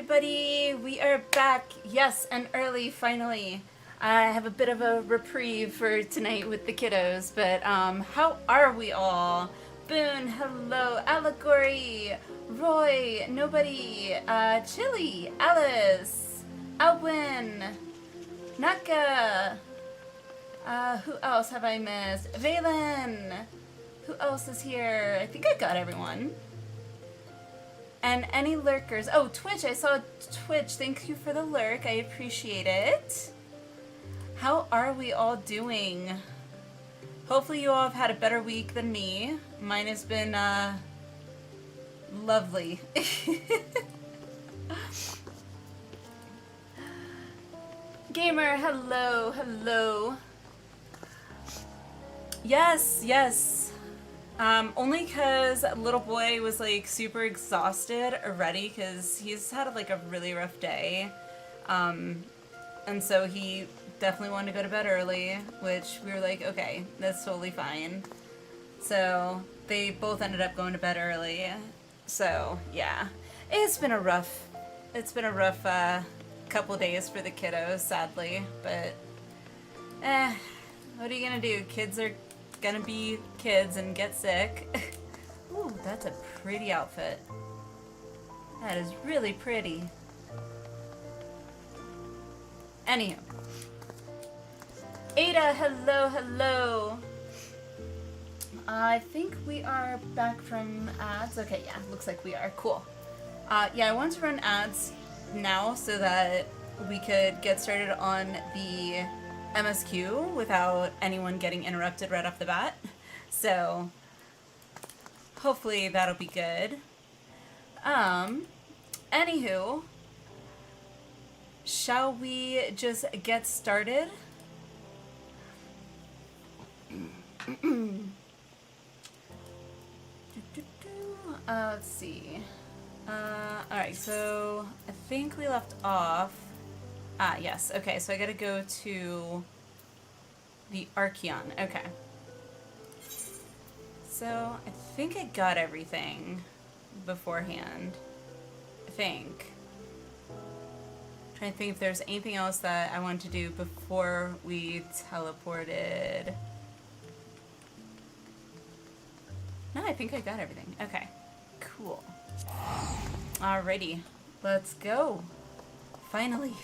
everybody! We are back, yes, and early, finally. I have a bit of a reprieve for tonight with the kiddos, but how are we all? Boone, hello, Allegory, Roy, Nobody, Chili, Alice, Alwyn, Naka, who else have I missed? Valen, who else is here? I think I got everyone. And any lurkers. Oh, Twitch. I saw Twitch. Thank you for the lurk. I appreciate it. How are we all doing? Hopefully you all have had a better week than me. Mine has been, lovely. Gamer, hello, hello. Yes, yes. Only because little boy was like super exhausted already because he's had like a really rough day. And so he definitely wanted to go to bed early, which we were like, okay, that's totally fine. So they both ended up going to bed early. So yeah, it's been a rough couple days for the kiddos, sadly, but what are you gonna do? Kids are gonna be kids and get sick. Ooh, that's a pretty outfit. That is really pretty. Anywho. Ada, hello, hello. I think we are back from ads. Okay, yeah, looks like we are. Cool. Yeah, I wanted to run ads now so that we could get started on the MSQ without anyone getting interrupted right off the bat. So hopefully that'll be good. Anywho, shall we just get started? Let's see. Alright, so I think we left off. Yes. Okay, so I gotta go to the Archeon. Okay. So, I think I got everything beforehand. I think. I'm trying to think if there's anything else that I wanted to do before we teleported. No, I think I got everything. Okay. Cool. Alrighty. Let's go. Finally.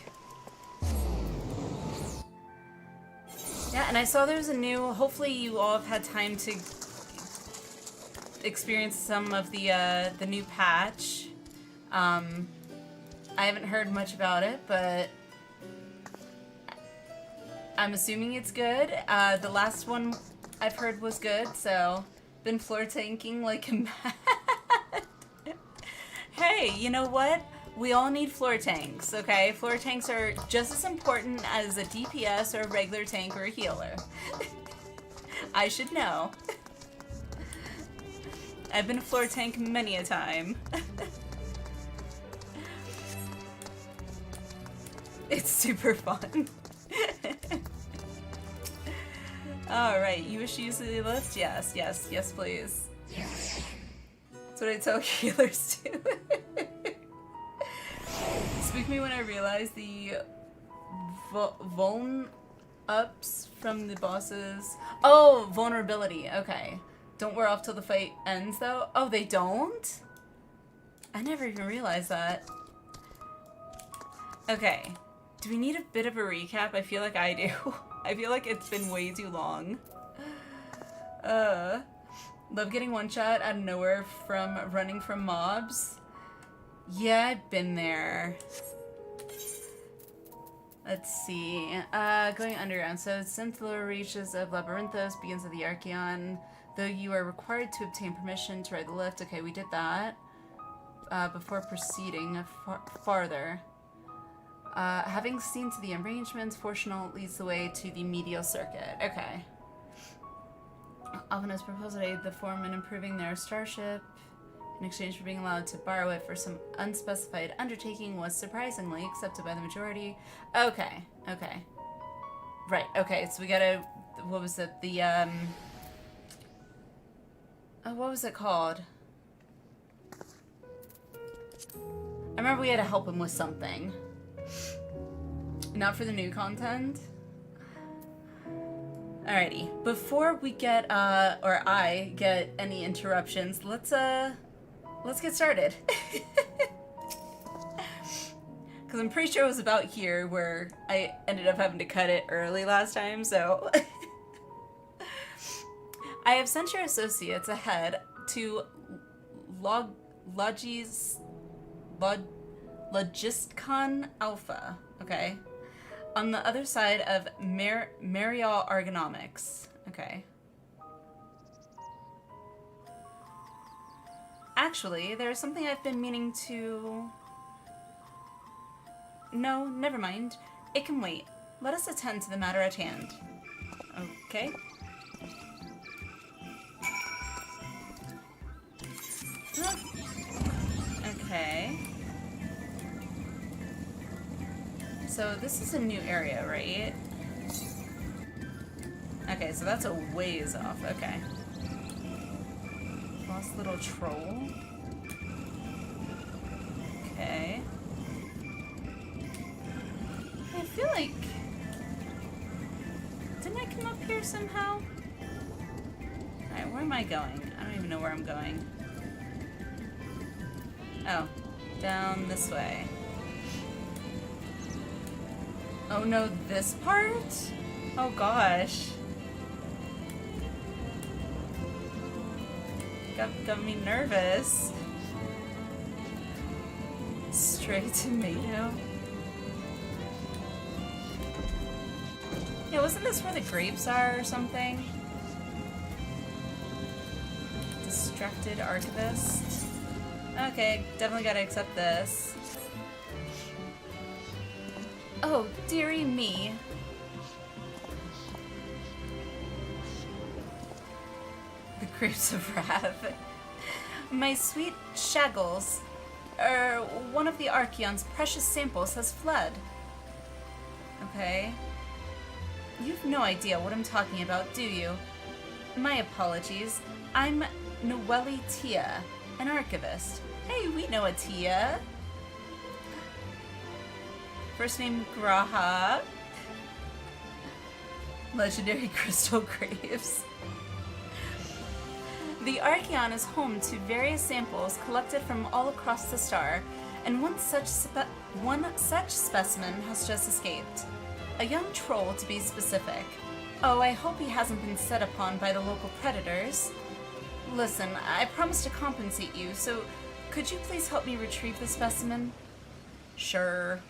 Yeah, and I saw there's a new, hopefully you all have had time to experience some of the new patch. I haven't heard much about it, but I'm assuming it's good. The last one I've heard was good, so been floor tanking like mad. Hey, you know what? We all need floor tanks, okay? Floor tanks are just as important as a DPS or a regular tank or a healer. I should know. I've been a floor tank many a time. It's super fun. Alright, you wish you used the lift? Yes, yes, yes please. That's what I tell healers too. Spooked me when I realized the vuln-ups from the bosses. Oh, vulnerability. Okay. Don't wear off till the fight ends, though. Oh, they don't? I never even realized that. Okay. Do we need a bit of a recap? I feel like I do. I feel like it's been way too long. Love getting one shot out of nowhere from running from mobs. Yeah, I've been there. Let's see. Going underground. So, since the lower reaches of Labyrinthos begins at the Archeon, though you are required to obtain permission to ride the lift. Okay, we did that. Before proceeding farther. Having seen to the arrangements, Fortunal leads the way to the medial circuit. Okay. Alvin has proposed to aid the foreman improving their starship. In exchange for being allowed to borrow it for some unspecified undertaking was surprisingly accepted by the majority. Okay, okay. Right, okay, so we gotta, what was it, the, what was it called? I remember we had to help him with something. Not for the new content. Alrighty, before we get, or I get any interruptions, let's get started. Because I'm pretty sure it was about here where I ended up having to cut it early last time, so... I have sent your associates ahead to Logisticon Alpha, okay? On the other side of Marial Ergonomics, okay? Actually, there's something I've been meaning to... No, never mind. It can wait. Let us attend to the matter at hand. Okay. Okay. So this is a new area, right? Okay, so that's a ways off. Okay. Lost little troll. Okay. I feel like... Didn't I come up here somehow? Alright, where am I going? I don't even know where I'm going. Oh, down this way. Oh no, this part? Oh gosh. Got me nervous. Stray tomato. Yeah, wasn't this where the grapes are or something? Distracted Archivist. Okay, definitely gotta accept this. Oh, dearie me. The Grapes of Wrath. My sweet Shaggles, one of the Archeon's precious samples has fled. Okay. You've no idea what I'm talking about, do you? My apologies. I'm Noelle Tia, an archivist. Hey, we know a Tia. First name Graha. Legendary crystal graves. The Archeon is home to various samples collected from all across the star, and one such specimen has just escaped. A young troll, to be specific. Oh, I hope he hasn't been set upon by the local predators. Listen, I promised to compensate you, so could you please help me retrieve the specimen? Sure.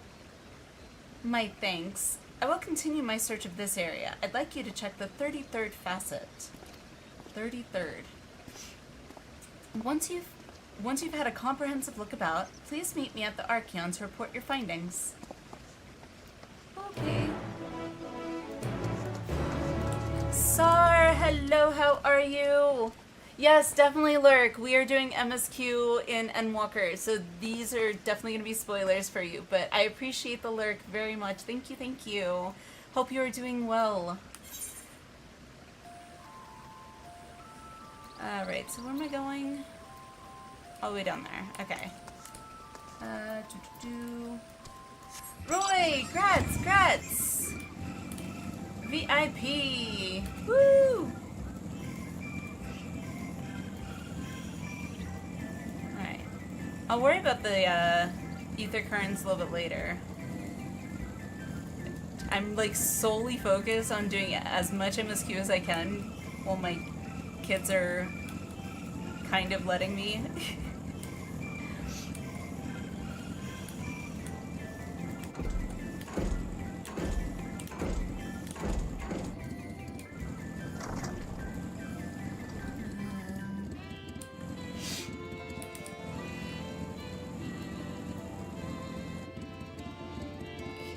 My thanks. I will continue my search of this area. I'd like you to check the 33rd facet. 33rd. Once you've had a comprehensive look about, please meet me at the Archeon to report your findings. Okay. Sar, hello, how are you? Yes, definitely lurk. We are doing MSQ in Endwalker, so these are definitely going to be spoilers for you, but I appreciate the lurk very much. Thank you, thank you. Hope you are doing well. Alright, so where am I going? All the way down there. Okay. Roy! Grats! VIP! Woo! Alright. I'll worry about the ether currents a little bit later. I'm like solely focused on doing as much MSQ as I can while my kids are kind of letting me.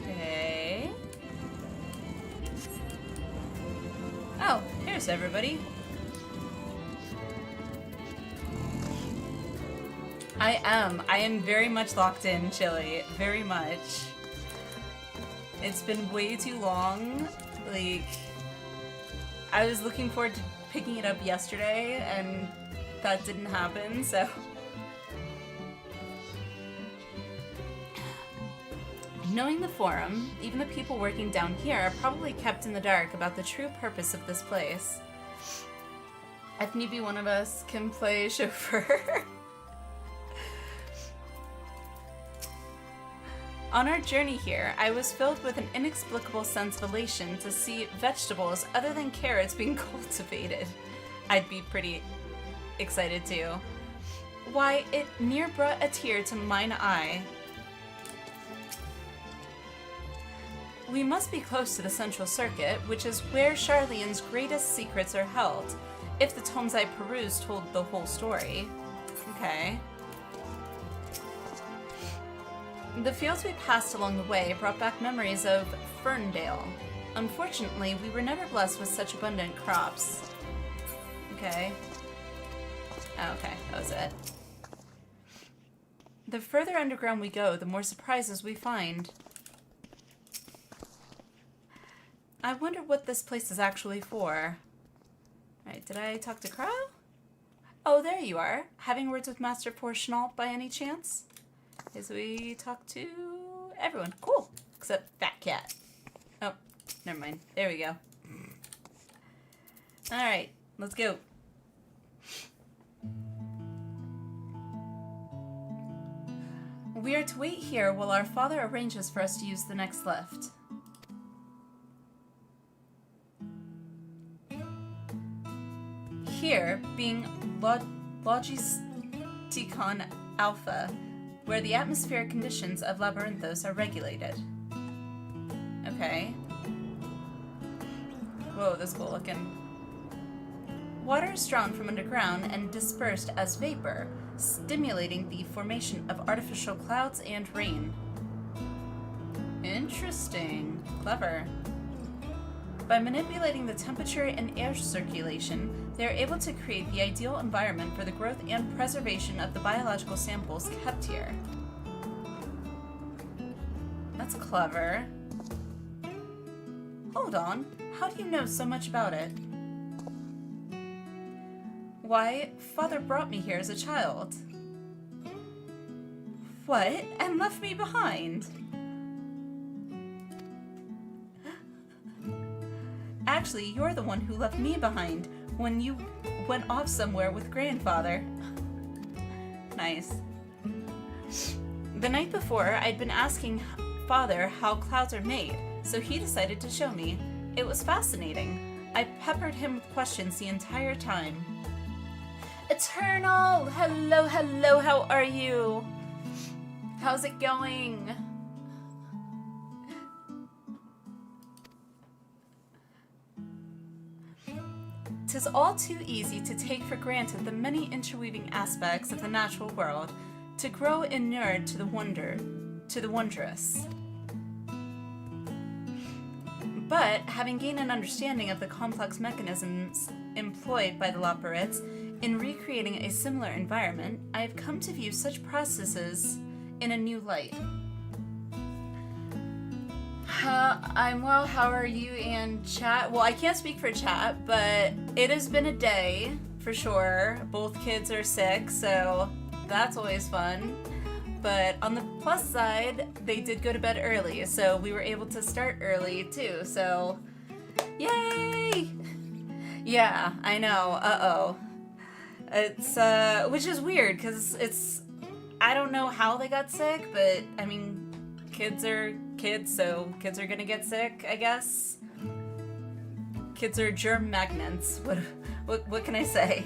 Okay. Oh, here's everybody. I am very much locked in, Chili. Very much. It's been way too long. Like, I was looking forward to picking it up yesterday, and that didn't happen, so... Knowing the forum, even the people working down here are probably kept in the dark about the true purpose of this place. If need be, one of us can play chauffeur. On our journey here, I was filled with an inexplicable sense of elation to see vegetables other than carrots being cultivated. I'd be pretty excited too. Why, it near brought a tear to mine eye. We must be close to the Central Circuit, which is where Charlene's greatest secrets are held, if the tomes I perused told the whole story. Okay. The fields we passed along the way brought back memories of Ferndale. Unfortunately, we were never blessed with such abundant crops. Okay. Okay, that was it. The further underground we go, the more surprises we find. I wonder what this place is actually for. Alright, did I talk to Crow? Oh, there you are. Having words with Master Porchenault by any chance? As we talk to everyone. Cool. Except Fat Cat. Oh, never mind. There we go. Alright, let's go. We are to wait here while our father arranges for us to use the next lift. Here, being Logisticon Alpha, where the atmospheric conditions of Labyrinthos are regulated. Okay. Whoa, that's cool looking. Water is drawn from underground and dispersed as vapor, stimulating the formation of artificial clouds and rain. Interesting. Clever. By manipulating the temperature and air circulation, they are able to create the ideal environment for the growth and preservation of the biological samples kept here. That's clever. Hold on, how do you know so much about it? Why, Father brought me here as a child. What? And left me behind? Actually, you're the one who left me behind when you went off somewhere with grandfather. Nice. The night before, I'd been asking Father how clouds are made, so he decided to show me. It was fascinating. I peppered him with questions the entire time. Eternal! Hello, hello, how are you? How's it going? 'Tis all too easy to take for granted the many interweaving aspects of the natural world, to grow inured to the wondrous. But, having gained an understanding of the complex mechanisms employed by the loperates in recreating a similar environment, I have come to view such processes in a new light. I'm well, how are you and chat? Well, I can't speak for chat, but it has been a day, for sure. Both kids are sick, so that's always fun. But on the plus side, they did go to bed early, so we were able to start early too, so yay! Yeah, I know, uh-oh. It's, which is weird, because I don't know how they got sick, but, I mean, kids are kids, so kids are gonna get sick, I guess. Kids are germ magnets. What can I say?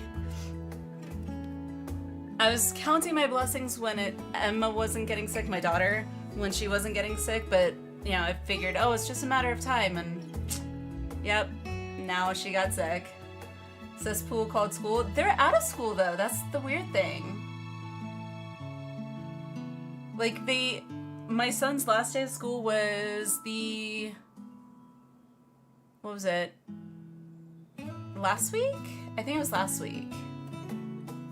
I was counting my blessings when Emma wasn't getting sick, my daughter, when she wasn't getting sick, but, you know, I figured, oh, it's just a matter of time, and yep, now she got sick. Cesspool called school. They're out of school, though. That's the weird thing. Like, my son's last day of school was what was it? Last week? I think it was last week.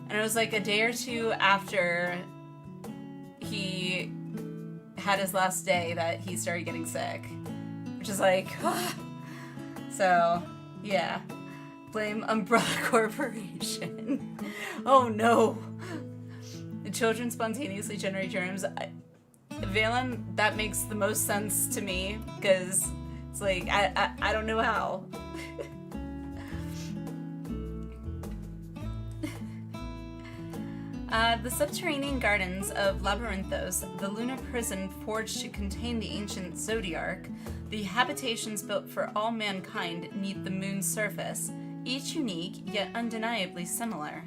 And it was like a day or two after he had his last day that he started getting sick. Which is like, so, yeah. Blame Umbrella Corporation. Oh no. The children spontaneously generate germs. Valen, that makes the most sense to me, because it's like, I don't know how. The subterranean gardens of Labyrinthos, the lunar prison forged to contain the ancient Zodiarch, the habitations built for all mankind neath the moon's surface, each unique yet undeniably similar.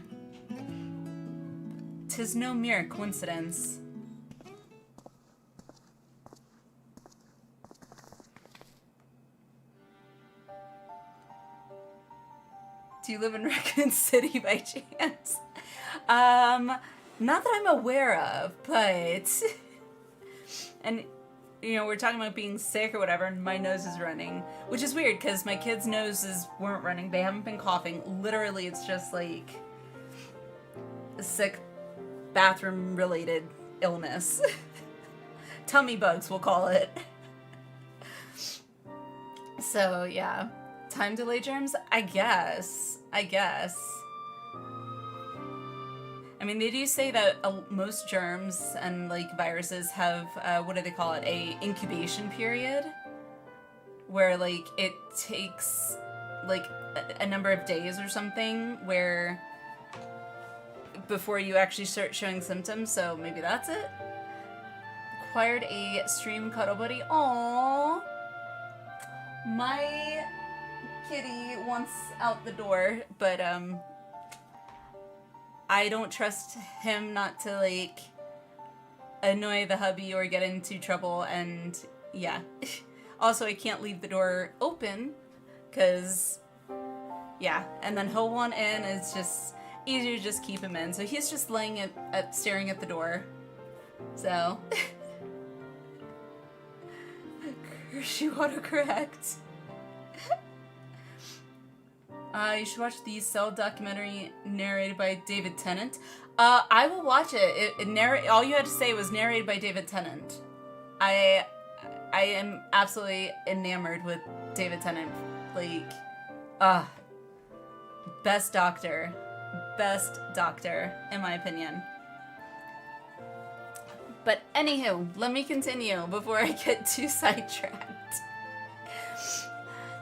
'Tis no mere coincidence. Do you live in Raccoon City by chance? Not that I'm aware of, but... And, you know, we're talking about being sick or whatever, and my nose is running. Which is weird, because my kids' noses weren't running. They haven't been coughing. Literally, it's just, like, a sick bathroom-related illness. Tummy bugs, we'll call it. So, yeah. Time delay germs? I guess. I mean, they do say that most germs and, like, viruses have, what do they call it, a incubation period, where, like, it takes, like, a number of days or something, where, before you actually start showing symptoms, so maybe that's it. Acquired a stream cuddle buddy. Aww. My kitty wants out the door, but, I don't trust him not to, like, annoy the hubby or get into trouble, and yeah. Also, I can't leave the door open, because, yeah, and then he'll want in, it's just easier to just keep him in. So he's just laying staring at the door. So. She autocorrect. You should watch the Cell documentary narrated by David Tennant. I will watch it. All you had to say was narrated by David Tennant. I am absolutely enamored with David Tennant. Like, best doctor. Best doctor, in my opinion. But anywho, let me continue before I get too sidetracked.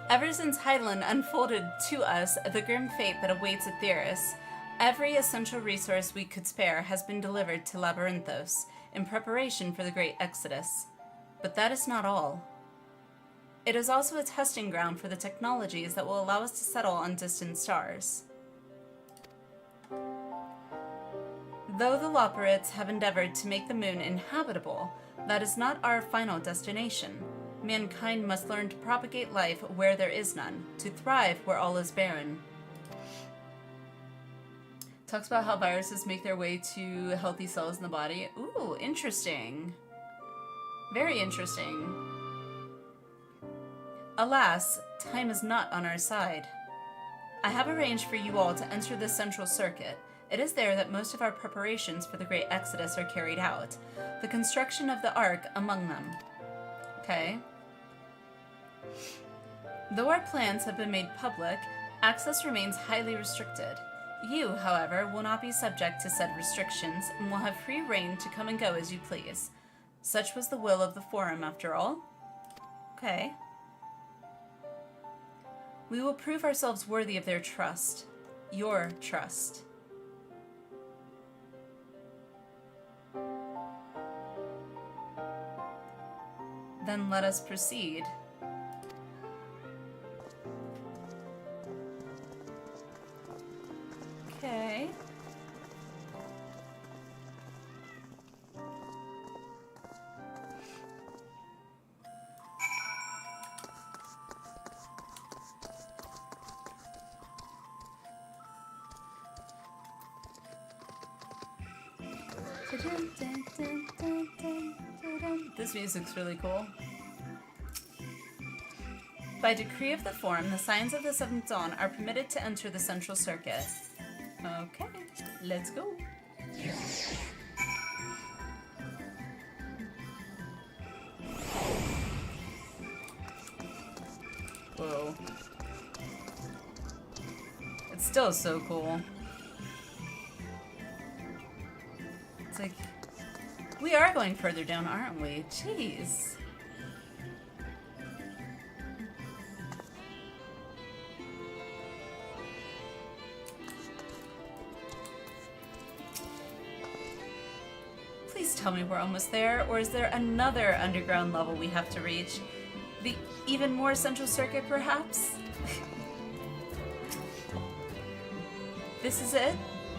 Ever since Hydaelyn unfolded to us the grim fate that awaits Aetheris, every essential resource we could spare has been delivered to Labyrinthos in preparation for the Great Exodus. But that is not all. It is also a testing ground for the technologies that will allow us to settle on distant stars. Though the loperates have endeavored to make the moon inhabitable, that is not our final destination. Mankind must learn to propagate life where there is none, to thrive where all is barren. Talks about how viruses make their way to healthy cells in the body. Ooh, interesting. Very interesting. Alas, time is not on our side. I have arranged for you all to enter the central circuit. It is there that most of our preparations for the Great Exodus are carried out, the construction of the Ark among them. Okay. Though our plans have been made public, access remains highly restricted. You, however, will not be subject to said restrictions and will have free reign to come and go as you please. Such was the will of the Forum, after all. Okay. We will prove ourselves worthy of their trust. Your trust. Then let us proceed. Okay. This music's really cool. By decree of the Forum, the Scions of the Seventh Dawn are permitted to enter the Central Circuit. Okay, let's go. Whoa. It's still so cool. It's like, We are going further down, aren't we? Jeez. Please tell me we're almost there, or is there another underground level we have to reach? The even more central circuit, perhaps? This is it?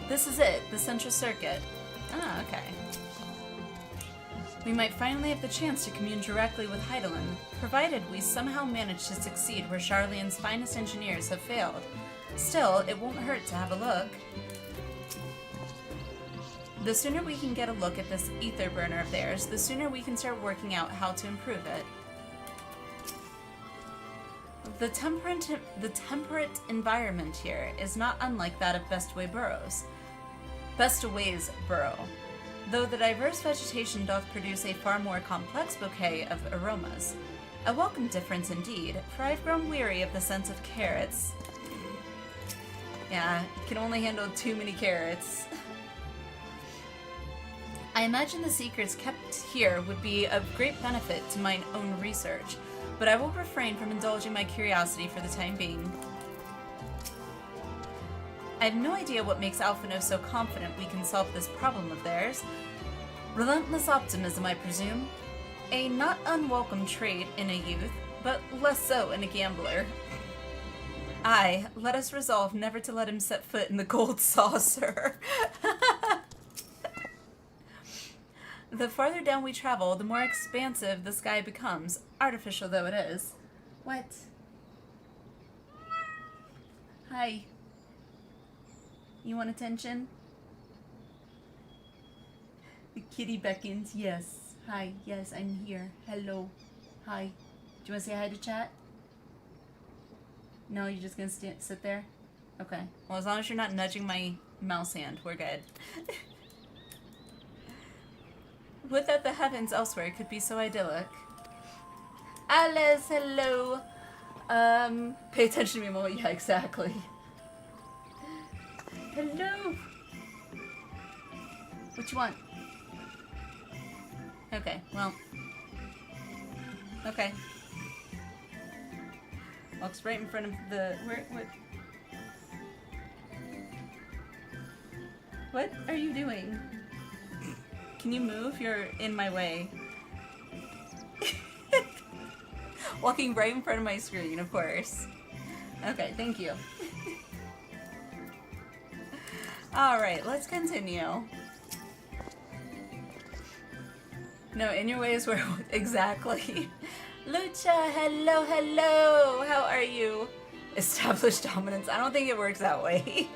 This is it, the central circuit. Ah, okay. We might finally have the chance to commune directly with Heidelin, provided we somehow manage to succeed where Charlene's finest engineers have failed. Still, it won't hurt to have a look. The sooner we can get a look at this ether burner of theirs, the sooner we can start working out how to improve it. The temperate environment here is not unlike that of Bestaway's burrow, though the diverse vegetation doth produce a far more complex bouquet of aromas. A welcome difference indeed, for I've grown weary of the sense of carrots. Yeah, can only handle too many carrots. I imagine the secrets kept here would be of great benefit to mine own research, but I will refrain from indulging my curiosity for the time being. I have no idea what makes Alphinaud so confident we can solve this problem of theirs. Relentless optimism, I presume. A not unwelcome trait in a youth, but less so in a gambler. Aye, let us resolve never to let him set foot in the gold saucer. The farther down we travel, the more expansive the sky becomes, artificial though it is. What? Hi. You want attention? The kitty beckons, yes. Hi, yes, I'm here. Hello. Hi. Do you want to say hi to chat? No, you're just gonna sit there? Okay. Well, as long as you're not nudging my mouse hand, we're good. Would that the heavens elsewhere could be so idyllic. Alice, hello. Pay attention to me more. Yeah, exactly. Hello. What you want? Okay, well. Okay. Walks right in front of the... What are you doing? Can you move? You're in my way. Walking right in front of my screen, of course. Okay, thank you. Alright, let's continue. No, in your way is where... Exactly. Lucha, hello, hello! How are you? Established dominance. I don't think it works that way.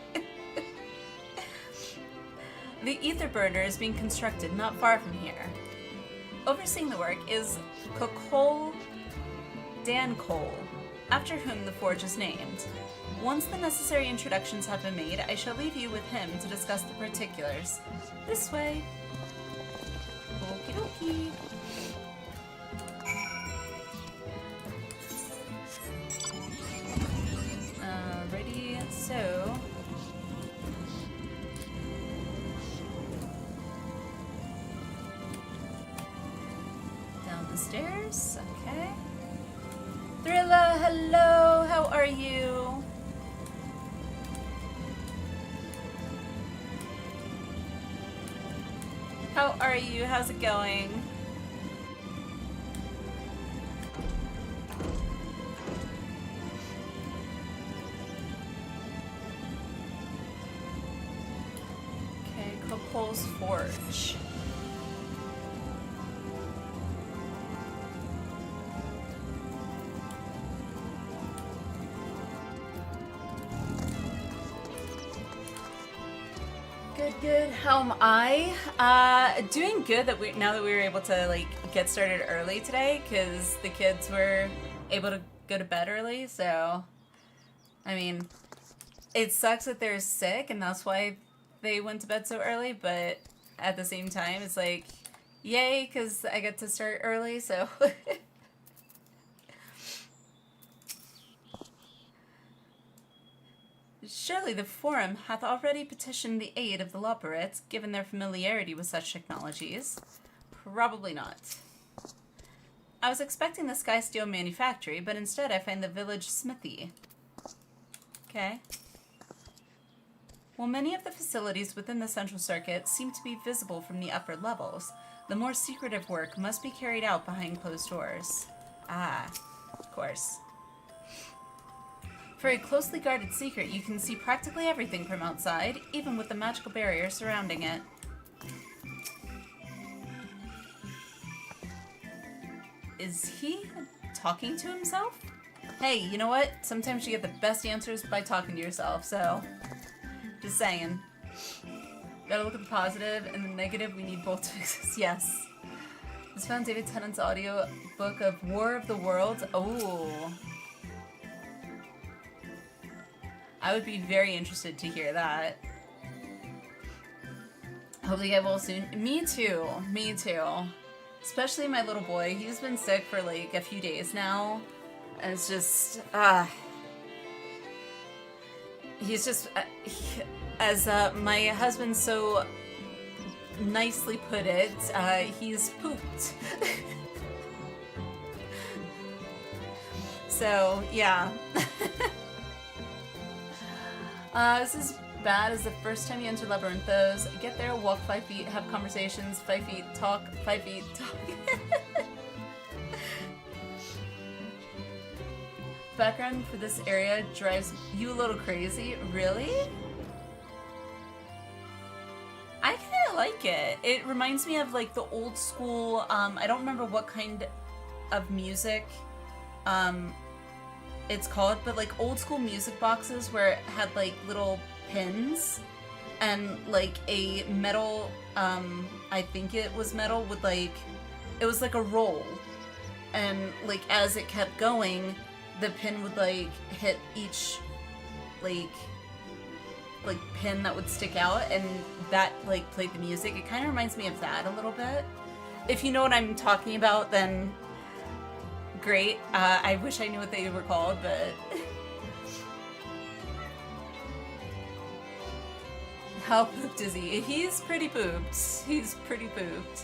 The ether burner is being constructed not far from here. Overseeing the work is Kokol Dankol, after whom the forge is named. Once the necessary introductions have been made, I shall leave you with him to discuss the particulars. This way. Okie dokie. Alrighty, so... Stairs, okay. Thrilla, hello, how are you? How are you? How's it going? Okay, Kopol's Forge. Good. How am I? Doing good now that we were able to like get started early today because the kids were able to go to bed early. So, I mean, it sucks that they're sick and that's why they went to bed so early. But at the same time, it's like, yay, because I get to start early. So. Surely the Forum hath already petitioned the aid of the loperates, given their familiarity with such technologies. Probably not. I was expecting the Sky Steel Manufactory, but instead I find the village smithy. Okay. While many of the facilities within the central circuit seem to be visible from the upper levels, the more secretive work must be carried out behind closed doors. Ah, of course. For a closely guarded secret, you can see practically everything from outside, even with the magical barrier surrounding it. Is he talking to himself? Hey, you know what? Sometimes you get the best answers by talking to yourself, so... just saying. Gotta look at the positive and the negative. We need both to exist. Yes. Just found David Tennant's audio book of War of the Worlds. Oh. I would be very interested to hear that. Hopefully get well soon. Me too. Me too. Especially my little boy. He's been sick for like a few days now. And it's just... he's just... as my husband so nicely put it, he's pooped. So, yeah. This is bad as the first time you enter Labyrinthos. Get there, walk 5 feet, have conversations, 5 feet, talk, 5 feet, talk. Background for this area drives you a little crazy. Really? I kind of like it. It reminds me of like the old school, I don't remember what kind of music it's called, but like old school music boxes where it had like little pins and like a metal, I think it was metal with like, it was like a roll. And like as it kept going, the pin would like hit each like pin that would stick out, and that like played the music. It kind of reminds me of that a little bit. If you know what I'm talking about, then great. I wish I knew what they were called, but how pooped is he? He's pretty pooped. He's pretty pooped.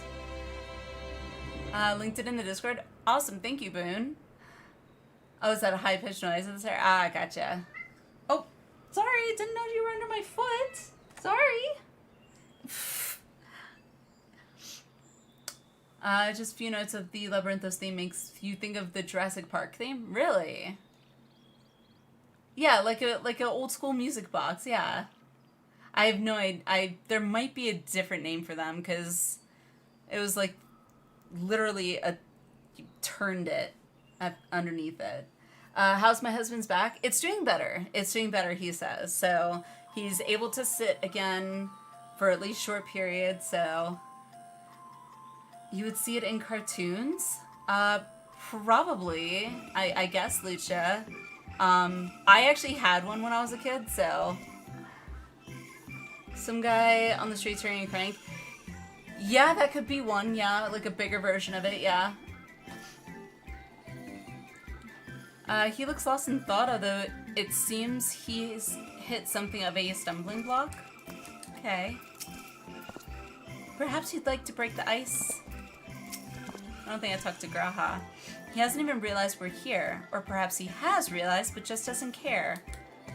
Linked it in the Discord. Awesome, thank you, Boone. Oh, is that a high-pitched noise in there? Ah, gotcha. Oh, sorry, didn't know you were under my foot. Sorry. Just a few notes of the Labyrinthos theme makes you think of the Jurassic Park theme. Really? Yeah, like an old school music box. Yeah. I have no idea. There might be a different name for them because it was like literally you turned it underneath it. How's my husband's back? It's doing better. It's doing better, he says. So he's able to sit again for at least short periods. So you would see it in cartoons? Probably. I guess, Lucia. I actually had one when I was a kid, so... Some guy on the street turning a crank. Yeah, that could be one, yeah. Like a bigger version of it, yeah. He looks lost in thought, although it seems he's hit something of a stumbling block. Okay. Perhaps you'd like to break the ice? I don't think I talked to Graha. He hasn't even realized we're here. Or perhaps he has realized, but just doesn't care.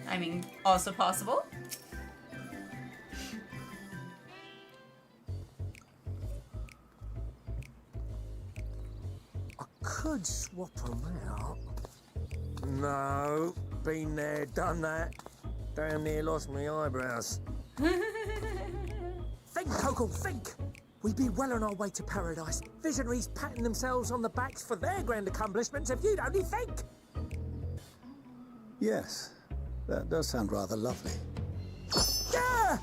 I mean, also possible. I could swap them out. No, been there, done that. Damn near lost my eyebrows. Think, Coco, think! We'd be well on our way to paradise. Visionaries patting themselves on the backs for their grand accomplishments if you'd only think! Yes, that does sound rather lovely. Yeah!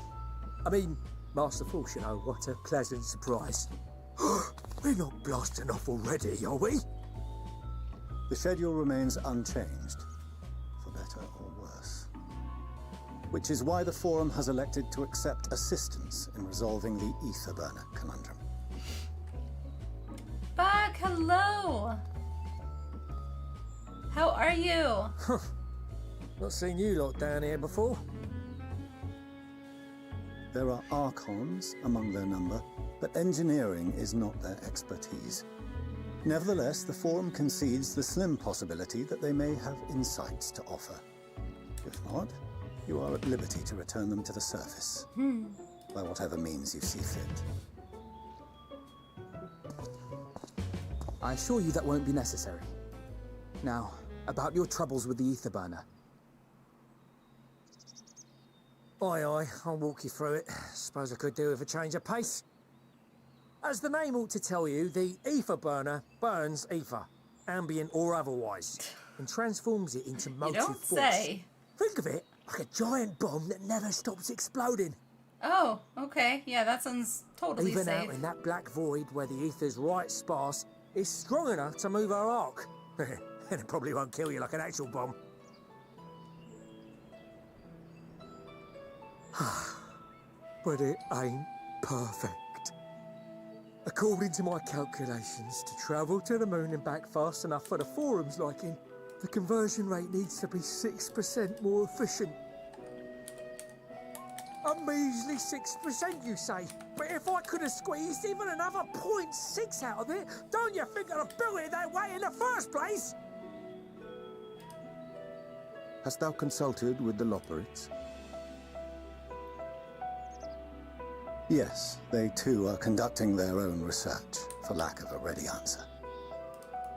I mean, masterful, you know, what a pleasant surprise. We're not blasting off already, are we? The schedule remains unchanged, for better or worse. Which is why the Forum has elected to accept assistance in resolving the ether burner conundrum. Bug, hello! How are you? Not seen you lot down here before. There are Archons among their number, but engineering is not their expertise. Nevertheless, the Forum concedes the slim possibility that they may have insights to offer. If not, you are at liberty to return them to the surface, by whatever means you see fit. I assure you that won't be necessary. Now, about your troubles with the ether burner. Aye, I'll walk you through it. Suppose I could do with a change of pace. As the name ought to tell you, the ether burner burns ether, ambient or otherwise, and transforms it into motive You don't force. say. Think of it like a giant bomb that never stops exploding. Oh, okay. Yeah, that sounds totally Even safe. out in that black void where the ether's right sparse, it's strong enough to move our arc. And it probably won't kill you like an actual bomb. But it ain't perfect. According to my calculations, to travel to the moon and back fast enough for the Forum's liking, the conversion rate needs to be 6% more efficient. A measly 6%, you say? But if I could have squeezed even another 0.6 out of it, don't you think I'd have built it that way in the first place? Hast thou consulted with the loperates? Yes, they too are conducting their own research, for lack of a ready answer.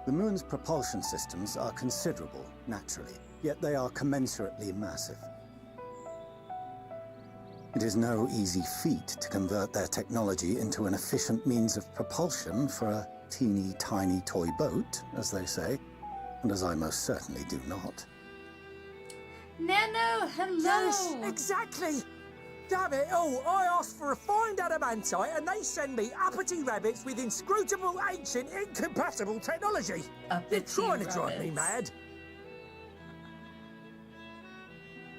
The moon's propulsion systems are considerable, naturally, yet they are commensurately massive. It is no easy feat to convert their technology into an efficient means of propulsion for a teeny tiny toy boat, as they say, and as I most certainly do not. Nano, hello! Yes, exactly! Damn it all, I asked for refined adamantite and they send me uppity rabbits with inscrutable, ancient, incompatible technology. They're trying to drive me mad.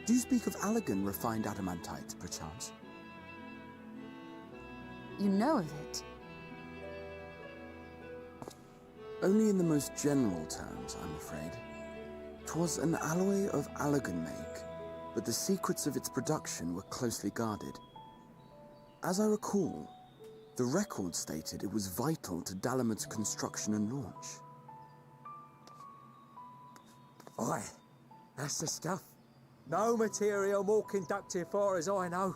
Do you speak of Allegan refined adamantite, perchance? You know of it? Only in the most general terms, I'm afraid. 'Twas an alloy of Allegan make, but the secrets of its production were closely guarded. As I recall, the record stated it was vital to Dalamud's construction and launch. Aye, that's the stuff. No material more conductive far as I know.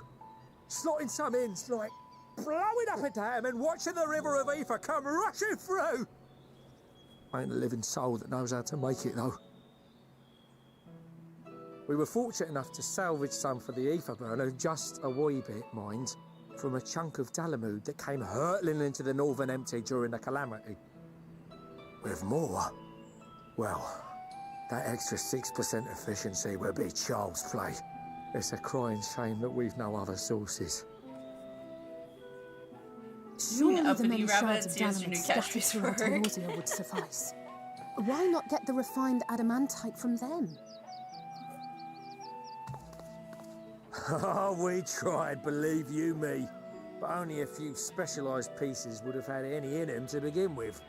Slotting some ends like blowing up a dam and watching the river of ether come rushing through. Ain't a living soul that knows how to make it though. We were fortunate enough to salvage some for the ether burner, just a wee bit, mind, from a chunk of Dalamud that came hurtling into the Northern Empty during the calamity. With more, well, that extra 6% efficiency would be child's play. It's a crying shame that we've no other sources. Surely the uppity many shards rabbits, of here's your Dalamud new scattered catchphrase throughout for work. Nausea would suffice. Why not get the refined adamantite from them? Oh, we tried, believe you me. But only a few specialised pieces would have had any in them to begin with.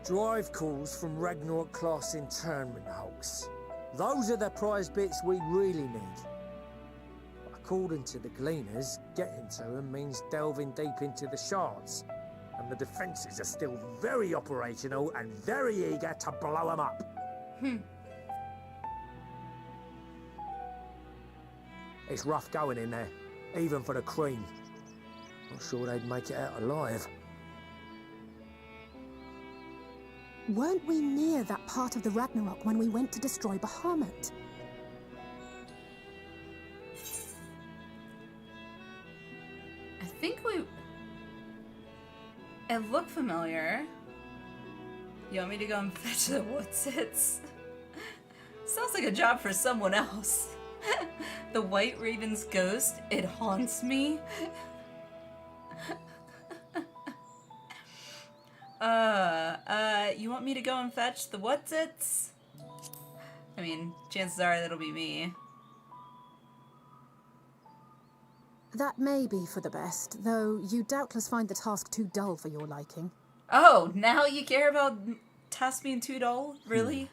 Drive calls from Ragnarok-class internment hulks. Those are the prize bits we really need. But according to the Gleaners, getting to them means delving deep into the shards. And the defences are still very operational and very eager to blow them up. It's rough going in there, even for the cream. Not sure they'd make it out alive. Weren't we near that part of the Ragnarok when we went to destroy Bahamut? I think we... It looked familiar. You want me to go and fetch the woodsits? Sounds like a job for someone else. The White Raven's ghost, it haunts me. You want me to go and fetch the whatsits? I mean, chances are that'll be me. That may be for the best, though you doubtless find the task too dull for your liking. Oh, now you care about tasks being too dull? Really?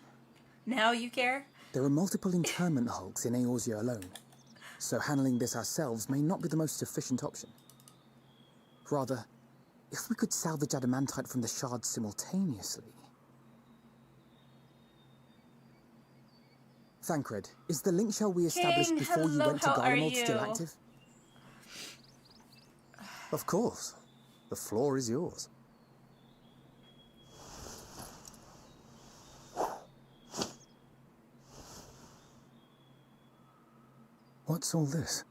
Now you care? There are multiple internment hulks in Eorzea alone, so handling this ourselves may not be the most efficient option. Rather, if we could salvage adamantite from the shards simultaneously... Thancred, is the link shell we established King, before you hello, went to how are Garlemald still you? active? Of course. The floor is yours. What's all this?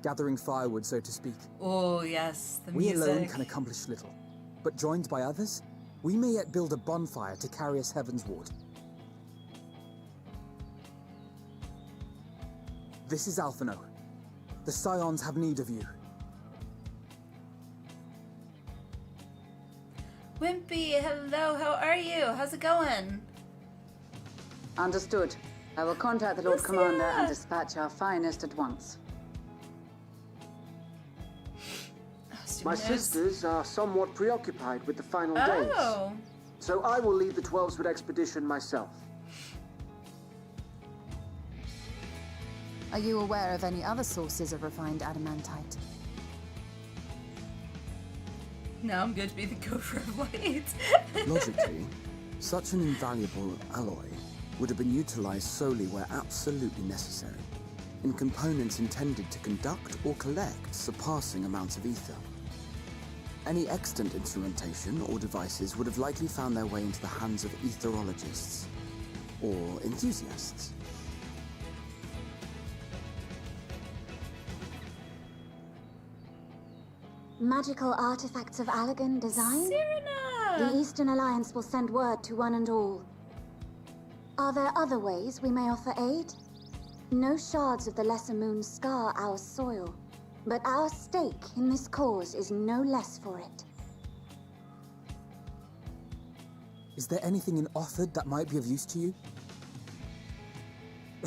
Gathering firewood, so to speak. Oh, yes, the We music. alone can accomplish little, but joined by others, we may yet build a bonfire to carry us heavensward. This is Alphino. The Scions have need of you. Wimpy, hello, how are you? How's it going? Understood. I will contact the Lord Commander Lucia! and dispatch our finest at once. My sisters are somewhat preoccupied with the final days, Oh, so I will lead the 12-foot expedition myself. Are you aware of any other sources of refined adamantite? now I'm going to be the Gopher of Light. Logically, such an invaluable alloy would have been utilized solely where absolutely necessary, in components intended to conduct or collect surpassing amounts of ether. Any extant instrumentation or devices would have likely found their way into the hands of etherologists, or enthusiasts. Magical artifacts of Allagan design? The Serena! Eastern Alliance will send word to one and all. Are there other ways we may offer aid? No shards of the Lesser Moon scar our soil, but our stake in this cause is no less for it. Is there anything in Othard that might be of use to you?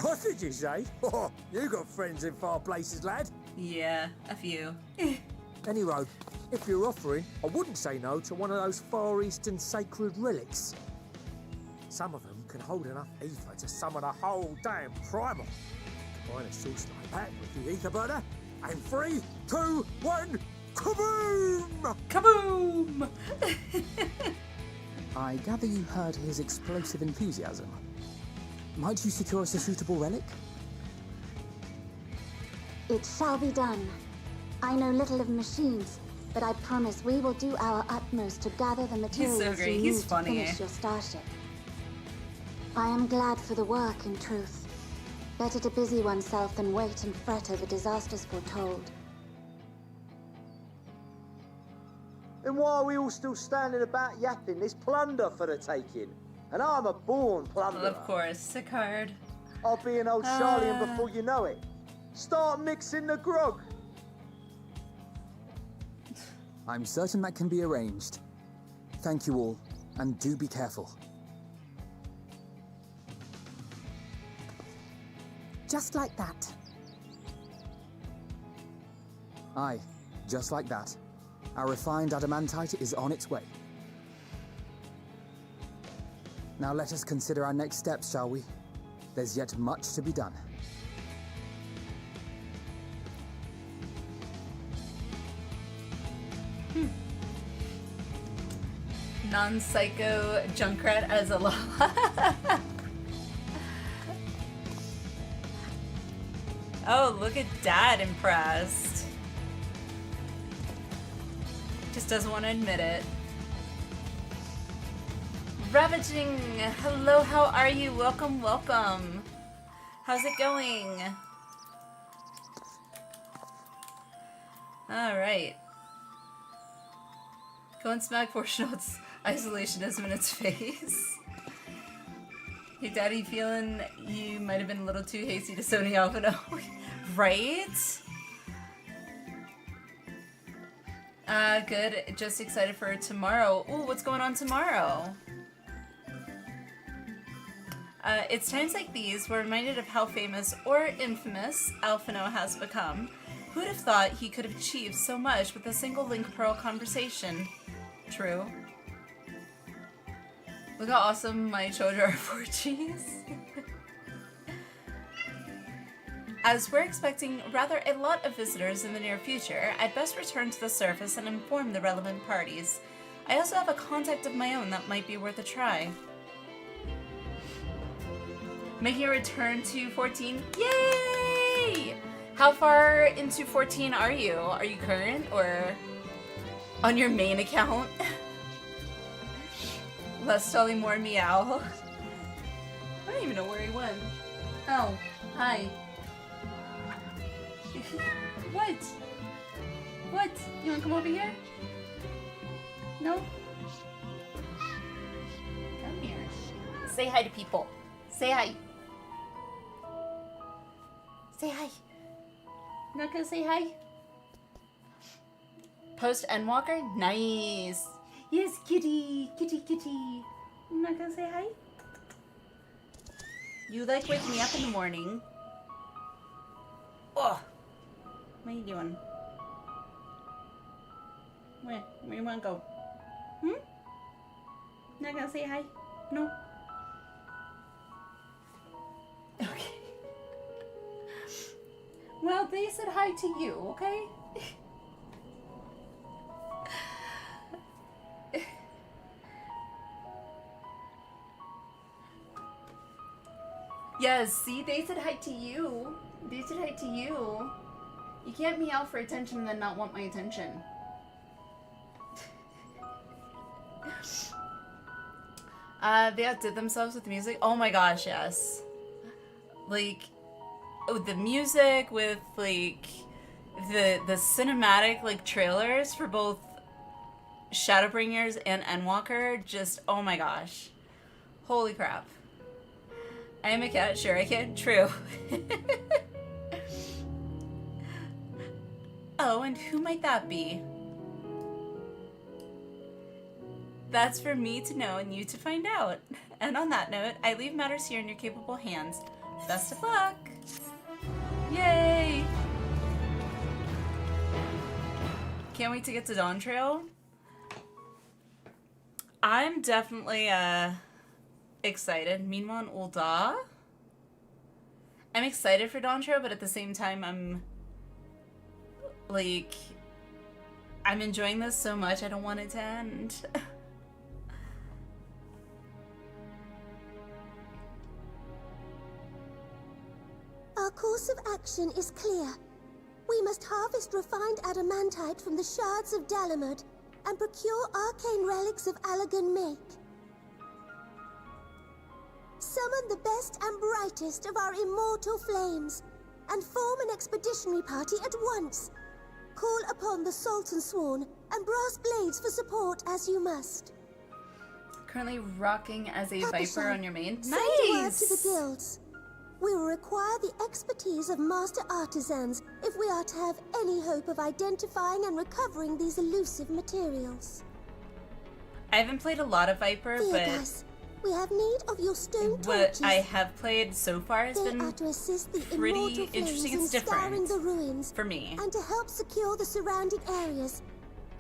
What did you say? Oh, you got friends in far places, lad. Yeah, a few. Anyway, if you're offering, I wouldn't say no to one of those Far Eastern sacred relics. Some of them can hold enough ether to summon a whole damn primal. Combine a source like that with the ether burner, and 3, 2, 1, kaboom! Kaboom! I gather you heard his explosive enthusiasm. Might you secure us a suitable relic? It shall be done. I know little of machines, but I promise we will do our utmost to gather the materials great. you He's need funny. to finish your starship. I am glad for the work, in truth. Better to busy oneself than wait and fret over disasters foretold. Then why are we all still standing about yapping? There's plunder for the taking, and I'm a born plunderer. Well, of course, Sicard. I'll be an old Charlian before you know it. Start mixing the grog. I'm certain that can be arranged. Thank you all, and do be careful. Just like that. Aye, just like that. Our refined adamantite is on its way. Now let us consider our next steps, shall we? There's yet much to be done. Non-psycho Junkrat as a law. Oh, look at Dad impressed. Just doesn't want to admit it. Ravaging, hello, how are you? Welcome, welcome. How's it going? Alright. Go and smack Portional's isolationism in its face. Hey, Daddy, feeling you might have been a little too hasty to Sony Alphino. Right? Good. Just excited for tomorrow. Ooh, what's going on tomorrow? It's times like these we're reminded of how famous or infamous Alphino has become. Who'd have thought he could have achieved so much with a single Link Pearl conversation? True. Look how awesome my children are for cheese. As we're expecting rather a lot of visitors in the near future, I'd best return to the surface and inform the relevant parties. I also have a contact of my own that might be worth a try. Making a return to 14. Yay! How far into 14 are you? Are you current or on your main account? Less Sully, more meow. I don't even know where he went. Oh, hi. What? What? You wanna come over here? No? Come here. Say hi to people. Say hi. Say hi. Not gonna say hi? Post Endwalker? Nice. Yes, kitty. Kitty, kitty. Not gonna say hi? You like wake me up in the morning. Oh. What are you doing? Where you wanna go? Hmm? Not gonna say hi? No? Okay. Well, they said hi to you, okay? Yes, see, they said hi to you. They said hi to you. You can't meow for attention and then not want my attention. They outdid themselves with music. Oh my gosh, yes. Like, with the music, with like the cinematic like trailers for both Shadowbringers and Endwalker. Just oh my gosh, holy crap! I am a cat. Sure, I can. True. Oh, and who might that be? That's for me to know and you to find out. And on that note, I leave matters here in your capable hands. Best of luck! Yay! Can't wait to get to Dawn Trail. I'm definitely excited. Meanwhile, Ul'dah. I'm excited for Dawn Trail, but at the same time, I'm enjoying this so much, I don't want it to end. Our course of action is clear. We must harvest refined adamantite from the shards of Dalamud and procure arcane relics of Allagan make. Summon the best and brightest of our immortal flames and form an expeditionary party at once. Call upon the Sultan Sworn and Brass Blades for support as you must. Currently rocking as a Viper on your main. Send word to the guilds. We will require the expertise of master artisans if we are to have any hope of identifying and recovering these elusive materials. I haven't played a lot of Viper, Viegas, we have need of your stone but torches. what I have played so far has been to assist the pretty interesting. It's different the ruins for me. And to help secure the surrounding areas.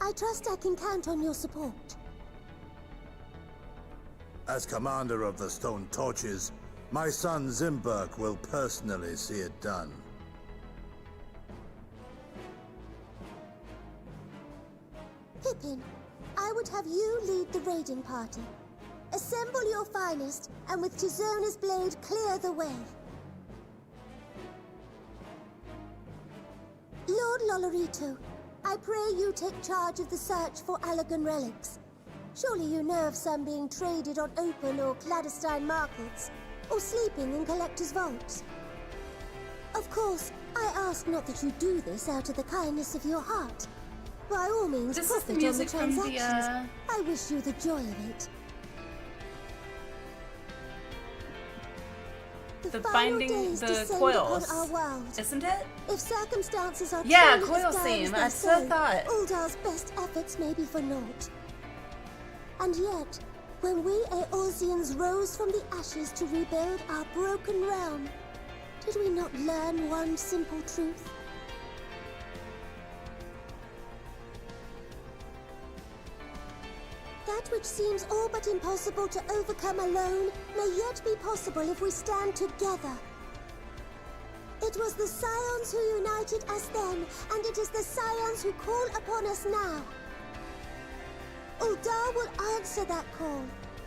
I trust I can count on your support. As commander of the Stone Torches, my son Zimberk will personally see it done. Pippin, I would have you lead the raiding party. Assemble your finest, and with Tizona's blade, clear the way. Lord Lolerito, I pray you take charge of the search for Allagan relics. Surely you know of some being traded on open or clandestine markets, or sleeping in collectors' vaults. Of course, I ask not that you do this out of the kindness of your heart. By all means, this is the profit on music the from transactions. I wish you the joy of it. The binding, the coils, our world. Isn't it? If circumstances are coil theme. I so thought. Uldah's best efforts may be for naught. And yet, when we Eorzeans rose from the ashes to rebuild our broken realm, did we not learn one simple truth? That which which seems all but impossible to overcome alone may yet be possible if we stand together. It was the Scions who united us then, and it is the Scions who call upon us now. Uldar will answer that call.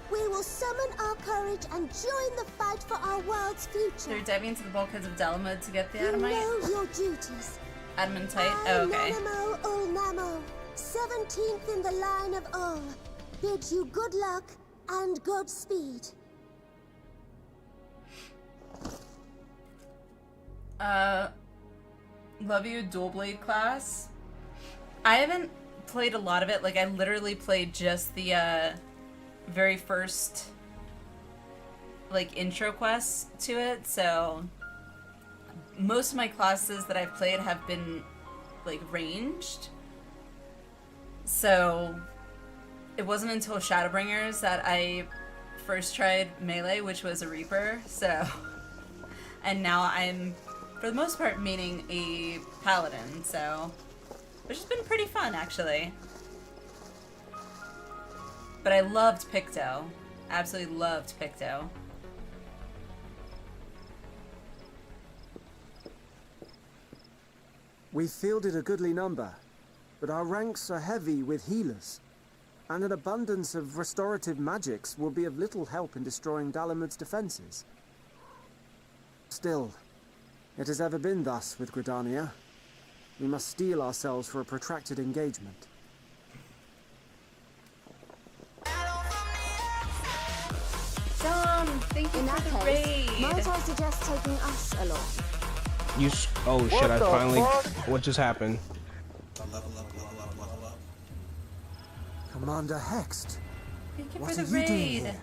We will summon our courage and join the fight for our world's future. They're diving into the bulkheads of Dalamud to get the You Adamite? know your duties. Adamantite? Oh, okay. Nanamo Ulnamo, 17th in the line of Ul, bid you good luck and Godspeed. Love you, Dual Blade class. I haven't played a lot of it. Like, I literally played just the, very first, like, intro quests to it, so most of my classes that I've played have been, like, ranged. So it wasn't until Shadowbringers that I first tried melee, which was a Reaper, so... And now I'm, for the most part, maining a Paladin, so... Which has been pretty fun, actually. But I loved Picto. Absolutely loved Picto. We fielded a goodly number, but our ranks are heavy with healers, and an abundance of restorative magics will be of little help in destroying Dalamud's defenses. Still, it has ever been thus with Gridania. We must steel ourselves for a protracted engagement. Dom, thank you for the raid. Might I suggest taking us along? Oh shit, I finally... What just happened? Commander Hext. Thank you What for are the you doing raid. here?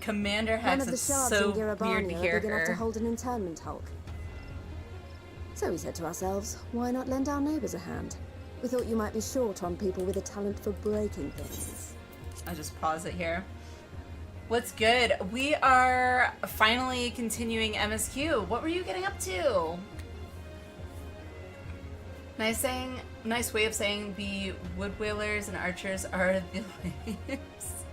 Commander None Hex, of the it's shards so in weird to Girabania hear are big enough to her. hold an internment hulk. So we said to ourselves, why not lend our neighbours a hand? We thought you might be short on people with a talent for breaking things. I'll just pause it here. What's good? We are finally continuing MSQ. What were you getting up to? Nice way of saying the wood whalers and archers are the lambs.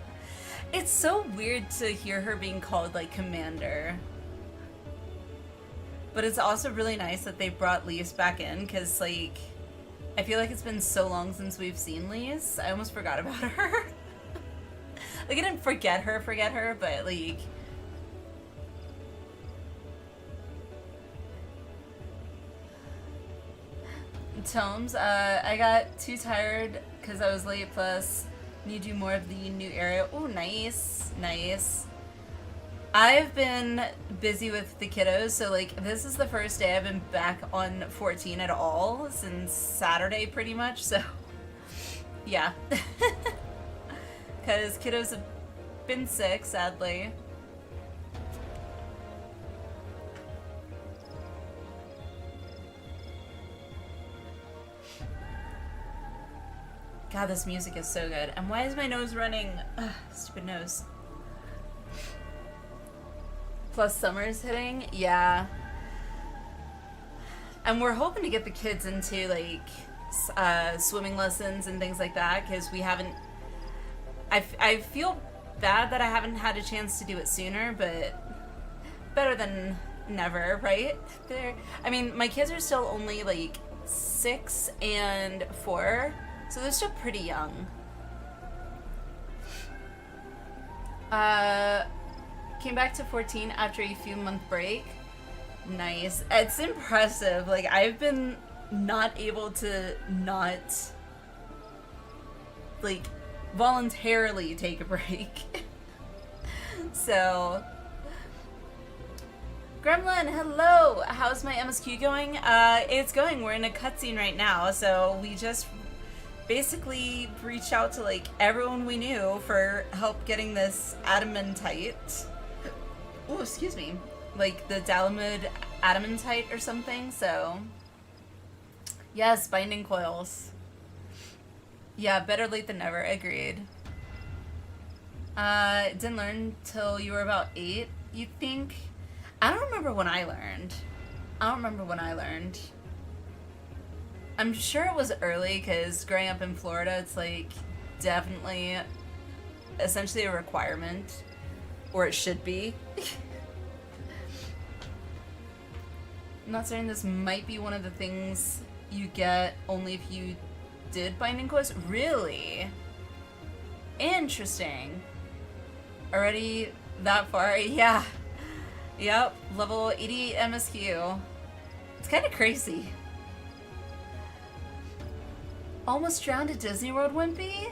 It's so weird to hear her being called like commander. But it's also really nice that they brought Lise back in, because like I feel like it's been so long since we've seen Lise. I almost forgot about her. Like, I didn't forget her, but like... Tomes, I got too tired because I was late, plus need to do more of the new area. Oh, nice, nice. I've been busy with the kiddos, so like this is the first day I've been back on 14 at all since Saturday pretty much, so yeah. Because kiddos have been sick, sadly. God, this music is so good. And why is my nose running? Ugh, stupid nose. Plus summer's hitting? Yeah. And we're hoping to get the kids into, like, swimming lessons and things like that, because we haven't... I feel bad that I haven't had a chance to do it sooner, but better than never, right? I mean, my kids are still only, like, 6 and 4, so they're still pretty young. Came back to 14 after a few month break. Nice. It's impressive. Like, I've been not able to not, like, voluntarily take a break. So, Gremlin, hello! How's my MSQ going? It's going. We're in a cutscene right now, so we just basically reached out to, like, everyone we knew for help getting this adamantite. Oh, excuse me. Like, the Dalamud adamantite or something, so... Yes, binding coils. Yeah, better late than never, agreed. Didn't learn till you were about 8, you think? I don't remember when I learned. I'm sure it was early, because growing up in Florida, it's, like, definitely essentially a requirement, or it should be. I'm not saying this might be one of the things you get only if you did Binding Quest. Really? Interesting. Already that far? Yeah. Yep. Level 80 MSQ. It's kind of crazy. Almost drowned at Disney World, Wimpy?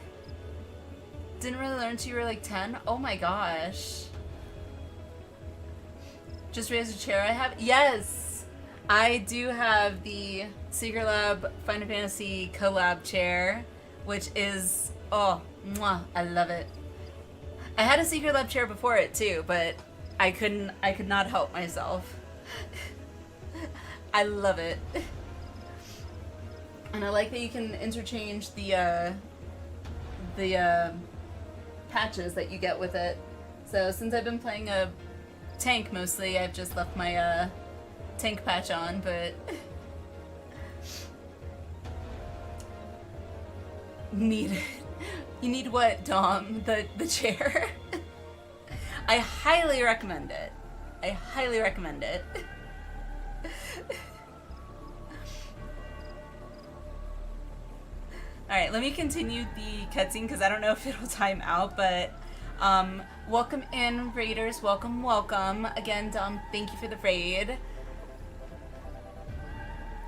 Didn't really learn until you were like 10? Oh my gosh. Just raised a chair I have? Yes! I do have the Secret Lab Final Fantasy collab chair, which is, oh, mwah, I love it. I had a Secret Lab chair before it too, but I could not help myself. I love it. And I like that you can interchange the patches that you get with it. So since I've been playing a tank mostly, I've just left my tank patch on, but need it. You need what, Dom? The chair? I highly recommend it. I highly recommend it. Alright, let me continue the cutscene because I don't know if it'll time out, but welcome in, raiders. Welcome, welcome. Again, Dom, thank you for the raid.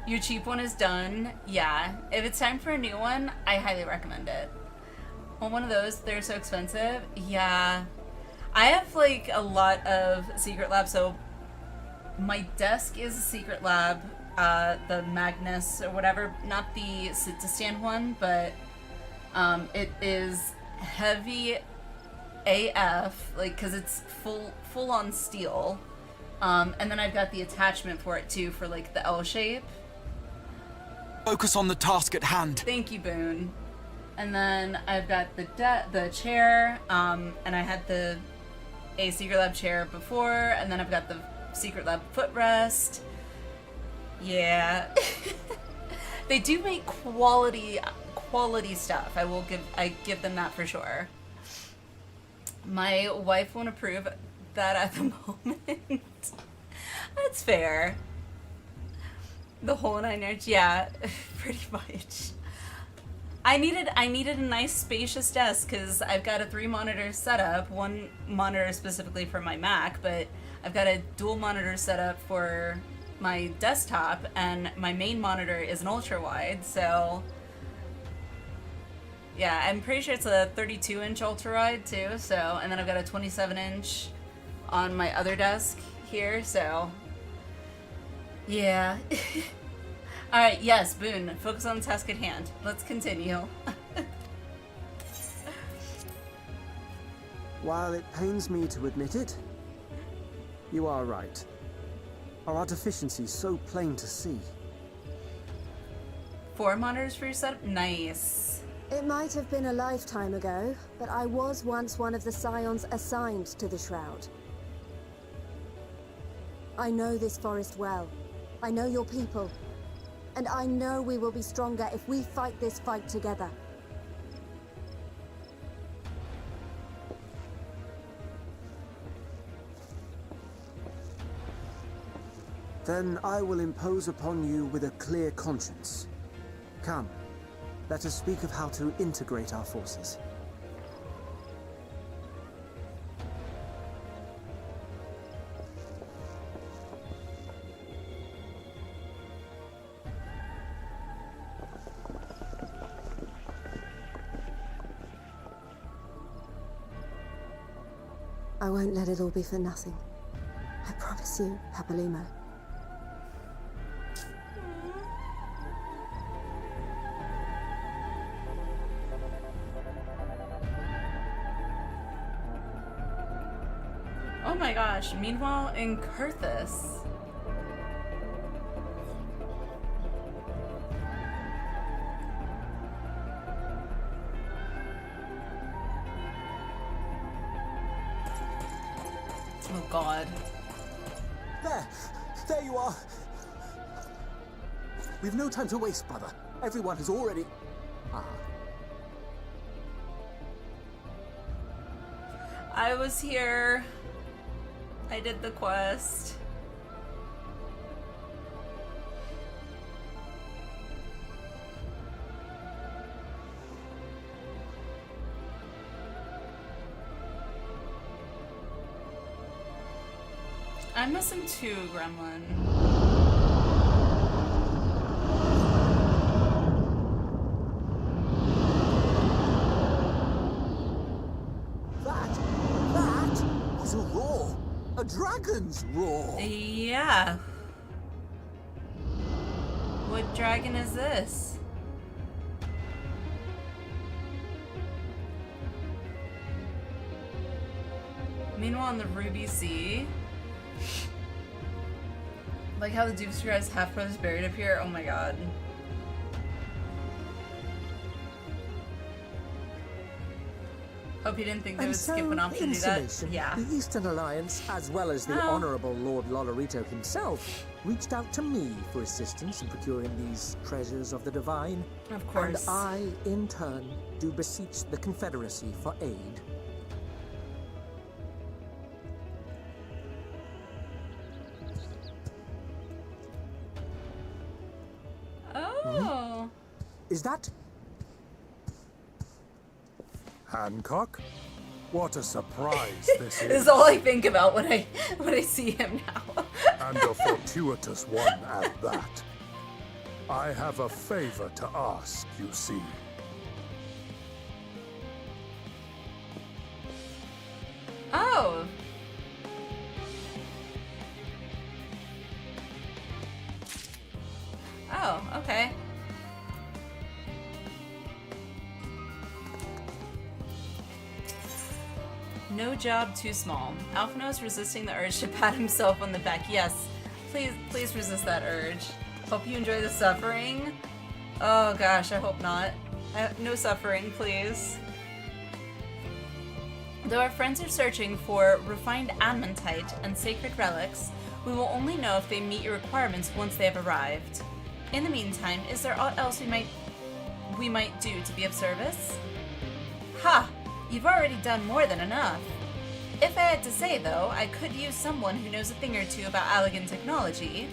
Your cheap one is done. Yeah, if it's time for a new one, I highly recommend it. On one of those, they're so expensive. Yeah. I have like a lot of Secret Lab, so my desk is a Secret Lab, the Magnus or whatever, not the sit-to-stand one, but it is heavy AF, like, cause it's full on steel. And then I've got the attachment for it too, for like the L shape. Focus on the task at hand. Thank you, Boone. And then I've got the chair, and I had a Secret Lab chair before, and then I've got the Secret Lab footrest. Yeah. They do make quality stuff. I give them that for sure. My wife won't approve that at the moment. That's fair. The whole 9 yards, yeah, pretty much. I needed a nice spacious desk because I've got a 3-monitor setup, one monitor specifically for my Mac, but I've got a dual monitor setup for my desktop, and my main monitor is an ultra wide, so yeah, I'm pretty sure it's a 32-inch ultra wide too, so, and then I've got a 27-inch on my other desk here, so yeah. Alright, yes, Boone, focus on the task at hand. Let's continue. While it pains me to admit it, you are right. Our deficiencies so plain to see. 4 monitors for your setup? Nice. It might have been a lifetime ago, but I was once one of the scions assigned to the Shroud. I know this forest well. I know your people. And I know we will be stronger if we fight this fight together. Then I will impose upon you with a clear conscience. Come, let us speak of how to integrate our forces. I won't let it all be for nothing. I promise you, Papalimo. Oh my gosh, meanwhile in Kurthus. Oh god. There you are. We've no time to waste, brother. Everyone has already... I was here. I did the quest. I'm missing 2, Gremlin. That was a roar. A dragon's roar. Yeah. What dragon is this? Meanwhile, in the Ruby Sea, like how the Doomster has half brothers buried up here. Oh my god. Hope you didn't think they would skip an option to do that. Yeah. The Eastern Alliance, as well as the Honourable Lord Lolarito himself, reached out to me for assistance in procuring these treasures of the divine. Of course. And I, in turn, do beseech the Confederacy for aid. Oh. Is that... Hancock? What a surprise this This is all I think about when I see him now. And a fortuitous one at that. I have a favor to ask, you see. Oh. Oh, okay. No job too small. Alphino's resisting the urge to pat himself on the back. Yes, please resist that urge. Hope you enjoy the suffering. Oh gosh, I hope not. No suffering, please. Though our friends are searching for refined adamantite and sacred relics, we will only know if they meet your requirements once they have arrived. In the meantime, is there aught else we might do to be of service? Ha! You've already done more than enough. If I had to say, though, I could use someone who knows a thing or two about Allegan technology.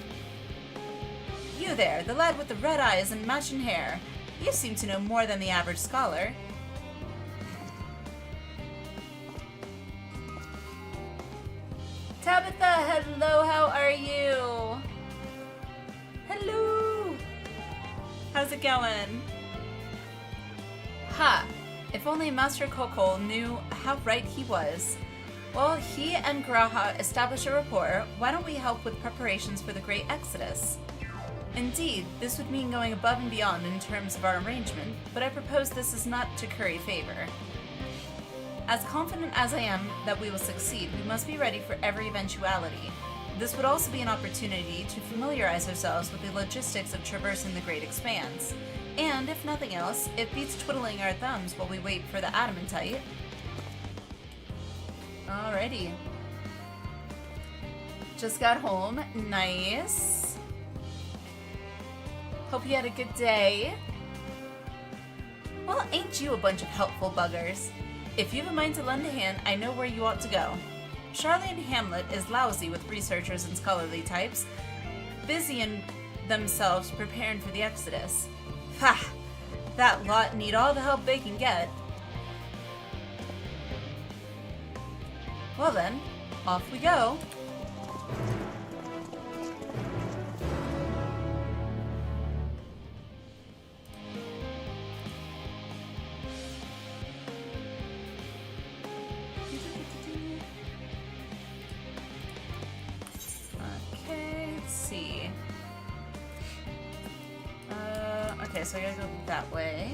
You there, the lad with the red eyes and matching hair. You seem to know more than the average scholar. Tabitha, hello, how are you? Hello! How's it going? Ha! If only Master Kokol knew how right he was. Well, he and Graha established a rapport. Why don't we help with preparations for the Great Exodus? Indeed, this would mean going above and beyond in terms of our arrangement, but I propose this is not to curry favor. As confident as I am that we will succeed, we must be ready for every eventuality. This would also be an opportunity to familiarize ourselves with the logistics of traversing the Great Expanse. And, if nothing else, it beats twiddling our thumbs while we wait for the adamantite. Alrighty. Just got home. Nice. Hope you had a good day. Well, ain't you a bunch of helpful buggers? If you've a mind to lend a hand, I know where you ought to go. Charlene Hamlet is lousy with researchers and scholarly types, busy in themselves preparing for the Exodus. Ha! That lot need all the help they can get. Well then, off we go. Okay, let's see. Okay, so I gotta go that way.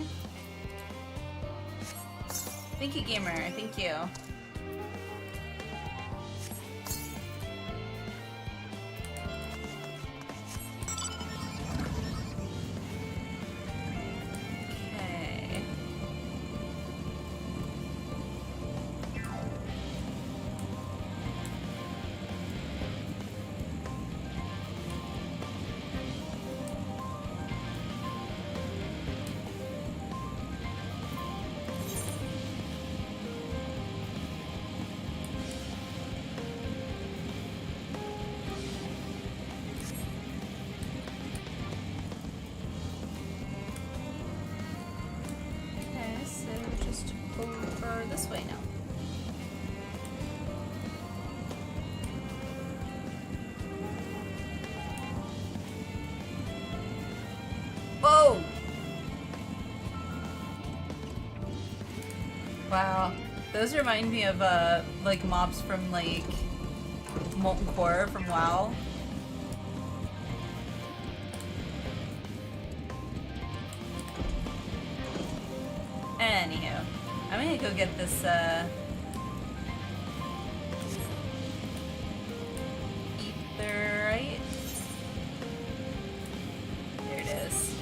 Thank you, Gamer. Thank you. Okay. Wow. Those remind me of, like, mobs from, like, Molten Core from WoW. Anywho, I'm gonna go get this, etherite. There it is.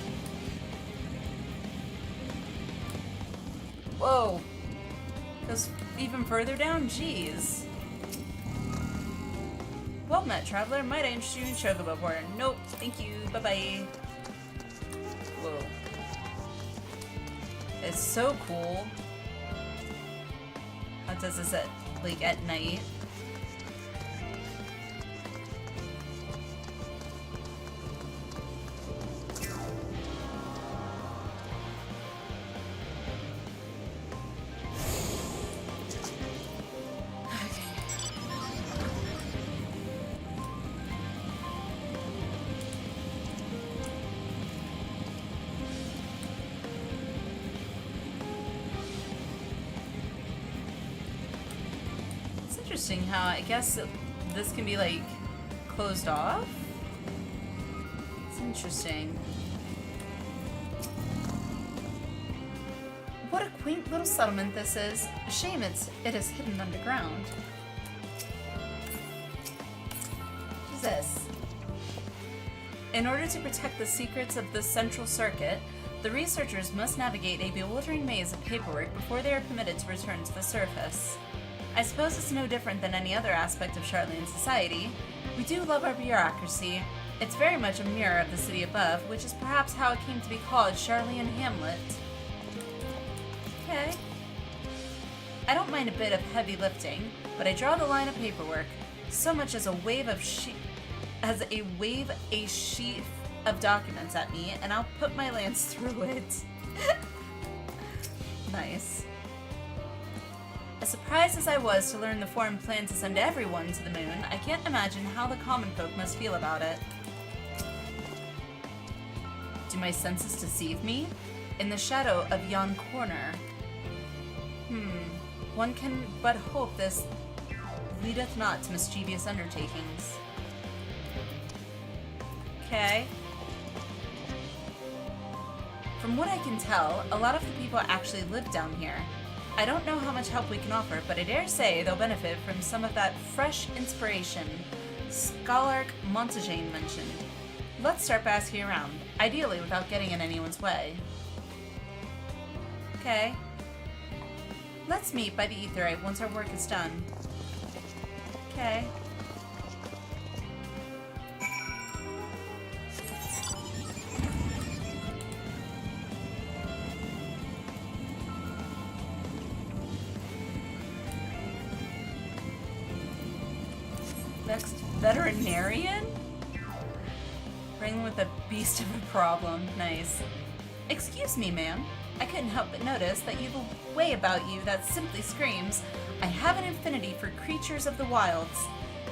Whoa! Goes even further down? Jeez. Well met, traveler. Might I interest you in Chocobo Board? Nope. Thank you. Bye-bye. Whoa. It's so cool. How does this at, like, at night? Interesting how I guess this can be like closed off. It's interesting. What a quaint little settlement this is. A shame it is hidden underground. What is this? In order to protect the secrets of the central circuit, the researchers must navigate a bewildering maze of paperwork before they are permitted to return to the surface. I suppose it's no different than any other aspect of Charlian society. We do love our bureaucracy. It's very much a mirror of the city above, which is perhaps how it came to be called Charlian Hamlet. Okay. I don't mind a bit of heavy lifting, but I draw the line of paperwork. So much as wave a sheaf of documents at me, and I'll put my lance through it. Nice. As surprised as I was to learn the foreign plan to send everyone to the moon, I can't imagine how the common folk must feel about it. Do my senses deceive me? In the shadow of yon corner. One can but hope this leadeth not to mischievous undertakings. Okay. From what I can tell, a lot of the people actually live down here. I don't know how much help we can offer, but I dare say they'll benefit from some of that fresh inspiration Scholark Montagne mentioned. Let's start by asking around, ideally without getting in anyone's way. Okay. Let's meet by the Aetherite once our work is done. Okay. Next, veterinarian? Bring with a beast of a problem. Nice. Excuse me, ma'am. I couldn't help but notice that you've a way about you that simply screams, I have an affinity for creatures of the wilds.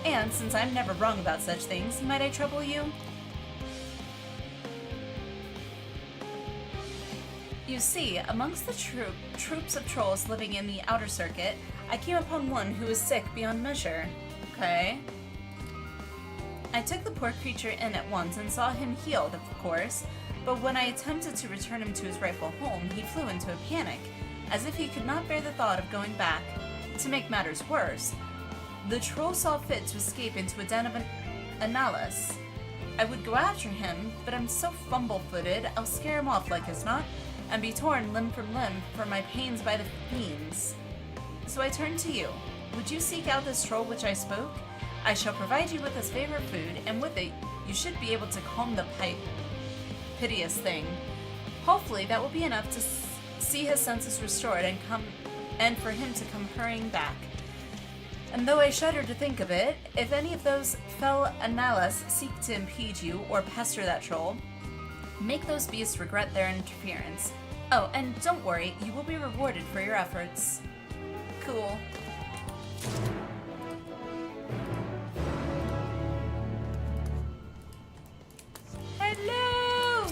And since I'm never wrong about such things, might I trouble you? You see, amongst the troops of trolls living in the outer circuit, I came upon one who was sick beyond measure. Okay. I took the poor creature in at once and saw him healed, of course, but when I attempted to return him to his rightful home, he flew into a panic, as if he could not bear the thought of going back. To make matters worse, the troll saw fit to escape into a den of Analysis. I would go after him, but I'm so fumble-footed, I'll scare him off like as not, and be torn limb from limb for my pains by the fiends. So I turn to you. Would you seek out this troll which I spoke? I shall provide you with his favorite food, and with it, you should be able to calm the piteous thing. Hopefully, that will be enough to see his senses restored and for him to come hurrying back. And though I shudder to think of it, if any of those fell Analysis seek to impede you or pester that troll, make those beasts regret their interference. Oh, and don't worry, you will be rewarded for your efforts. Cool. Hello!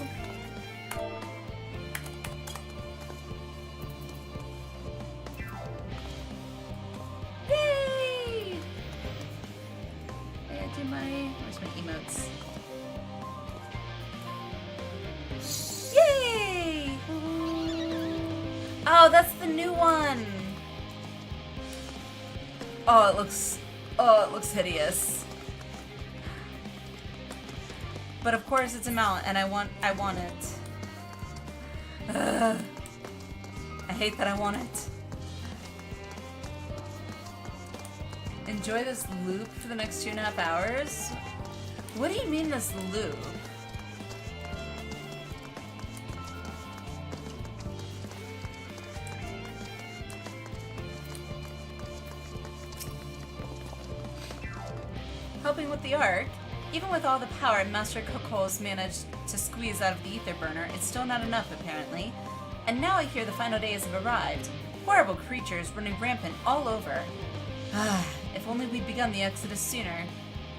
emotes. Yay! Oh, that's the new one. Oh, it looks hideous. But of course it's a mount, and I want it. Ugh. I hate that I want it. Enjoy this loop for the next 2.5 hours? What do you mean this loop? Helping with the arc, even with all the power Master Coco's managed to squeeze out of the ether burner, it's still not enough apparently. And now I hear the final days have arrived. Horrible creatures running rampant all over. If only we'd begun the exodus sooner.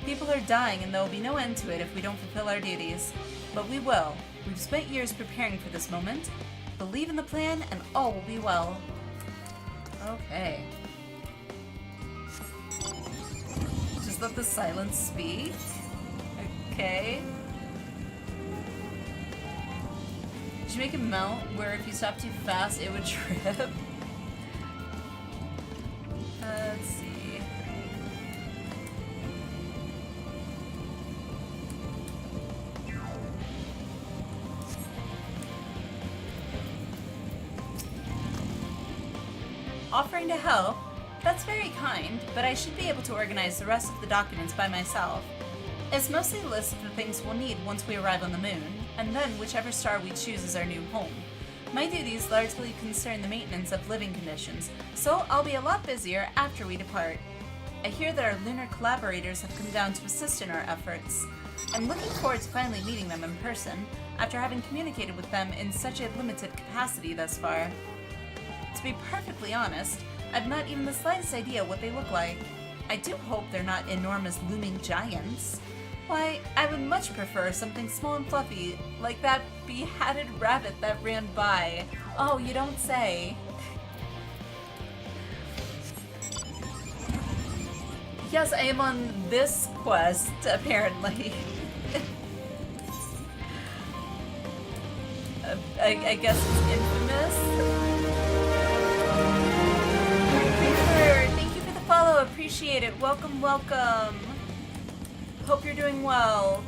People are dying and there will be no end to it if we don't fulfill our duties. But we will. We've spent years preparing for this moment. Believe in the plan and all will be well. Okay. Just let the silence speak. Okay. Did you make a mount where if you stop too fast it would trip? Let's see. Offering to help? That's very kind, but I should be able to organize the rest of the documents by myself. It's mostly a list of the things we'll need once we arrive on the moon, and then whichever star we choose as our new home. My duties largely concern the maintenance of living conditions, so I'll be a lot busier after we depart. I hear that our lunar collaborators have come down to assist in our efforts. I'm looking forward to finally meeting them in person, after having communicated with them in such a limited capacity thus far. To be perfectly honest, I've not even the slightest idea what they look like. I do hope they're not enormous looming giants. Why, I would much prefer something small and fluffy, like that behatted rabbit that ran by. Oh, you don't say. Yes, I am on this quest, apparently. I guess it's infamous. Thank you for the follow, appreciate it. Welcome, welcome. Hope you're doing well.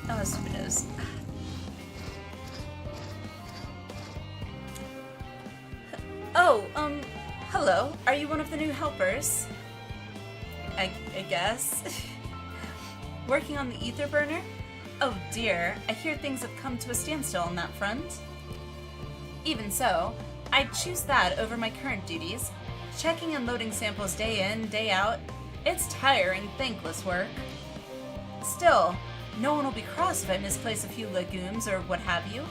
Oh, stupid nose. Oh, hello. Are you one of the new helpers? I guess. Working on the ether burner? Oh dear, I hear things have come to a standstill on that front. Even so, I'd choose that over my current duties. Checking and loading samples day in, day out, it's tiring, thankless work. Still, no one will be cross if I misplace a few legumes or what have you.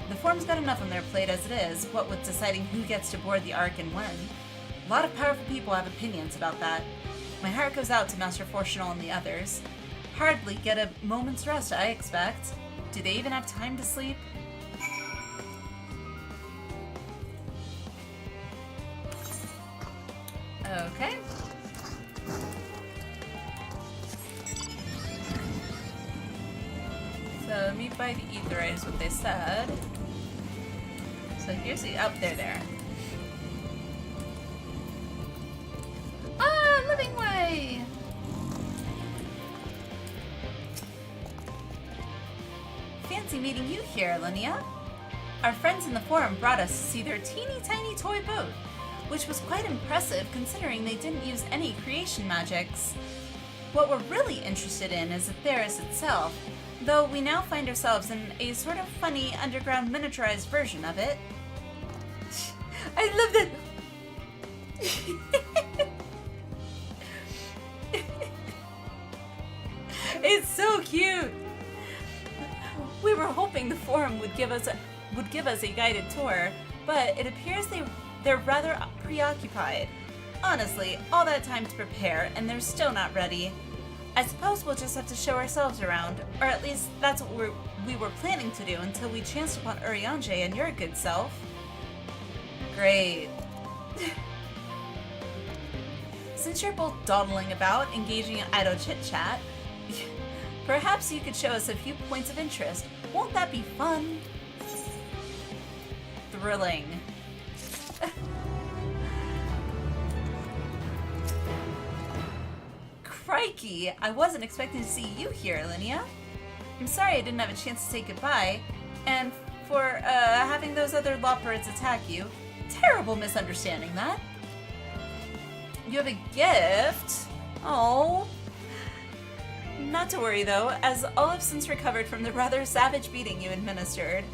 The Form's got enough on their plate as it is, what with deciding who gets to board the Ark and when. A lot of powerful people have opinions about that. My heart goes out to Master Fortunal and the others. Hardly get a moment's rest, I expect. Do they even have time to sleep? Okay. So meet by the etherite is what they said. So here's the there. Ah, living way! Fancy meeting you here, Linnea. Our friends in the forum brought us to see their teeny tiny toy boat, which was quite impressive considering they didn't use any creation magics. What we're really interested in is the Theris itself, though we now find ourselves in a sort of funny underground miniaturized version of it. I love that! It's so cute! We were hoping the forum would give us a guided tour, but it appears they're rather preoccupied. Honestly, all that time to prepare, and they're still not ready. I suppose we'll just have to show ourselves around, or at least that's what we were planning to do until we chanced upon Urianger and your good self. Great. since you're both dawdling about, engaging in idle chit-chat, perhaps you could show us a few points of interest. Won't that be fun? Thrilling. Crikey, I wasn't expecting to see you here, Linnea. I'm sorry I didn't have a chance to say goodbye, and for having those other loperates attack you. Terrible misunderstanding that. You have a gift? Oh. Not to worry though, as all have since recovered from the rather savage beating you administered.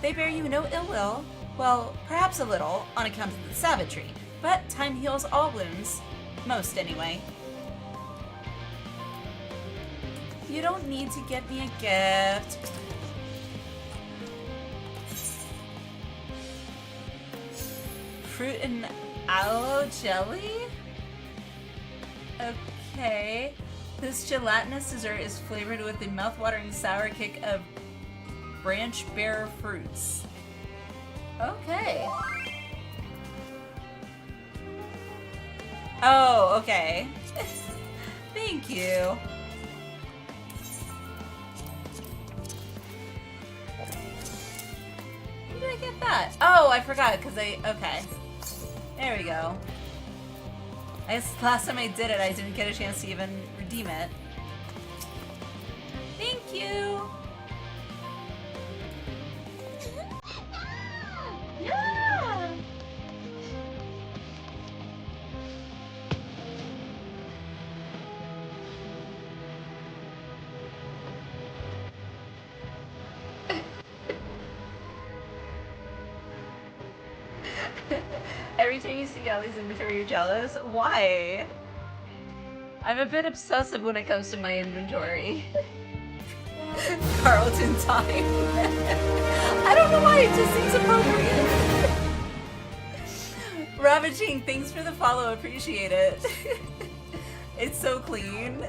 They bear you no ill will. Well, perhaps a little, on account of the savagery, but time heals all wounds. Most, anyway. You don't need to get me a gift. Fruit and aloe jelly? Okay. This gelatinous dessert is flavored with the mouth-watering sour kick of branch bearer fruits. Okay. Oh, okay. Thank you. Where did I get that? Oh, I forgot, because okay. There we go. I guess last time I did it, I didn't get a chance to even redeem it. Thank you! Yeah! Every time you see Galley's inventory, you're jealous? Why? I'm a bit obsessive when it comes to my inventory. Carlton time. I don't know why, it just seems appropriate. Ravaging, thanks for the follow, appreciate it. It's so clean.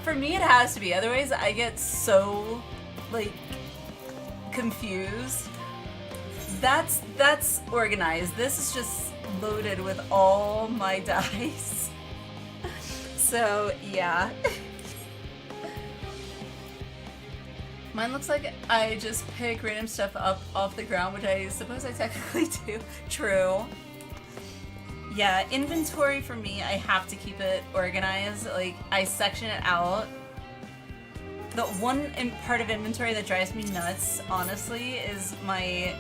For me it has to be, otherwise I get so, like, confused. That's organized. This is just loaded with all my dice. So, yeah. Mine looks like I just pick random stuff up off the ground, which I suppose I technically do. True. Yeah, inventory for me, I have to keep it organized. Like, I section it out. The one part of inventory that drives me nuts, honestly, is my,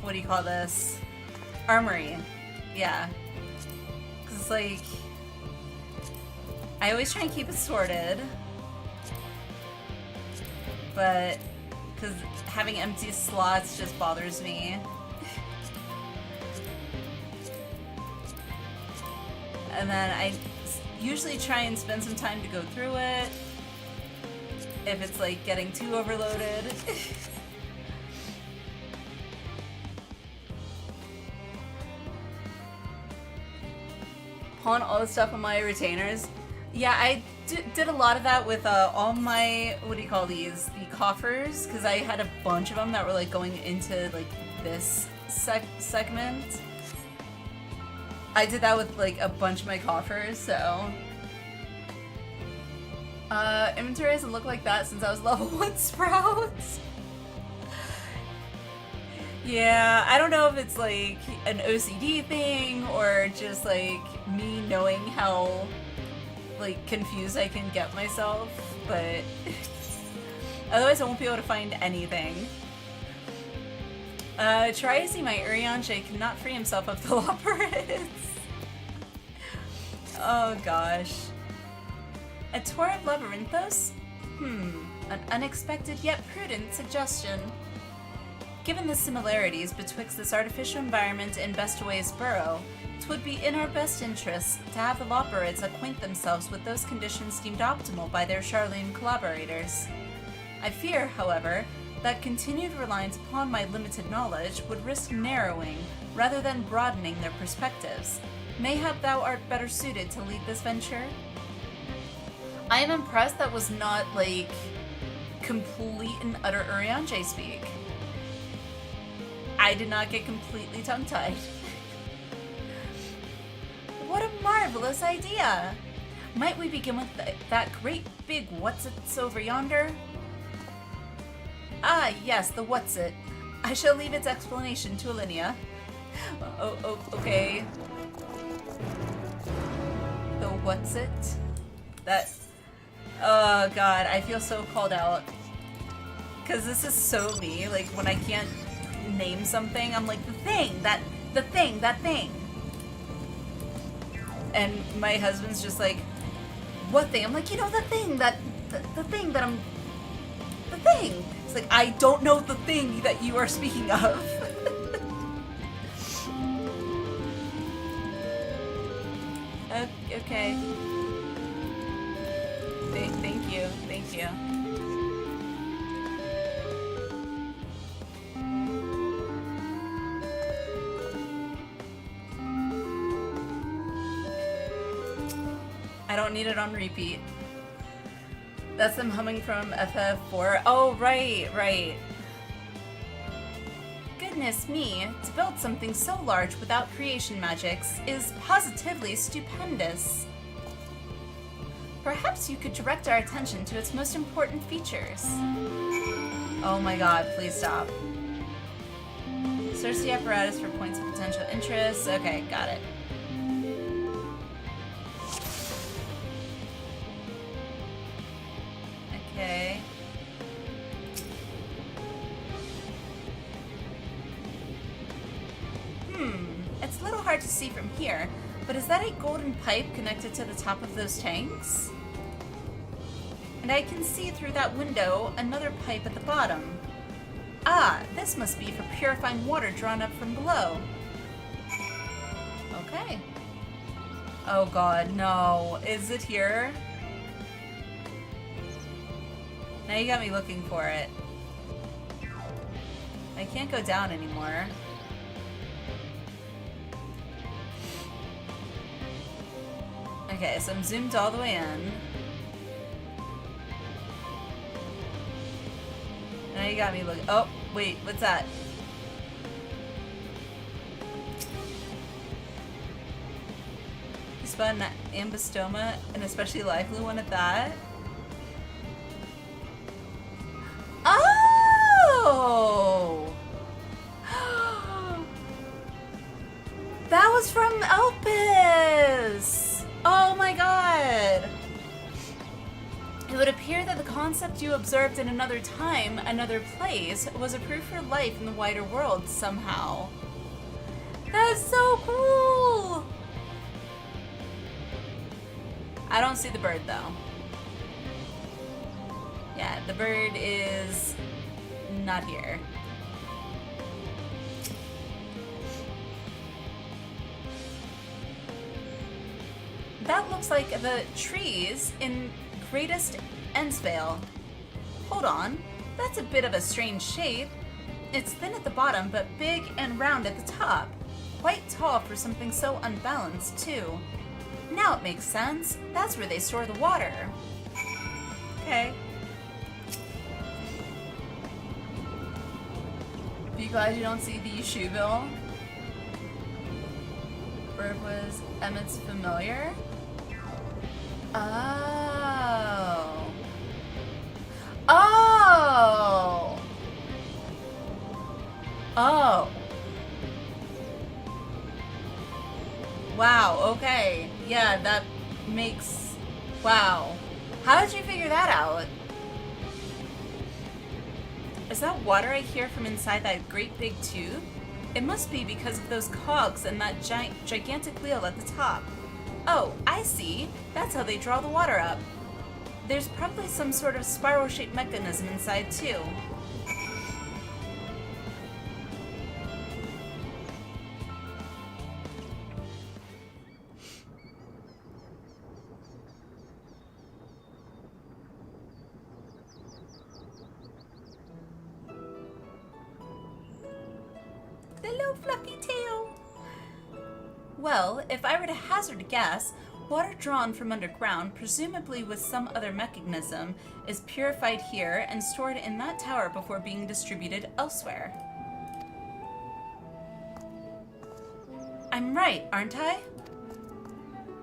what do you call this? Armory. Yeah. Because it's like, I always try and keep it sorted. But, because having empty slots just bothers me. And then I usually try and spend some time to go through it if it's like getting too overloaded. Pawn all the stuff on my retainers. Yeah, I did a lot of that with all my, what do you call these? The coffers, because I had a bunch of them that were like going into like this segment. I did that with like a bunch of my coffers, so. Inventory doesn't look like that since I was level 1 Sprouts. Yeah, I don't know if it's like an OCD thing or just like me knowing how like confused I can get myself, but otherwise I won't be able to find anything. Try to see my Urianger cannot free himself of the loperates. Oh gosh. A tour of Labyrinthos? An unexpected yet prudent suggestion. Given the similarities betwixt this artificial environment and Bestaway's burrow, 'twould be in our best interests to have the loperates acquaint themselves with those conditions deemed optimal by their Charlene collaborators. I fear, however, that continued reliance upon my limited knowledge would risk narrowing rather than broadening their perspectives. Mayhap thou art better suited to lead this venture? I am impressed that was not, like, complete and utter Urianger speak. I did not get completely tongue-tied. What a marvelous idea! Might we begin with that great big what's-its over yonder? Ah, yes, the what's-it. I shall leave its explanation to Alinea. Oh, okay. The what's-it? That... Oh god, I feel so called out. Because this is so me, like, when I can't name something, I'm like, the thing, that thing. And my husband's just like, what thing? I'm like, you know, the thing that, the thing that I'm, the thing. It's like, I don't know the thing that you are speaking of. Okay. Thank you. I don't need it on repeat. That's them humming from FF4. Oh, right. Goodness me, to build something so large without creation magics is positively stupendous. Perhaps you could direct our attention to its most important features. Oh my god, please stop. Search the apparatus for points of potential interest. Okay, got it. Okay. It's a little hard to see from here, but is that a golden pipe connected to the top of those tanks? And I can see through that window another pipe at the bottom. Ah, this must be for purifying water drawn up from below. Okay. Oh god, no. Is it here? Now you got me looking for it. I can't go down anymore. Okay, so I'm zoomed all the way in. Now you got me looking. Oh, wait, what's that? You spun an ambystoma, an especially lively one at that. Oh! That was from Elpis! Oh my god! It would appear that the concept you observed in another time, another place, was a proof for life in the wider world somehow. That's so cool! I don't see the bird though. Yeah, the bird is not here. That looks like the trees in Greatest Ensvale. Hold on, that's a bit of a strange shape. It's thin at the bottom, but big and round at the top. Quite tall for something so unbalanced, too. Now it makes sense. That's where they store the water. Okay. Be glad you don't see the shoebill. Bird was Emmett's familiar. Oh. Oh. Oh. Wow, okay. Yeah, that makes... Wow. How did you figure that out? Is that water I hear from inside that great big tube? It must be because of those cogs and that gigantic wheel at the top. Oh, I see. That's how they draw the water up. There's probably some sort of spiral-shaped mechanism inside, too. The little fluffy tail. Well, if I were to hazard a guess, water drawn from underground, presumably with some other mechanism, is purified here and stored in that tower before being distributed elsewhere. I'm right, aren't I?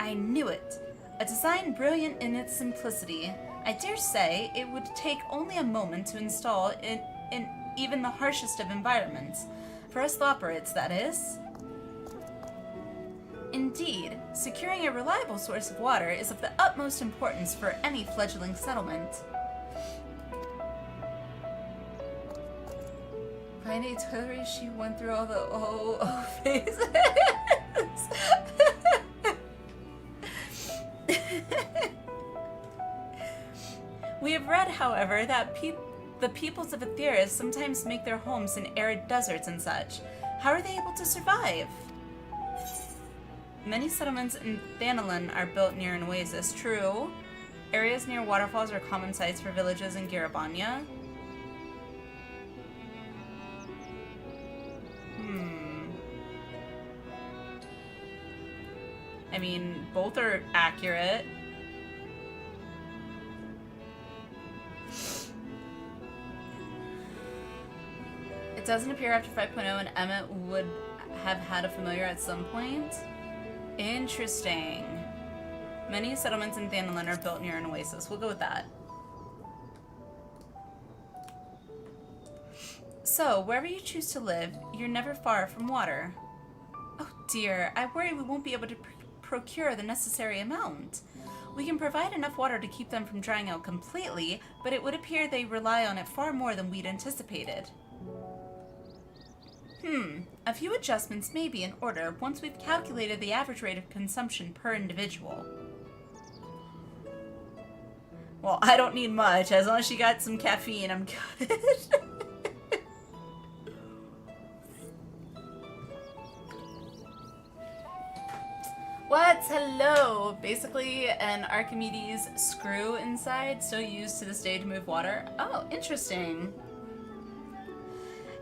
I knew it. A design brilliant in its simplicity. I dare say it would take only a moment to install in even the harshest of environments. For us loperates, that is. Indeed, securing a reliable source of water is of the utmost importance for any fledgling settlement. Finding totally she went through all the phases. We have read, however, that the peoples of Aetheris sometimes make their homes in arid deserts and such. How are they able to survive? Many settlements in Thanalan are built near an oasis. True. Areas near waterfalls are common sites for villages in Garabanya. I mean, both are accurate. It doesn't appear after 5.0 and Emmett would have had a familiar at some point. Interesting. Many settlements in Thanalan are built near an oasis. We'll go with that. So, wherever you choose to live, you're never far from water. Oh dear, I worry we won't be able to procure the necessary amount. We can provide enough water to keep them from drying out completely, but it would appear they rely on it far more than we'd anticipated. A few adjustments may be in order once we've calculated the average rate of consumption per individual. Well, I don't need much. As long as she got some caffeine, I'm good. What? Hello! Basically an Archimedes screw inside, still used to this day to move water. Oh, interesting.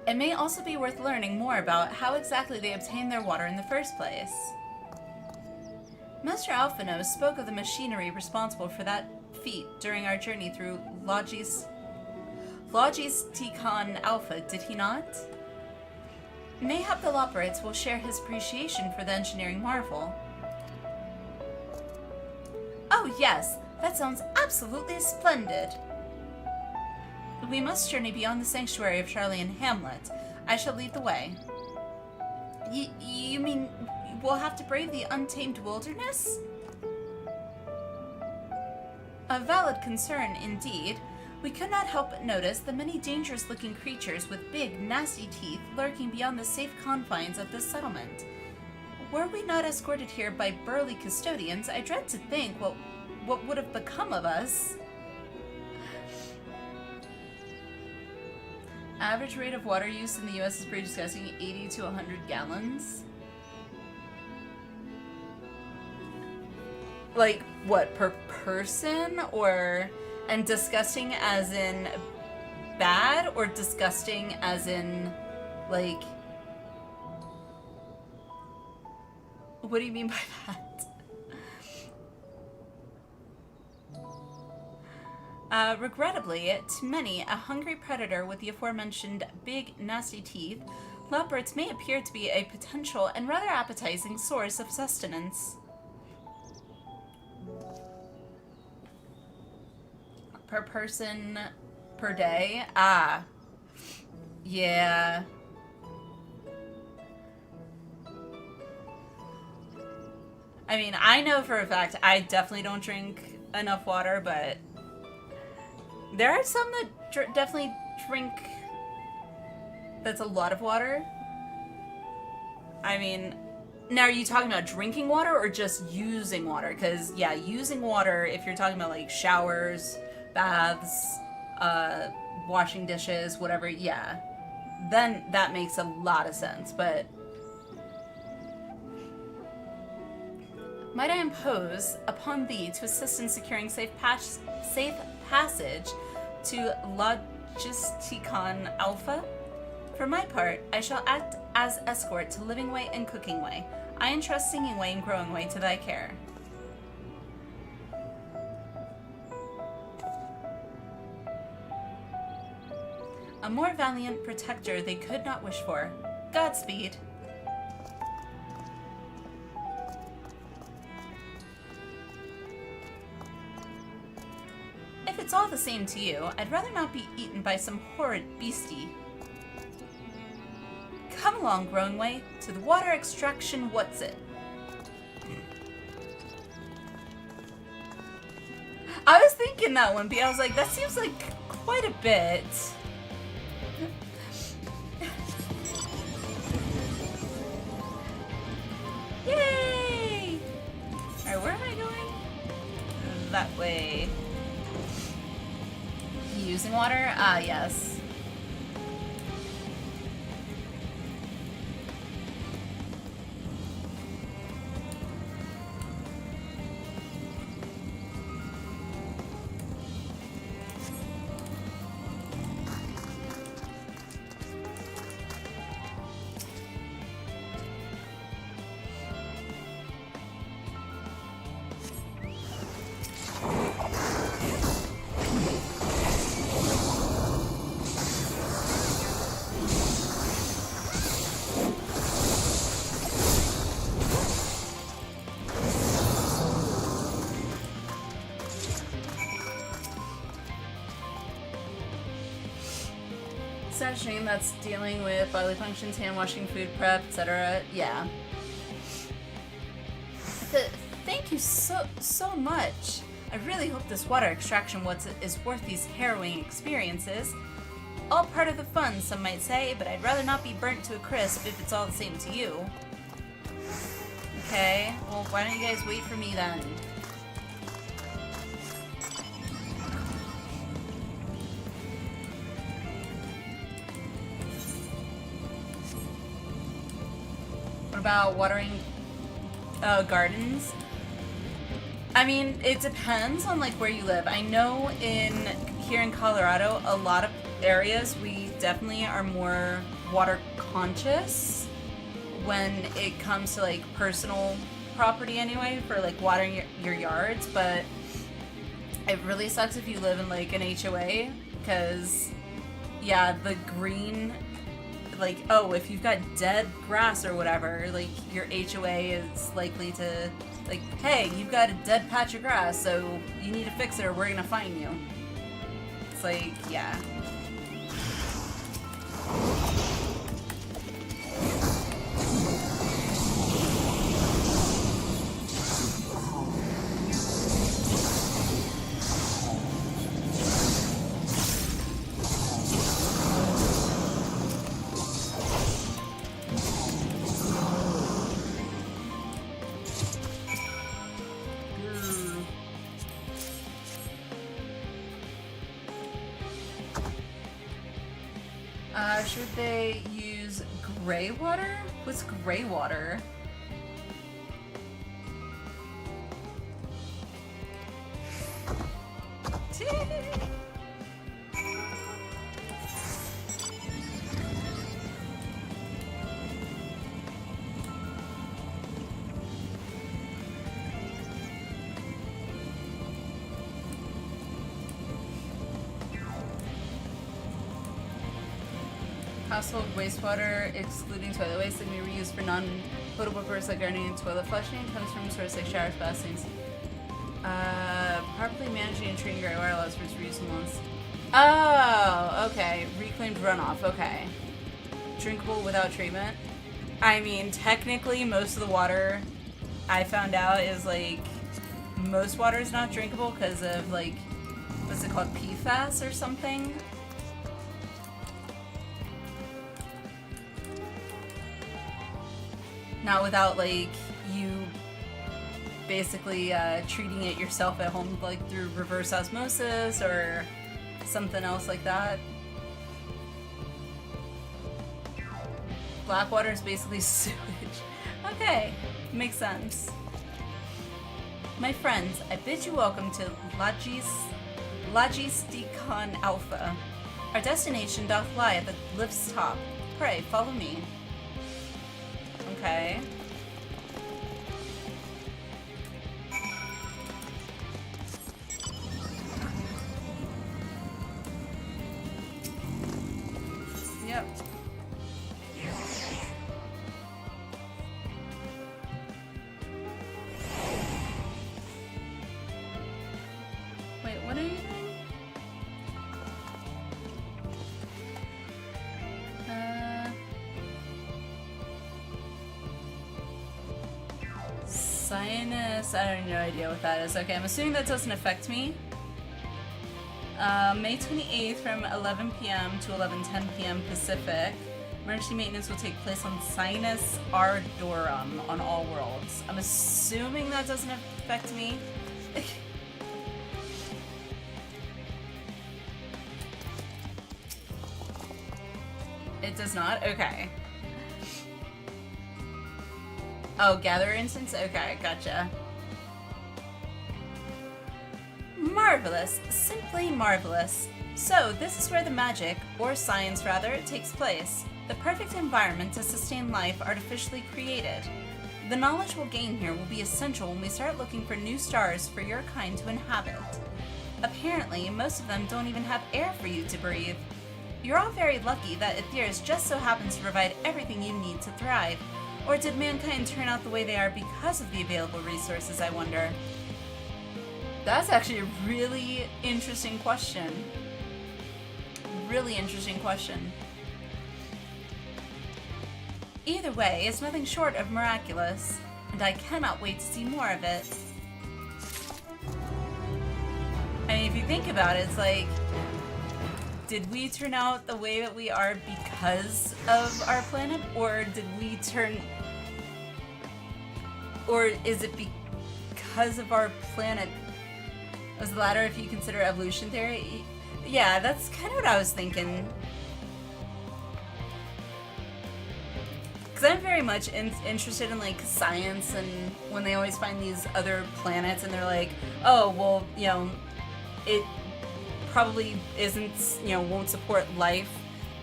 It may also be worth learning more about how exactly they obtain their water in the first place. Master Alphanos spoke of the machinery responsible for that feat during our journey through Logistical Alpha, did he not? Mayhap the loperates will share his appreciation for the engineering marvel. Oh yes, that sounds absolutely splendid. We must journey beyond the sanctuary of Charlian Hamlet. I shall lead the way. You mean we'll have to brave the untamed wilderness? A valid concern, indeed. We could not help but notice the many dangerous-looking creatures with big, nasty teeth lurking beyond the safe confines of this settlement. Were we not escorted here by burly custodians, I dread to think what would have become of us. Average rate of water use in the US is pretty disgusting, 80 to 100 gallons. Like, what, per person? Or, and disgusting as in bad, or disgusting as in, like, what do you mean by that? Regrettably, to many, a hungry predator with the aforementioned big, nasty teeth, loperates may appear to be a potential and rather appetizing source of sustenance. Per person, per day? Ah. Yeah. I mean, I know for a fact I definitely don't drink enough water, but there are some that definitely drink that's a lot of water. I mean, now are you talking about drinking water or just using water? Because, yeah, using water, if you're talking about, like, showers, baths, washing dishes, whatever, yeah, then that makes a lot of sense, but might I impose upon thee to assist in securing safe passage to Logisticon Alpha? For my part, I shall act as escort to Living Way and Cooking Way. I entrust Singing Way and Growing Way to thy care. A more valiant protector they could not wish for. Godspeed. it's all the same to you, I'd rather not be eaten by some horrid beastie. Come along, Growingway, to the water extraction what's it. I was thinking that one, but I was like, that seems like quite a bit. Yay! Alright, where am I going? That way. Using water? Ah, yes. Shame that's dealing with bodily functions, hand washing, food prep, etc. Yeah. Thank you so much. I really hope this water extraction is worth these harrowing experiences. All part of the fun, some might say, but I'd rather not be burnt to a crisp if it's all the same to you. Okay, well, why don't you guys wait for me then? About watering gardens. I mean, it depends on like where you live. I know here in Colorado, a lot of areas we definitely are more water conscious when it comes to like personal property anyway, for like watering your yards, but it really sucks if you live in like an HOA, because yeah, the green, like, oh, if you've got dead grass or whatever, like, your HOA is likely to, like, hey, you've got a dead patch of grass, so you need to fix it or we're gonna fine you. It's like, yeah. Should they use gray water? What's gray water? Household wastewater, excluding toilet waste, that can be reused for non-potable purposes like gardening and toilet flushing, comes from sources like showers, bathrooms. Properly managing and treating gray water allows for its reuse in once. Oh, okay. Reclaimed runoff, okay. Drinkable without treatment. I mean, technically, most of the water I found out is like, most water is not drinkable because of like, what's it called, PFAS or something? Not without, like, you basically treating it yourself at home, like, through reverse osmosis or something else like that. Black water is basically sewage. Okay, makes sense. My friends, I bid you welcome to Logisticon Alpha. Our destination doth lie at the lift's top. Pray, follow me. Okay. Yep. Wait, what are you doing? Sinus, I have no idea what that is. Okay, I'm assuming that doesn't affect me. May 28th from 11 p.m. to 11:10 p.m. Pacific. Emergency maintenance will take place on Sinus Ardorum on all worlds. I'm assuming that doesn't affect me. It does not? Okay. Oh, gather instance? Okay, gotcha. Marvelous. Simply marvelous. So, this is where the magic, or science rather, takes place. The perfect environment to sustain life artificially created. The knowledge we'll gain here will be essential when we start looking for new stars for your kind to inhabit. Apparently, most of them don't even have air for you to breathe. You're all very lucky that Aetheris just so happens to provide everything you need to thrive. Or did mankind turn out the way they are because of the available resources, I wonder? That's actually a really interesting question. Really interesting question. Either way, it's nothing short of miraculous, and I cannot wait to see more of it. I mean, if you think about it, it's like, did we turn out the way that we are because of our planet, or did we turn... Or is it because of our planet? Was the latter if you consider evolution theory? Yeah, that's kind of what I was thinking. Because I'm very much interested in, like, science, and when they always find these other planets and they're like, oh, well, you know, it probably isn't, you know, won't support life.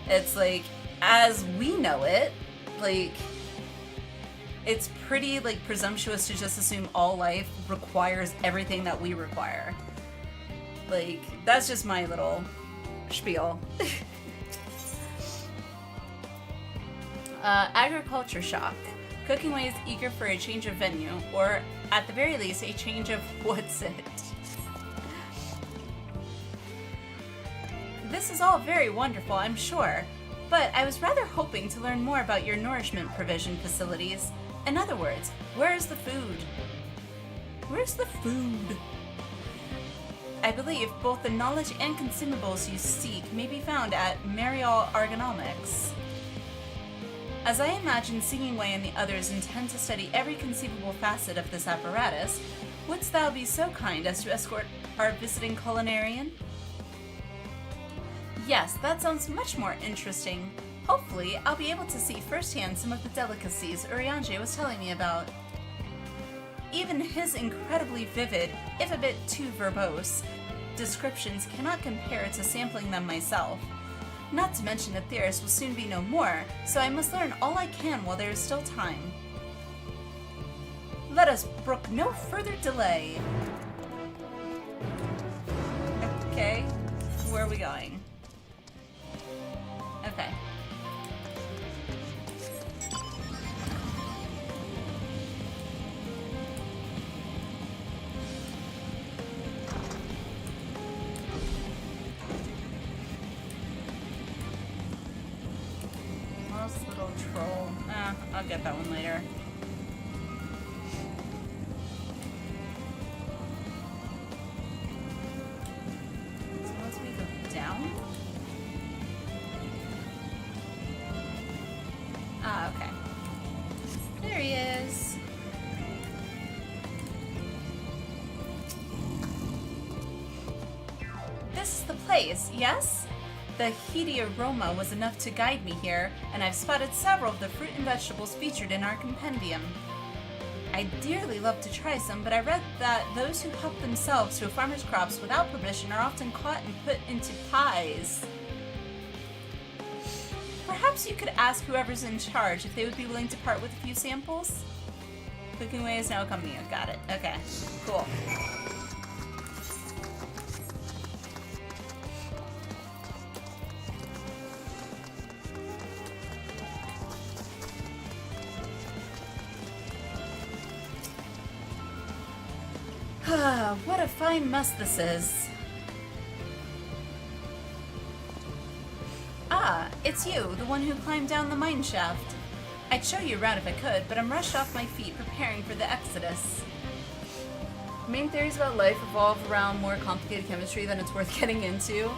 It's like, as we know it, like, it's pretty, like, presumptuous to just assume all life requires everything that we require. Like, that's just my little spiel. Agriculture shock. Cooking Way is eager for a change of venue, or at the very least, a change of what's it. This is all very wonderful, I'm sure, but I was rather hoping to learn more about your nourishment provision facilities. In other words, where's the food? Where's the food? I believe both the knowledge and consumables you seek may be found at Marial Argonomics. As I imagine Singing Way and the others intend to study every conceivable facet of this apparatus, wouldst thou be so kind as to escort our visiting culinarian? Yes, that sounds much more interesting. Hopefully, I'll be able to see firsthand some of the delicacies Urianger was telling me about. Even his incredibly vivid, if a bit too verbose, descriptions cannot compare to sampling them myself. Not to mention that Aetheris will soon be no more, so I must learn all I can while there is still time. Let us brook no further delay. Okay, where are we going? Okay. Little troll. I'll get that one later. So once we go down. Ah, okay. There he is. This is the place, yes? The heady aroma was enough to guide me here, and I've spotted several of the fruit and vegetables featured in our compendium. I'd dearly love to try some, but I read that those who help themselves to a farmer's crops without permission are often caught and put into pies. Perhaps you could ask whoever's in charge if they would be willing to part with a few samples? Cooking Way is now coming in. Got it. Okay. Cool. What a fine mess this is. Ah, it's you, the one who climbed down the mine shaft. I'd show you around if I could, but I'm rushed off my feet preparing for the exodus. Main theories about life revolve around more complicated chemistry than it's worth getting into.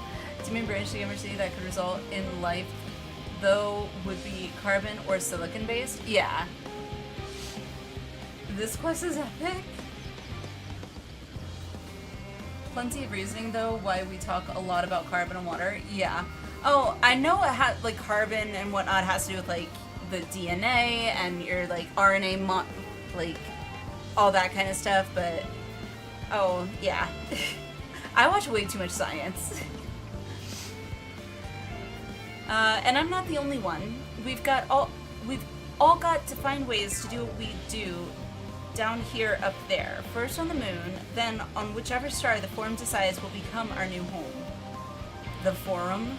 To main branch of chemistry that could result in life, though, would be carbon or silicon based. Yeah. This quest is epic. Plenty of reasoning though why we talk a lot about carbon and water. Yeah. Oh, I know it has like carbon and whatnot has to do with like the DNA and your like RNA like all that kind of stuff, but oh yeah. I watch way too much science. And I'm not the only one. We've all got to find ways to do what we do down here, up there. First on the moon, then on whichever star the Forum decides will become our new home. The Forum?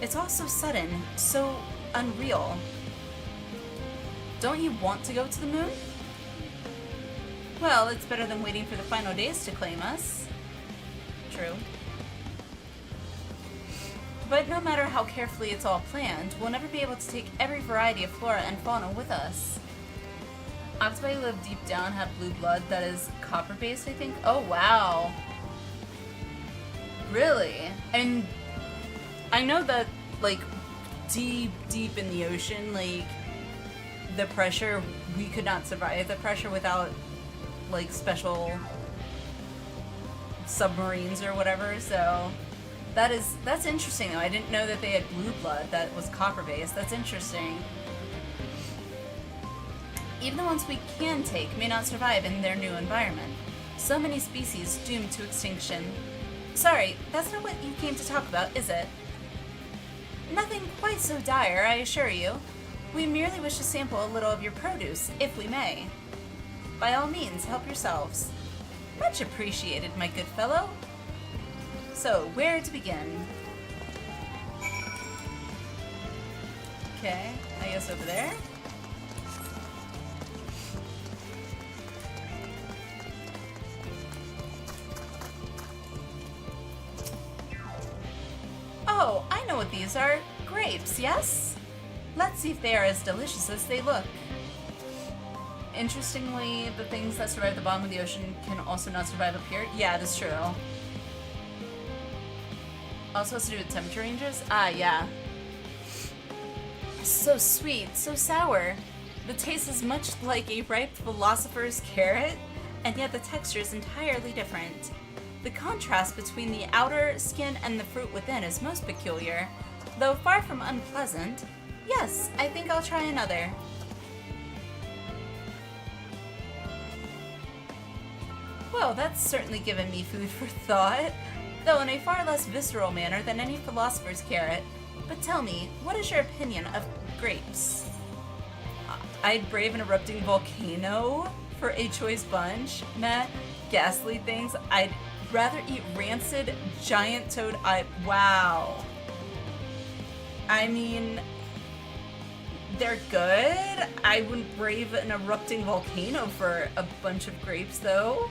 It's all so sudden, so unreal. Don't you want to go to the moon? Well, it's better than waiting for the final days to claim us. True. But no matter how carefully it's all planned, we'll never be able to take every variety of flora and fauna with us. Octopi live deep down, have blue blood that is copper-based, I think. Oh, wow. Really? And I know that, like, deep in the ocean, like, the pressure, we could not survive the pressure without, like, special submarines or whatever, so that's interesting, though. I didn't know that they had blue blood that was copper-based. That's interesting. Even the ones we can take may not survive in their new environment. So many species doomed to extinction. Sorry, that's not what you came to talk about, is it? Nothing quite so dire, I assure you. We merely wish to sample a little of your produce, if we may. By all means, help yourselves. Much appreciated, my good fellow. So, where to begin? Okay, I guess over there. Oh, I know what these are. Grapes, yes? Let's see if they are as delicious as they look. Interestingly, the things that survive the bottom of the ocean can also not survive up here. Yeah, that's true. Also has to do with temperature ranges? Ah, yeah. So sweet, so sour. The taste is much like a ripe philosopher's carrot, and yet the texture is entirely different. The contrast between the outer skin and the fruit within is most peculiar. Though far from unpleasant, yes, I think I'll try another. Well, that's certainly given me food for thought, though in a far less visceral manner than any philosopher's carrot. But tell me, what is your opinion of grapes? I'd brave an erupting volcano for a choice bunch. Meh, ghastly things. I'd rather eat rancid giant toad. Wow. I mean, they're good. I wouldn't brave an erupting volcano for a bunch of grapes, though.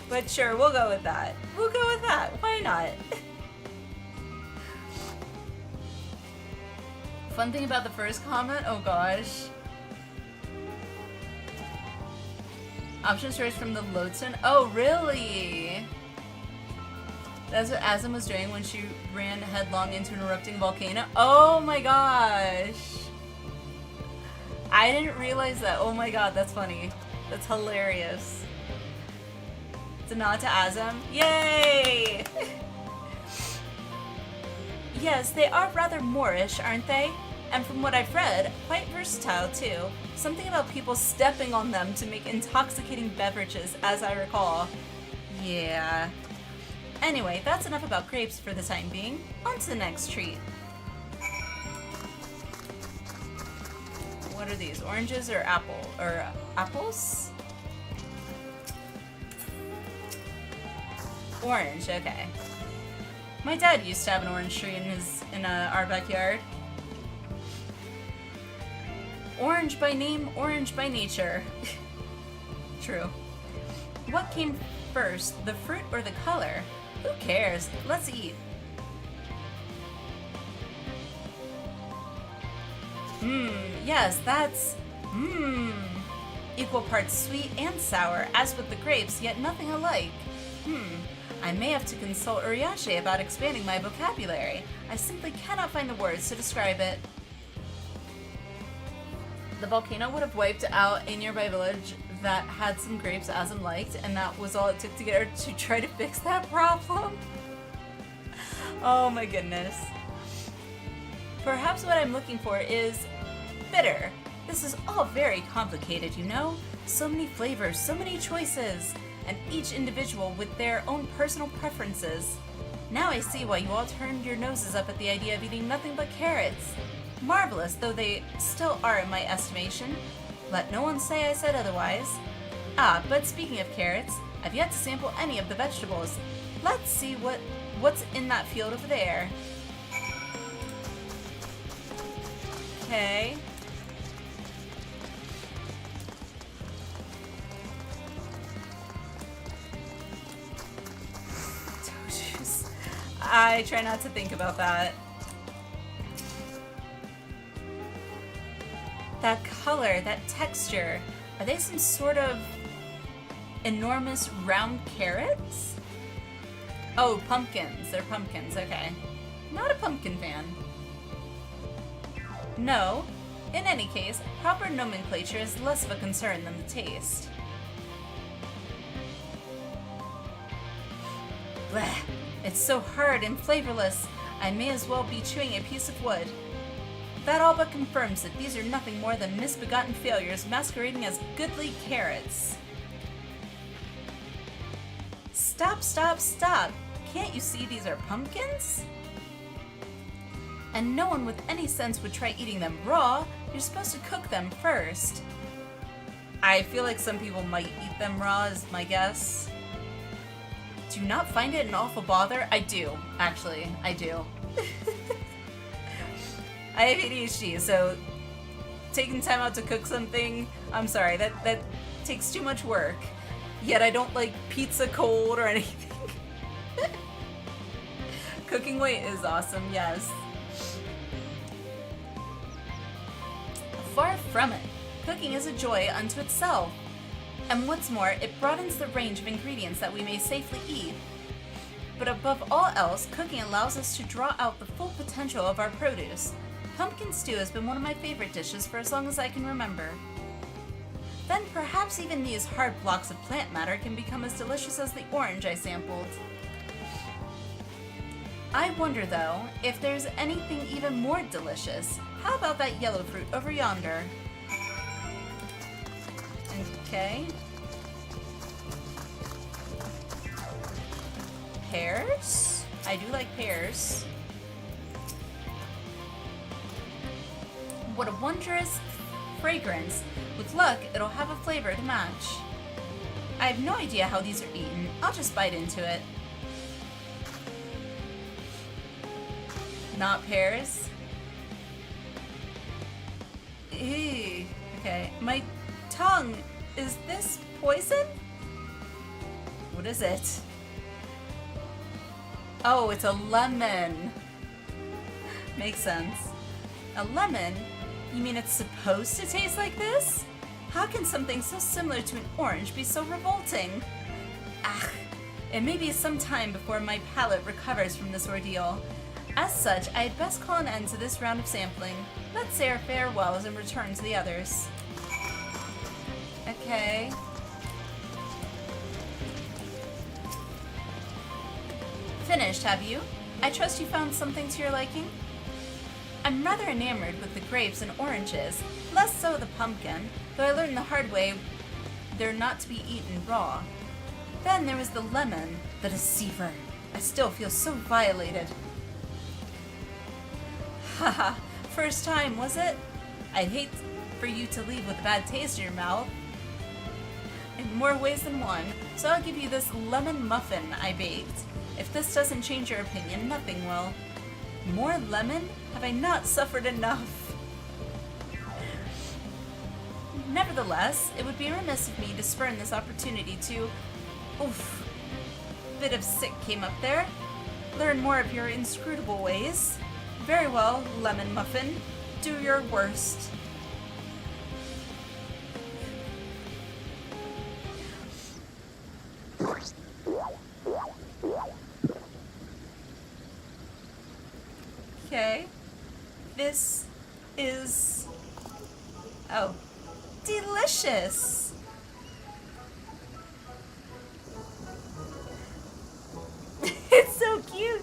But sure, we'll go with that. We'll go with that. Why not? Fun thing about the first comment, oh gosh. Option search from the Lodestone. Oh, really? That's what Azam was doing when she ran headlong into an erupting volcano. Oh my gosh. I didn't realize that. Oh my god, that's funny. That's hilarious. It's a nod to Azam. Yay! Yes, they are rather Moorish, aren't they? And from what I've read, quite versatile too. Something about people stepping on them to make intoxicating beverages, as I recall. Yeah. Anyway, that's enough about grapes for the time being. On to the next treat. What are these? Oranges or apples? Orange, okay. My dad used to have an orange tree in our backyard. Orange by name, orange by nature. True. What came first, the fruit or the color? Who cares? Let's eat. Yes, that's... Equal parts sweet and sour, as with the grapes, yet nothing alike. I may have to consult Uriashe about expanding my vocabulary. I simply cannot find the words to describe it. The volcano would have wiped out a nearby village that had some grapes Asm liked, and that was all it took to get her to try to fix that problem. Oh my goodness. Perhaps what I'm looking for is bitter. This is all very complicated, you know? So many flavors, so many choices, and each individual with their own personal preferences. Now I see why you all turned your noses up at the idea of eating nothing but carrots. Marvelous though they still are in my estimation. Let no one say I said otherwise. Ah, but speaking of carrots, I've yet to sample any of the vegetables. Let's see what's in that field over there. Okay. I try not to think about that. That color, that texture, are they some sort of enormous round carrots? Oh, pumpkins. They're pumpkins, okay. Not a pumpkin fan. No. In any case, proper nomenclature is less of a concern than the taste. Blech. It's so hard and flavorless, I may as well be chewing a piece of wood. That all but confirms that these are nothing more than misbegotten failures masquerading as goodly carrots. Stop, stop, stop! Can't you see these are pumpkins? And no one with any sense would try eating them raw. You're supposed to cook them first. I feel like some people might eat them raw, is my guess. Do you not find it an awful bother? I do, actually. I do. I have ADHD, so taking time out to cook something, I'm sorry, that takes too much work. Yet I don't like pizza cold or anything. Cooking weight is awesome, yes. Far from it. Cooking is a joy unto itself. And what's more, it broadens the range of ingredients that we may safely eat. But above all else, cooking allows us to draw out the full potential of our produce. Pumpkin stew has been one of my favorite dishes for as long as I can remember. Then perhaps even these hard blocks of plant matter can become as delicious as the orange I sampled. I wonder though, if there's anything even more delicious. How about that yellow fruit over yonder? Okay. Pears? I do like pears. What a wondrous fragrance. With luck, it'll have a flavor to match. I have no idea how these are eaten. I'll just bite into it. Not pears. Ew. Okay, my tongue. Is this poison? What is it? Oh, it's a lemon. Makes sense. A lemon? You mean it's supposed to taste like this? How can something so similar to an orange be so revolting? Ah, it may be some time before my palate recovers from this ordeal. As such, I had best call an end to this round of sampling. Let's say our farewells and return to the others. Okay. Finished, have you? I trust you found something to your liking? I'm rather enamored with the grapes and oranges, less so the pumpkin, though I learned the hard way they're not to be eaten raw. Then there was the lemon, the deceiver. I still feel so violated. Haha, first time, was it? I'd hate for you to leave with a bad taste in your mouth. In more ways than one, so I'll give you this lemon muffin I baked. If this doesn't change your opinion, nothing will. More lemon? Have I not suffered enough? Nevertheless, it would be remiss of me to spurn this opportunity to... Oof. Bit of sick came up there. Learn more of your inscrutable ways. Very well, lemon muffin. Do your worst. Okay. This is... oh. Delicious! It's so cute!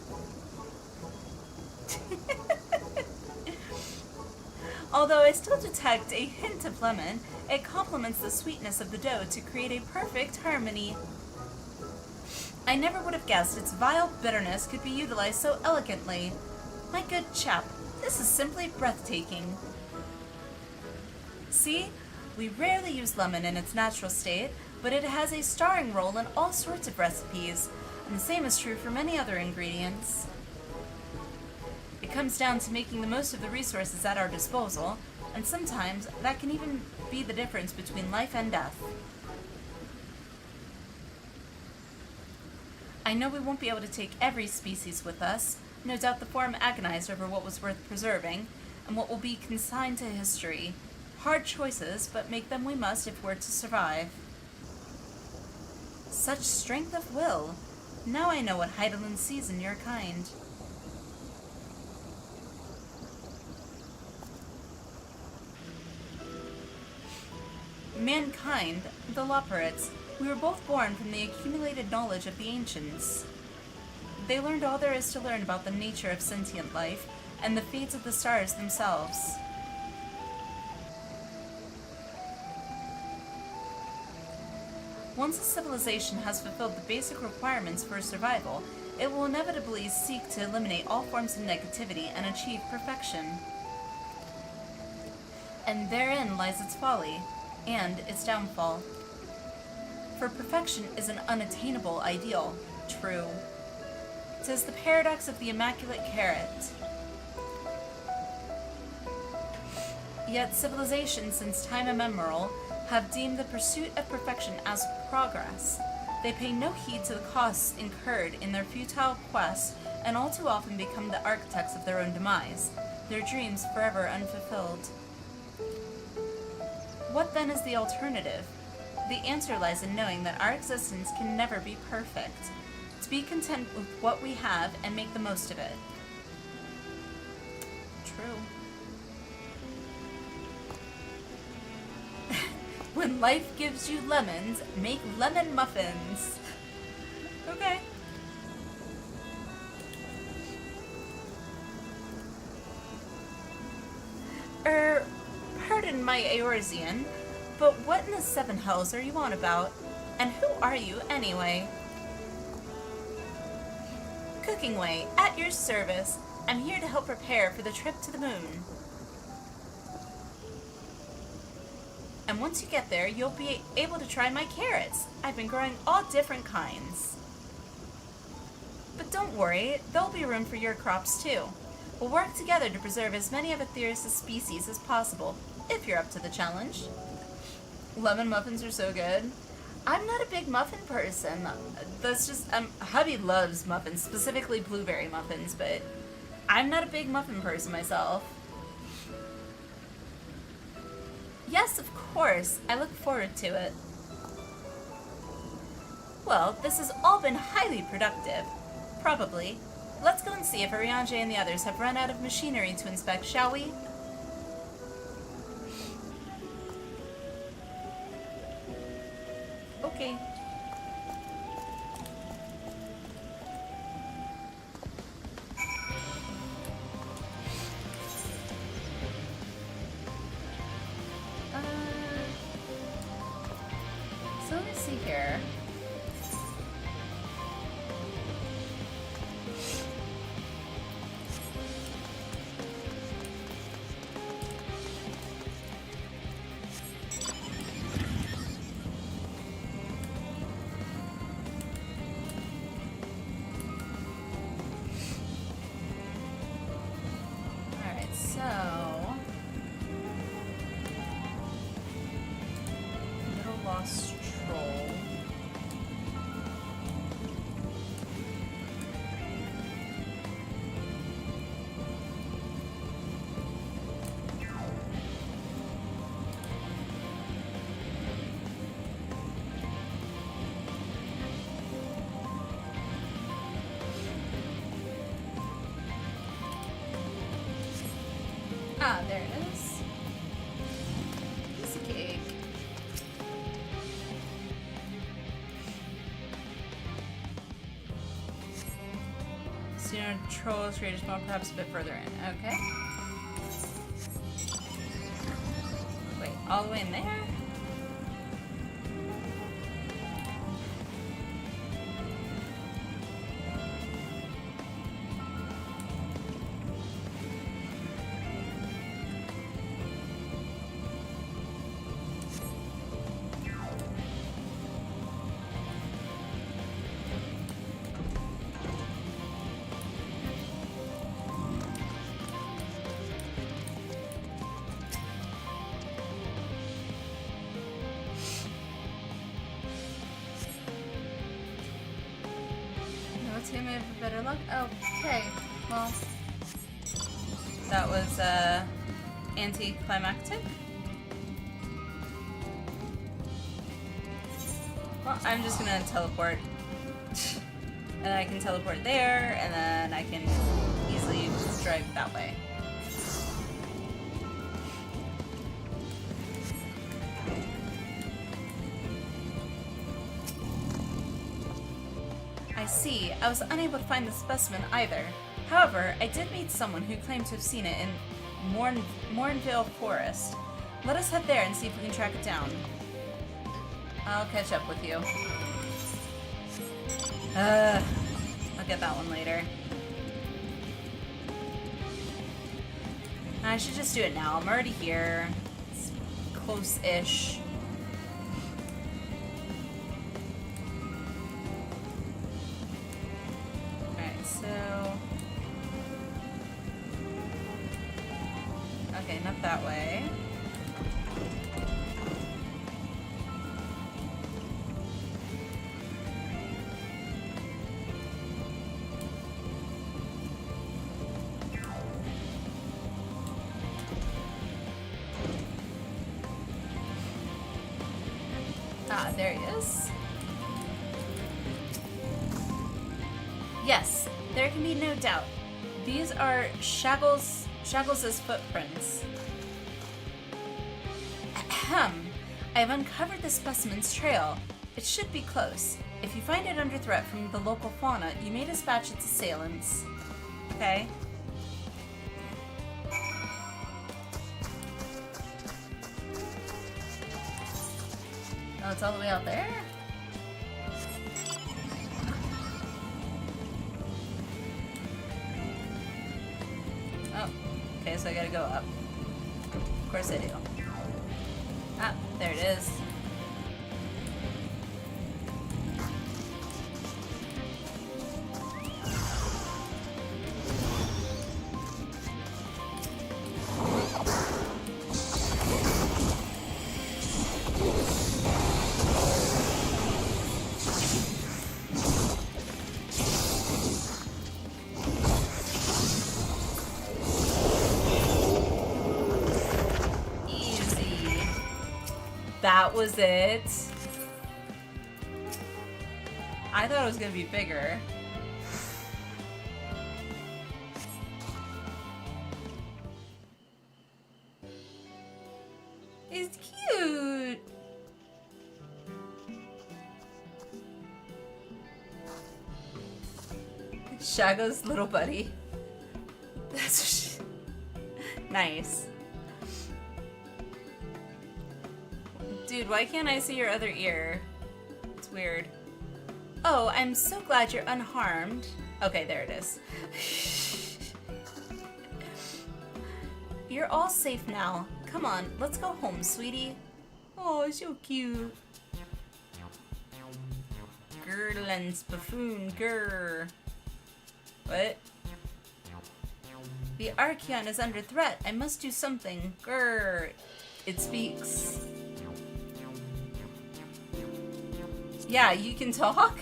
Although I still detect a hint of lemon, it complements the sweetness of the dough to create a perfect harmony. I never would have guessed its vile bitterness could be utilized so elegantly. My good chap, this is simply breathtaking. See? We rarely use lemon in its natural state, but it has a starring role in all sorts of recipes, and the same is true for many other ingredients. It comes down to making the most of the resources at our disposal, and sometimes that can even be the difference between life and death. I know we won't be able to take every species with us. No doubt the Forum agonized over what was worth preserving, and what will be consigned to history. Hard choices, but make them we must if we're to survive. Such strength of will. Now I know what Heidelin sees in your kind. Mankind, the loperates, we were both born from the accumulated knowledge of the ancients. They learned all there is to learn about the nature of sentient life, and the fates of the stars themselves. Once a civilization has fulfilled the basic requirements for survival, it will inevitably seek to eliminate all forms of negativity and achieve perfection. And therein lies its folly, and its downfall. For perfection is an unattainable ideal, true. 'Tis the paradox of the immaculate carrot. Yet civilizations since time immemorial have deemed the pursuit of perfection as progress. They pay no heed to the costs incurred in their futile quest, and all too often become the architects of their own demise, their dreams forever unfulfilled. What then is the alternative? The answer lies in knowing that our existence can never be perfect. To be content with what we have and make the most of it. True. When life gives you lemons, make lemon muffins. Okay. Pardon my Eorzean, but what in the seven hells are you on about? And who are you, anyway? Cooking Way, at your service. I'm here to help prepare for the trip to the moon. And once you get there, you'll be able to try my carrots. I've been growing all different kinds. But don't worry, there'll be room for your crops too. We'll work together to preserve as many of Aetherius' species as possible, if you're up to the challenge. Lemon muffins are so good. I'm not a big muffin person. That's just, hubby loves muffins, specifically blueberry muffins, but I'm not a big muffin person myself. Yes, of course. I look forward to it. Well, this has all been highly productive. Probably. Let's go and see if Ariange and the others have run out of machinery to inspect, shall we? Okay. So let me see here. Controls creators more, perhaps a bit further in. Okay. Wait, all the way in there? May have better luck. Okay, well, that was anticlimactic. Well, I'm just gonna teleport, and I can teleport there, and then I can easily drive that way. I see. I was unable to find the specimen either. However, I did meet someone who claimed to have seen it in Mornvale Forest. Let us head there and see if we can track it down. I'll catch up with you. I'll get that one later. I should just do it now. I'm already here. It's close-ish. Okay, not that way. Ah, there he is. Yes, there can be no doubt. These are Shaggles's footprints. Ahem. I have uncovered the specimen's trail. It should be close. If you find it under threat from the local fauna, you may dispatch its assailants. Okay. Oh, it's all the way out there? Oh, okay, so I gotta go up. Of course I do. Ah, there it is. That was it. I thought it was gonna be bigger. He's cute. Shago's little buddy. That's nice. Dude, why can't I see your other ear? It's weird. Oh, I'm so glad you're unharmed. Okay, there it is. You're all safe now. Come on, let's go home, sweetie. Oh, so cute. Girlens buffoon, grr. What? The Archeon is under threat. I must do something. Grr. It speaks. Yeah, you can talk?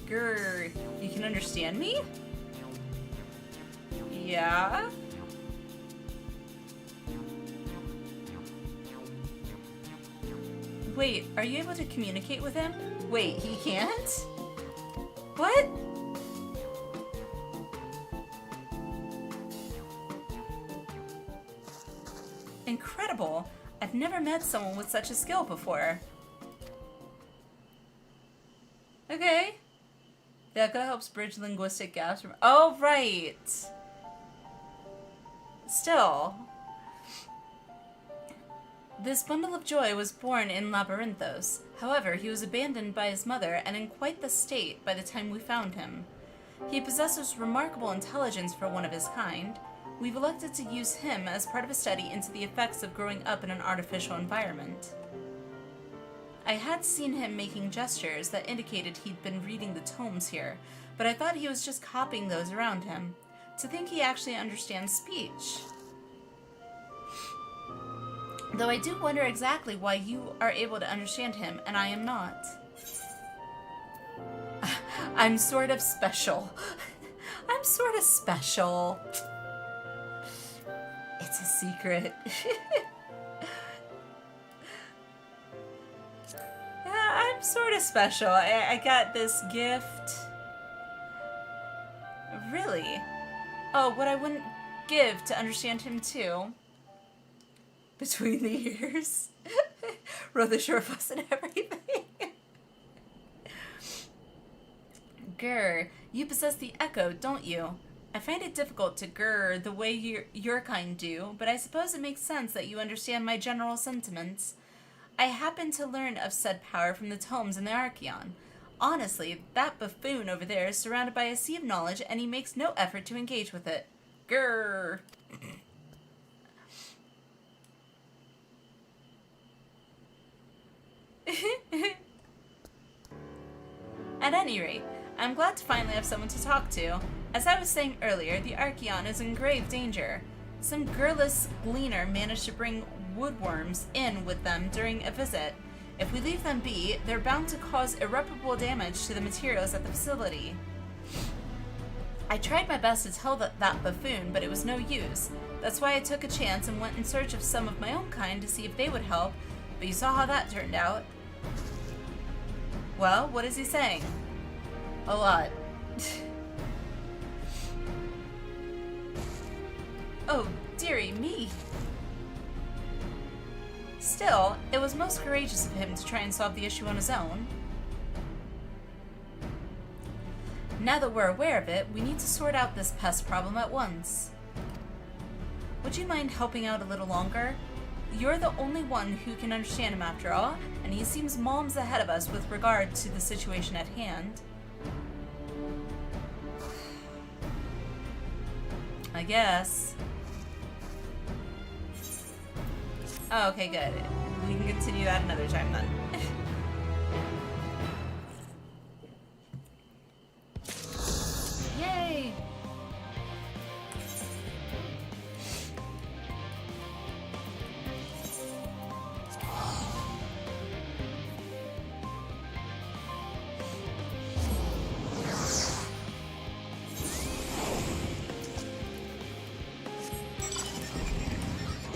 Grr, you can understand me? Yeah? Wait, are you able to communicate with him? Wait, he can't? What? Incredible! I've never met someone with such a skill before. Okay. The echo helps bridge linguistic gaps. Oh, right. Still. This bundle of joy was born in Labyrinthos. However, he was abandoned by his mother and in quite the state by the time we found him. He possesses remarkable intelligence for one of his kind. We've elected to use him as part of a study into the effects of growing up in an artificial environment. I had seen him making gestures that indicated he'd been reading the tomes here, but I thought he was just copying those around him. To think he actually understands speech. Though I do wonder exactly why you are able to understand him and I am not. I'm sort of special. I'm sort of special. It's a secret. Yeah, I'm sort of special. I got this gift. Really? Oh, what I wouldn't give to understand him too. Between the ears. Row the short bus and everything. Grr, you possess the echo, don't you? I find it difficult to grr the way your kind do, but I suppose it makes sense that you understand my general sentiments. I happen to learn of said power from the tomes in the Archeon. Honestly, that buffoon over there is surrounded by a sea of knowledge and he makes no effort to engage with it. Grr. At any rate, I'm glad to finally have someone to talk to. As I was saying earlier, the Archeon is in grave danger. Some girlless gleaner managed to bring woodworms in with them during a visit. If we leave them be, they're bound to cause irreparable damage to the materials at the facility. I tried my best to tell that buffoon, but it was no use. That's why I took a chance and went in search of some of my own kind to see if they would help, but you saw how that turned out. Well, what is he saying? A lot. Oh, dearie me. Still, it was most courageous of him to try and solve the issue on his own. Now that we're aware of it, we need to sort out this pest problem at once. Would you mind helping out a little longer? You're the only one who can understand him after all, and he seems moms ahead of us with regard to the situation at hand. I guess. Oh, okay, good. We can continue that another time then. Yay!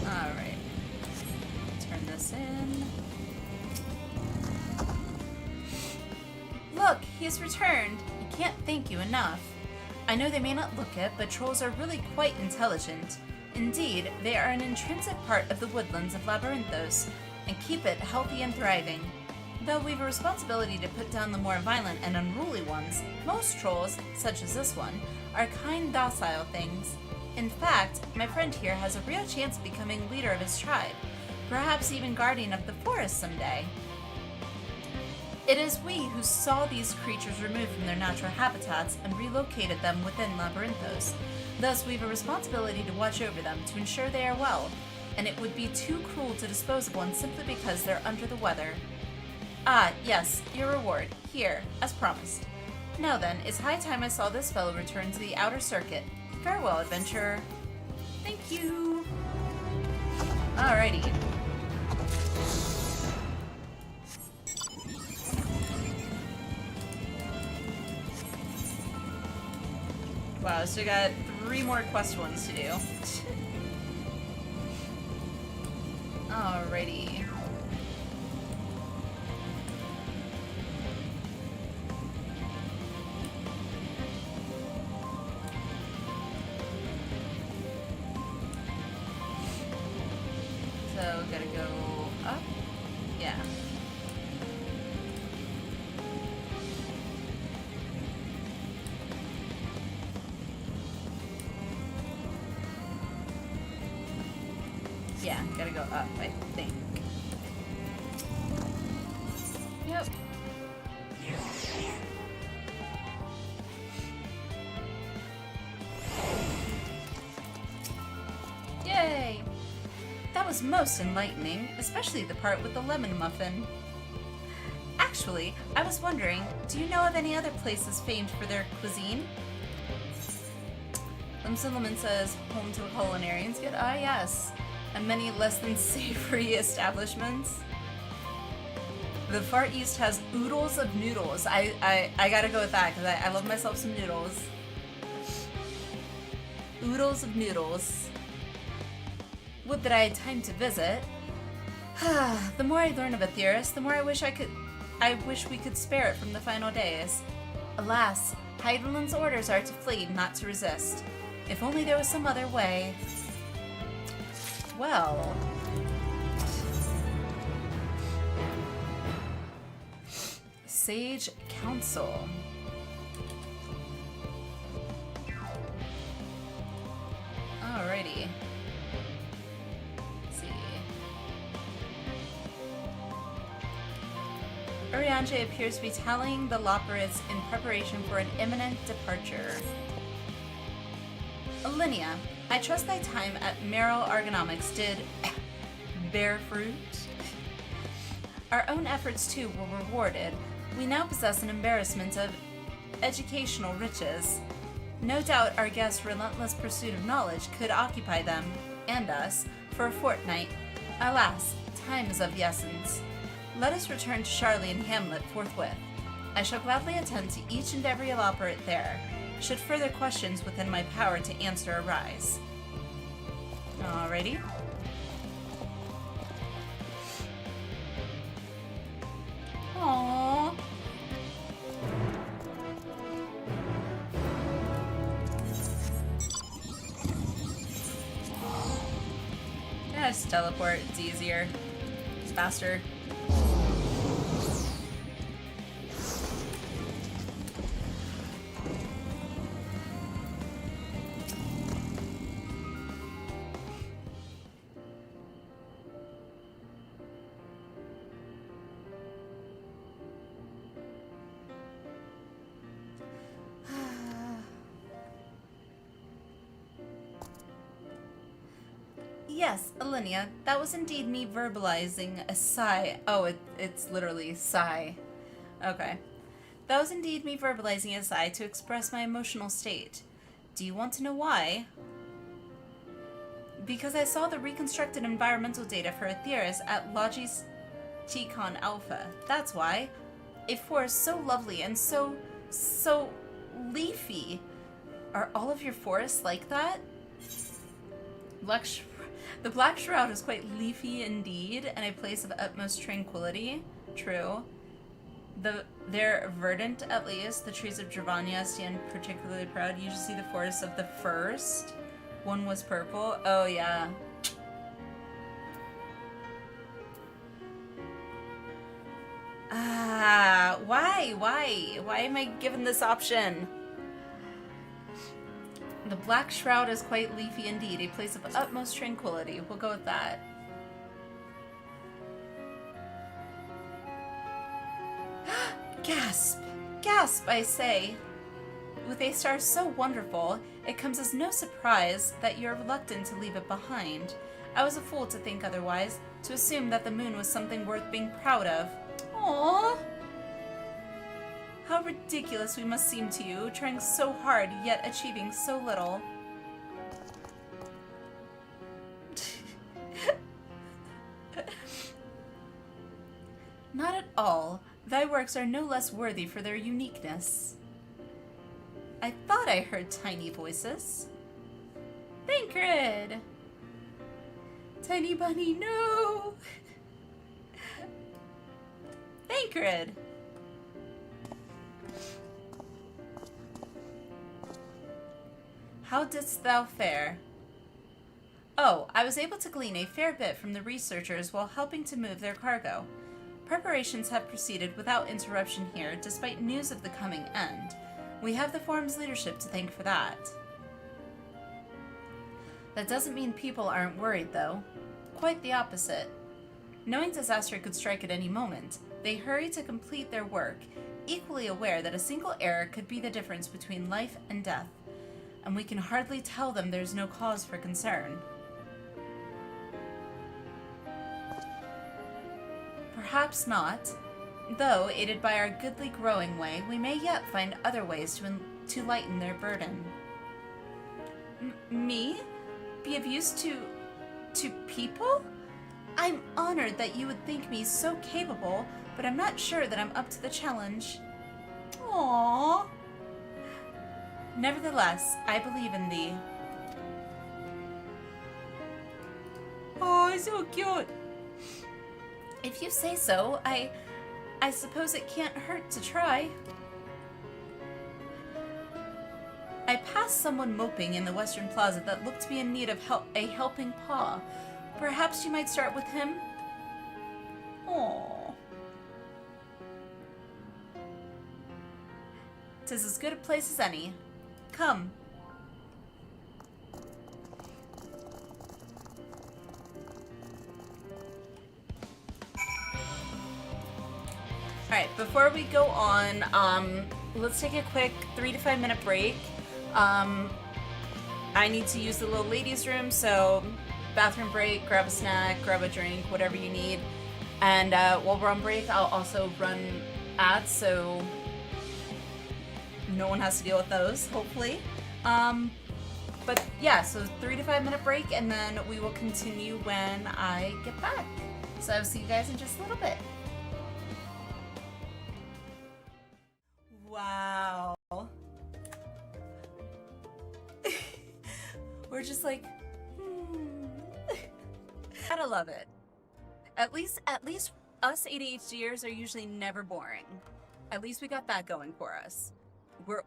Alright. Turn this in. Look, he's returned. He can't thank you enough. I know they may not look it, but trolls are really quite intelligent. Indeed, they are an intrinsic part of the woodlands of Labyrinthos, and keep it healthy and thriving. Though we've a responsibility to put down the more violent and unruly ones, most trolls, such as this one, are kind, docile things. In fact, my friend here has a real chance of becoming leader of his tribe, perhaps even guardian of the forest someday. It is we who saw these creatures removed from their natural habitats and relocated them within Labyrinthos. Thus, we've a responsibility to watch over them to ensure they are well, and it would be too cruel to dispose of one simply because they're under the weather. Ah, yes, your reward, here, as promised. Now then, it's high time I saw this fellow return to the outer circuit. Farewell, adventurer. Thank you. Alrighty. Wow, so we got 3 more quest ones to do. Alrighty. So, gotta go up? Yeah. Gotta go up, I think. Yep. Yay! That was most enlightening, especially the part with the lemon muffin. Actually, I was wondering, do you know of any other places famed for their cuisine? Lemon says, home to culinarians good? Ah, yes. And many less than savory establishments. The Far East has oodles of noodles. I gotta go with that, because I love myself some noodles. Oodles of noodles. Would that I had time to visit. The more I learn of Aetheris, the more I wish we could spare it from the final days. Alas, Heidelin's orders are to flee, not to resist. If only there was some other way. Well... Sage Council. Alrighty. Let's see. Urianger appears to be tallying the loperates in preparation for an imminent departure. Alinea, I trust thy time at Merrill Ergonomics did bear fruit. Our own efforts too were rewarded. We now possess an embarrassment of educational riches. No doubt our guests' relentless pursuit of knowledge could occupy them, and us, for a fortnight. Alas, time is of the essence. Let us return to Charlie and Hamlet forthwith. I shall gladly attend to each and every loperate there, should further questions within my power to answer arise. Alrighty. Aww. Yeah, just teleport. It's easier. It's faster. Yes, Alinea, that was indeed me verbalizing a sigh. Oh, it's literally sigh. Okay. That was indeed me verbalizing a sigh to express my emotional state. Do you want to know why? Because I saw the reconstructed environmental data for Aetheris at Logistical Alpha. That's why. A forest so lovely and so leafy. Are all of your forests like that? The Black Shroud is quite leafy indeed, and a place of utmost tranquility. True. They're verdant, at least. The trees of Dravania stand particularly proud. You should see the forests of the first. One was purple. Oh, yeah. Ah, why? Why am I given this option? The Black Shroud is quite leafy indeed, a place of utmost tranquility. We'll go with that. Gasp! Gasp, I say! With a star so wonderful, it comes as no surprise that you're reluctant to leave it behind. I was a fool to think otherwise, to assume that the moon was something worth being proud of. Aww! How ridiculous we must seem to you, trying so hard, yet achieving so little. Not at all. Thy works are no less worthy for their uniqueness. I thought I heard tiny voices. Thancred! Tiny bunny, no! Thancred! How didst thou fare? Oh, I was able to glean a fair bit from the researchers while helping to move their cargo. Preparations have proceeded without interruption here, despite news of the coming end. We have the forum's leadership to thank for that. That doesn't mean people aren't worried, though. Quite the opposite. Knowing disaster could strike at any moment, they hurry to complete their work, equally aware that a single error could be the difference between life and death, and we can hardly tell them there's no cause for concern. Perhaps not, though, aided by our goodly growing way, we may yet find other ways to lighten their burden. Me? Be of use to people? I'm honored that you would think me so capable, but I'm not sure that I'm up to the challenge. Aww. Nevertheless, I believe in thee. Oh, so cute. If you say so, I suppose it can't hurt to try. I passed someone moping in the Western Plaza that looked to be in need of a helping paw. Perhaps you might start with him? Aww. 'Tis as good a place as any. Come. Alright, before we go on, let's take a quick 3 to 5 minute break. I need to use the little ladies' room, so bathroom break, grab a snack, grab a drink, whatever you need. And while we're on break, I'll also run ads, so no one has to deal with those, hopefully. But yeah, so 3 to 5 minute break, and then we will continue when I get back. So I'll see you guys in just a little bit. Wow. We're just like, Gotta love it. At least us ADHDers are usually never boring. At least we got that going for us.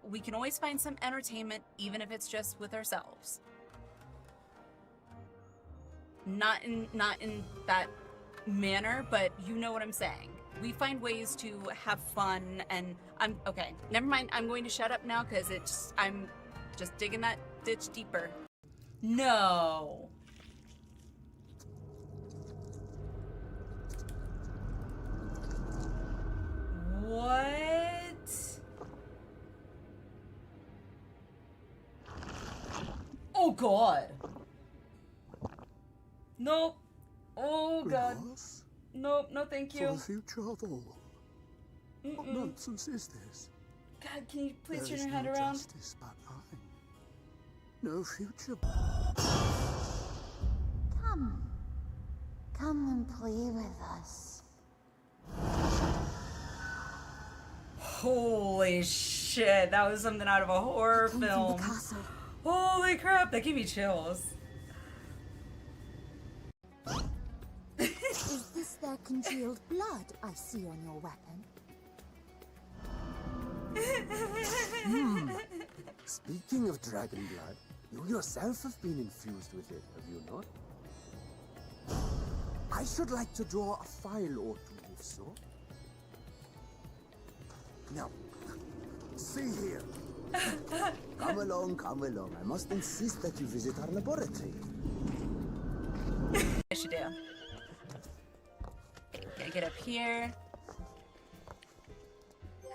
We can always find some entertainment, even if it's just with ourselves. Not in that manner, but you know what I'm saying. We find ways to have fun, and okay. Never mind. I'm going to shut up now because I'm just digging that ditch deeper. No. What? Oh God. Nope. Oh God. Ross? Nope, no thank you. For the future of all. What nonsense is this? God, can you please turn There is your head no around? justice but mine. No future. Come and play with us. Holy shit, that was something out of a horror film. Holy crap, that gave me chills. Is this their congealed blood I see on your weapon? Speaking of dragon blood, you yourself have been infused with it, have you not? I should like to draw a file or two, if so. Now, see here. Come along, come along. I must insist that you visit our laboratory. Yes, you do. Okay, get up here.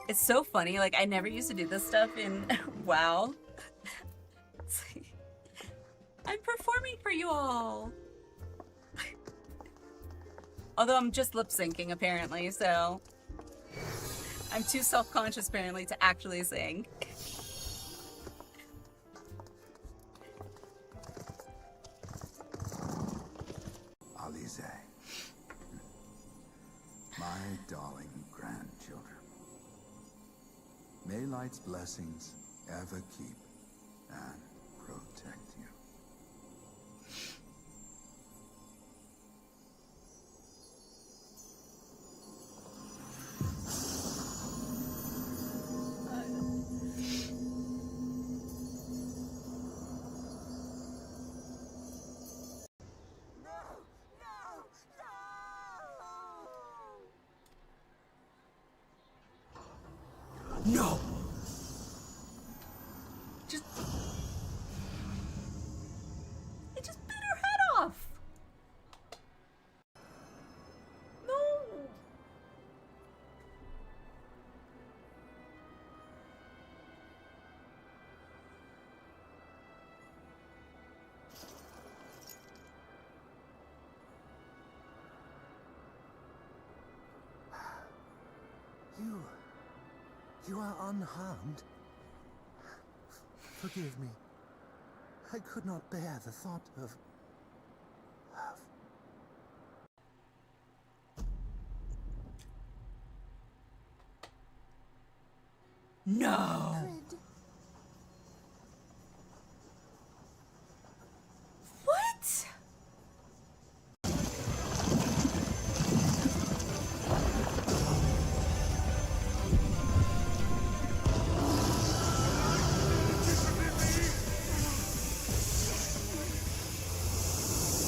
It's so funny, like, I never used to do this stuff in WoW. It's like, I'm performing for you all. Although I'm just lip syncing, apparently, so I'm too self-conscious, apparently, to actually sing. Alize, my darling grandchildren, may light's blessings ever keep and protect you. No! You are unharmed. Forgive me. I could not bear the thought of... No! What?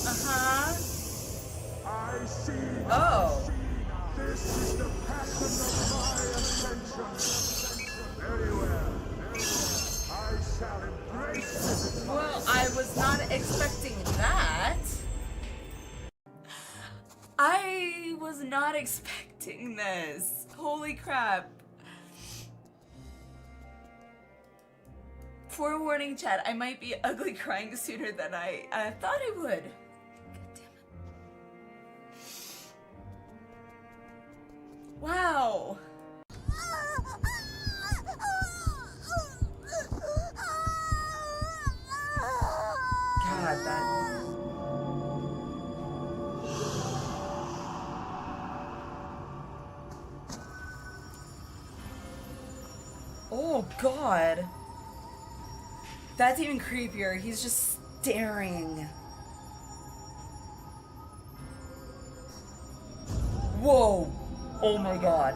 Uh-huh. I see. Oh. This is the passion of my ascension. Very well. I shall embrace it. Well, I was not expecting that. I was not expecting this. Holy crap. Forewarning, chat, I might be ugly crying sooner than I thought I would. God damn it. Wow. God, that... Oh, God. That's even creepier. He's just staring. Whoa. Oh, my God.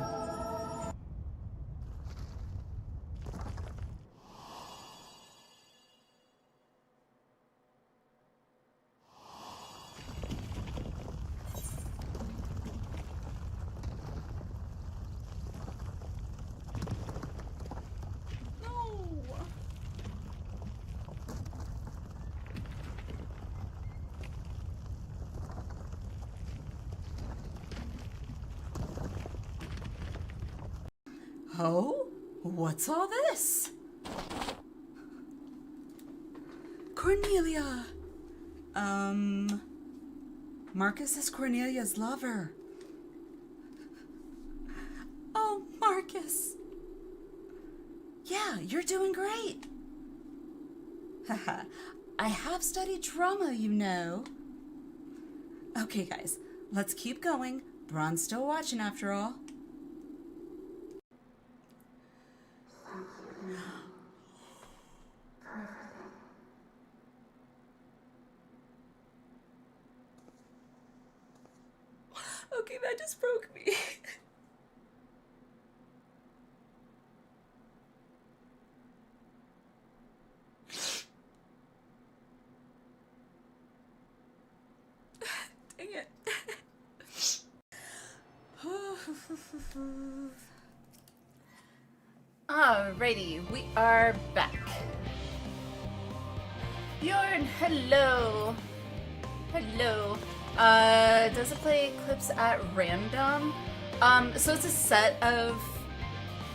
Oh? What's all this? Cornelia! Marcus is Cornelia's lover. Oh, Marcus! Yeah, you're doing great! Haha, I have studied drama, you know. Okay, guys, let's keep going. Braun's still watching after all. Okay, that just broke me. Dang it. Alrighty, we are back. Bjorn, hello. Hello. Does it play clips at random? So it's a set of...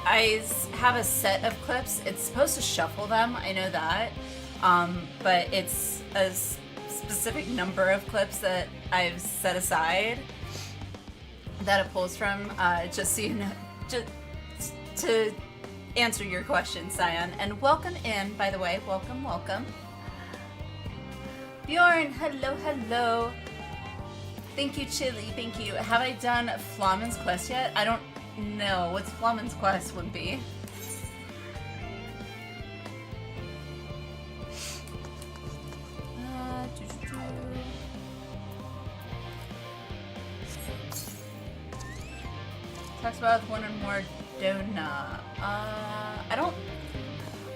I have a set of clips. It's supposed to shuffle them, I know that. But it's a specific number of clips that I've set aside that it pulls from, just so you know, just to answer your question, Sion. And welcome in, by the way. Welcome, welcome. Bjorn, hello, hello. Thank you, Chili, thank you. Have I done Flamin's Quest yet? I don't know. What's Flamin's Quest would be? Talks about one or more donut. I don't...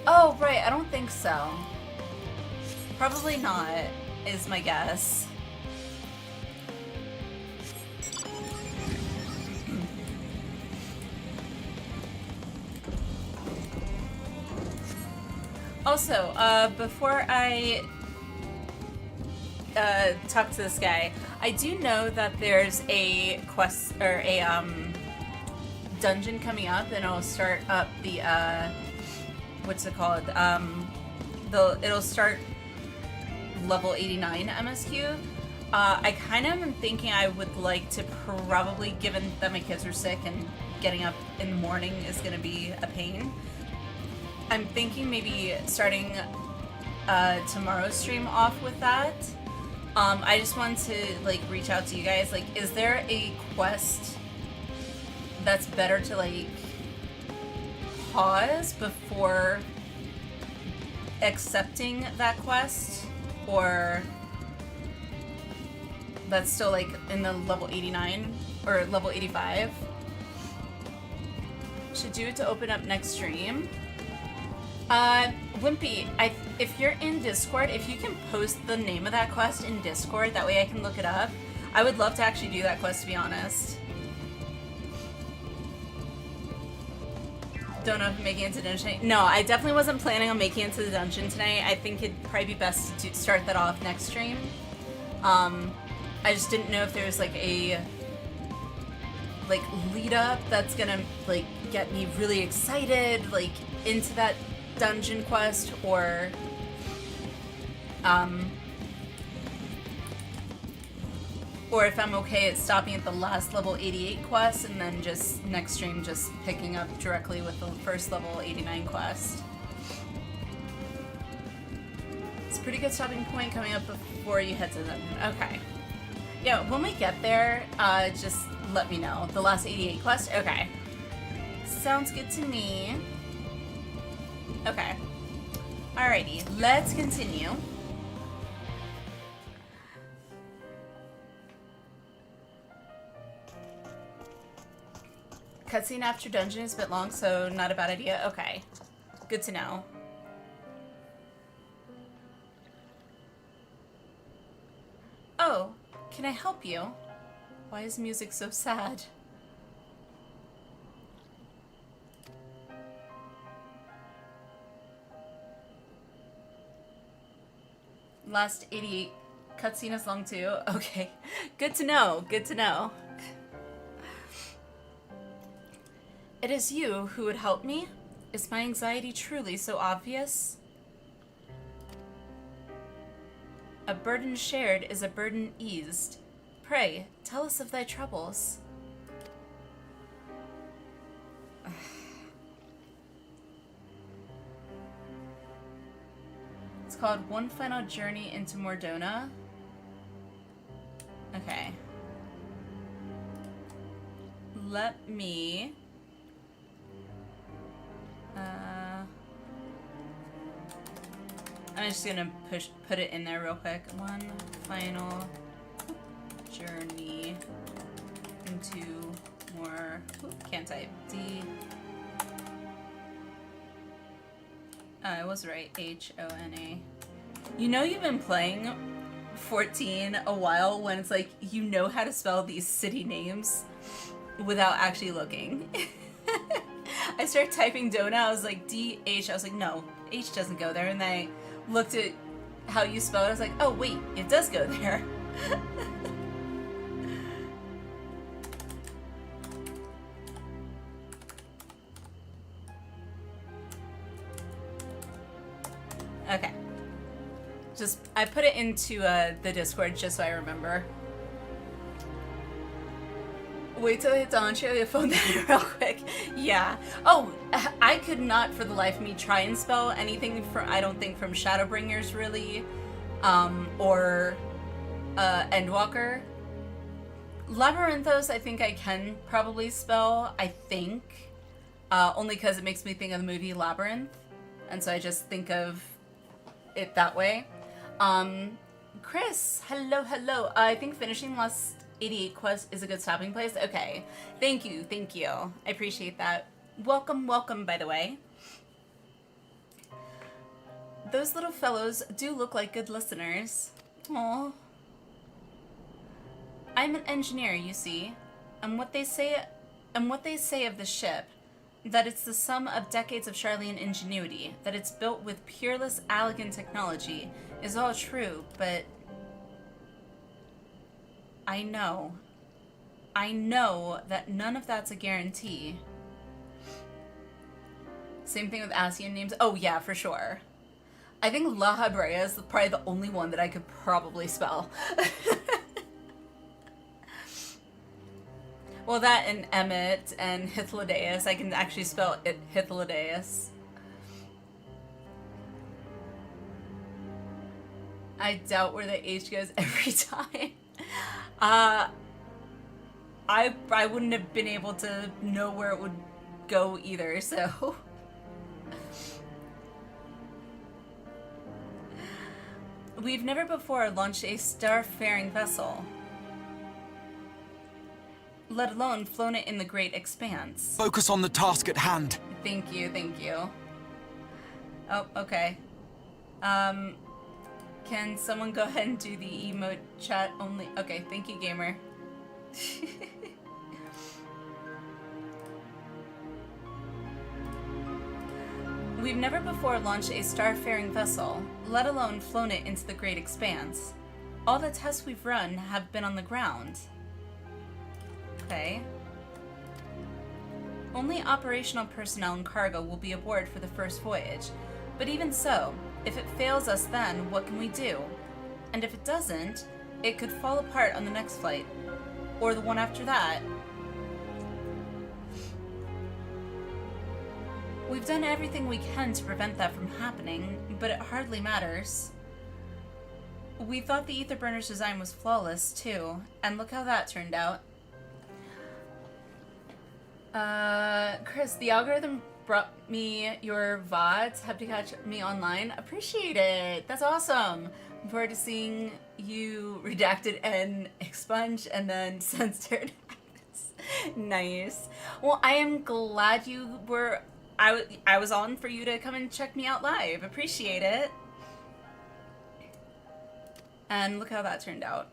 Oh, right, I don't think so. Probably not, is my guess. Also, before I talk to this guy, I do know that there's a quest or a dungeon coming up, and it'll start up the what's it called? It'll start level 89 MSQ. I kind of am thinking I would like to probably, given that my kids are sick and getting up in the morning is going to be a pain, I'm thinking maybe starting tomorrow's stream off with that. I just want to like reach out to you guys. Like, is there a quest that's better to like pause before accepting that quest, or that's still like in the level 89 or level 85? Should do it to open up next stream. Wimpy, if you're in Discord, if you can post the name of that quest in Discord, that way I can look it up. I would love to actually do that quest, to be honest. Don't know if I'm making it to the dungeon tonight. No, I definitely wasn't planning on making it to the dungeon tonight. I think it'd probably be best to start that off next stream. I just didn't know if there was like a lead up that's gonna like get me really excited like into that dungeon quest, or if I'm okay at stopping at the last level 88 quest and then just next stream just picking up directly with the first level 89 quest. It's a pretty good stopping point coming up before you head to the dungeon. Okay. Yeah, when we get there, just let me know. The last 88 quest? Okay. Sounds good to me. Okay. Alrighty, let's continue. Cutscene after dungeon is a bit long, so not a bad idea. Okay. Good to know. Oh, can I help you? Why is music so sad? Last 88 cutscene is long too. Okay. Good to know. Good to know. It is you who would help me? Is my anxiety truly so obvious? A burden shared is a burden eased. Pray, tell us of thy troubles. It's called One Final Journey into Mordona. Okay. Let me... I'm just gonna put it in there real quick. One final journey into more. Can't type. D. I was right. H-O-N-A. You know you've been playing 14 a while when it's like you know how to spell these city names without actually looking. I started typing Dona, I was like D-H, I was like no, H doesn't go there, and then I looked at how you spell it, I was like, oh wait, it does go there. Okay. Just, I put it into the Discord just so I remember. Wait till it's on, show your phone down real quick. Yeah. Oh, I could not for the life of me try and spell anything from, I don't think from Shadowbringers really, or Endwalker. Labyrinthos I think I can probably spell, I think, only because it makes me think of the movie Labyrinth, and so I just think of it that way. Chris, hello, hello. I think finishing last 88 quest is a good stopping place. Okay, thank you, thank you. I appreciate that. Welcome, welcome, by the way. Those little fellows do look like good listeners. Aww. I'm an engineer, you see, and what they say of the ship, that it's the sum of decades of Charlian ingenuity, that it's built with peerless, elegant technology, is all true, but I know that none of that's a guarantee. Same thing with ASEAN names. Oh yeah, for sure. I think La Habrea is probably the only one that I could probably spell. Well, that and Emmet and Hythlodaeus. I can actually spell it Hythlodaeus. I doubt where the H goes every time. I wouldn't have been able to know where it would go either, so. We've never before launched a starfaring vessel, let alone flown it in the great expanse. Focus on the task at hand. Thank you, thank you. Oh, okay. Can someone go ahead and do the emote chat only? Okay, thank you, gamer. We've never before launched a starfaring vessel, let alone flown it into the great expanse. All the tests we've run have been on the ground. Okay. Only operational personnel and cargo will be aboard for the first voyage. But even so, if it fails us then, what can we do? And if it doesn't, it could fall apart on the next flight. Or the one after that. We've done everything we can to prevent that from happening, but it hardly matters. We thought the ether burner's design was flawless, too, and look how that turned out. Chris, the algorithm brought me your VODs. Have to catch me online. Appreciate it. That's awesome. Look forward to seeing you redacted and expunged and then censored. Nice. Well, I am glad you were... I was on for you to come and check me out live. Appreciate it. And look how that turned out.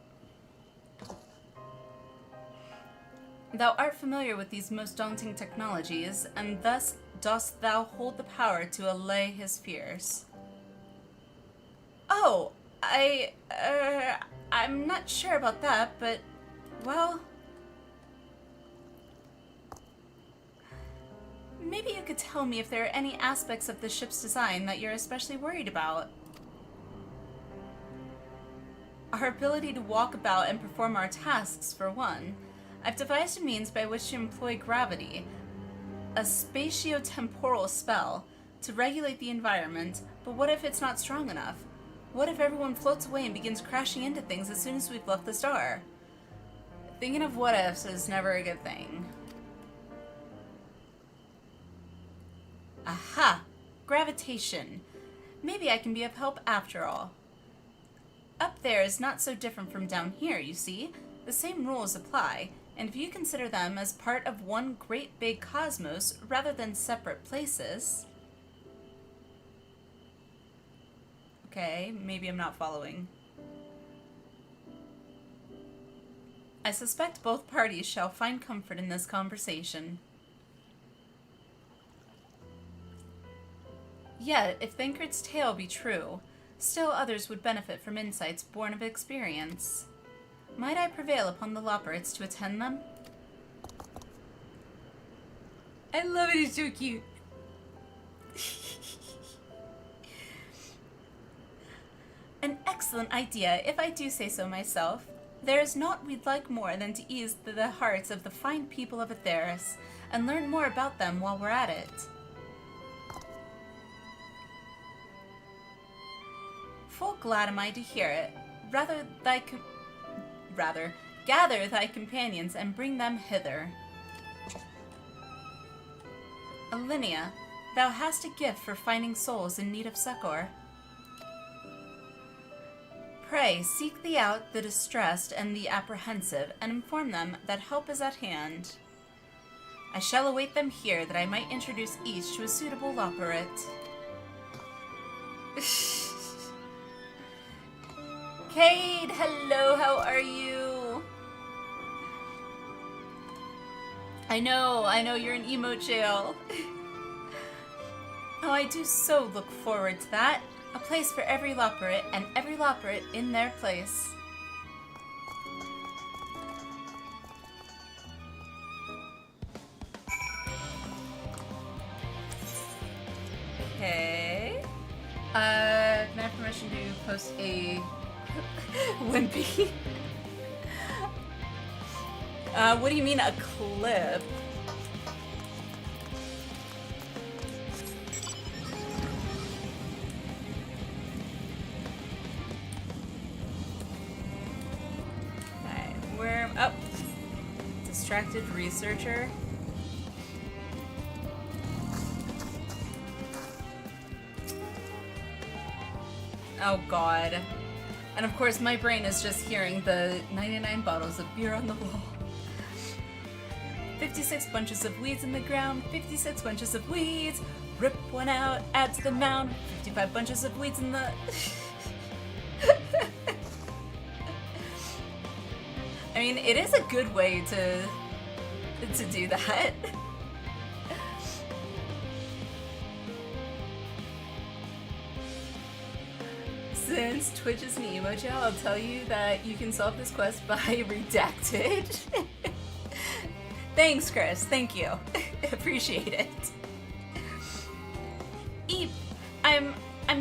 Thou art familiar with these most daunting technologies, and thus dost thou hold the power to allay his fears. Oh, I'm not sure about that, but, well... Maybe you could tell me if there are any aspects of the ship's design that you're especially worried about. Our ability to walk about and perform our tasks, for one. I've devised a means by which to employ gravity, a spatio-temporal spell, to regulate the environment, but what if it's not strong enough? What if everyone floats away and begins crashing into things as soon as we've left the star? Thinking of what-ifs is never a good thing. Aha! Gravitation. Maybe I can be of help after all. Up there is not so different from down here, you see. The same rules apply, and if you consider them as part of one great big cosmos rather than separate places... Okay, maybe I'm not following. I suspect both parties shall find comfort in this conversation. Yet, if Thancred's tale be true, still others would benefit from insights born of experience. Might I prevail upon the loperates to attend them? I love it, he's so cute. An excellent idea, if I do say so myself. There is naught we'd like more than to ease the hearts of the fine people of Atheris, and learn more about them while we're at it. Full glad am I to hear it. Gather thy companions and bring them hither. Alinea, thou hast a gift for finding souls in need of succor. Pray, seek thee out the distressed and the apprehensive, and inform them that help is at hand. I shall await them here, that I might introduce each to a suitable loperate. Cade, hello, how are you? I know, you're in emo jail. Oh, I do so look forward to that. A place for every loperate, and every loperate in their place. Okay. Can I have permission to post a Wimpy? What do you mean a clip? Alright, where... Oh! Distracted researcher. Oh god. And of course my brain is just hearing the 99 bottles of beer on the wall. 56 bunches of weeds in the ground, 56 bunches of weeds. Rip one out, add to the mound. 55 bunches of weeds in the... I mean, it is a good way to do that. Since Twitch is an emoji, I'll tell you that you can solve this quest by redacted. Thanks, Chris. Thank you. Appreciate it. Eep, I'm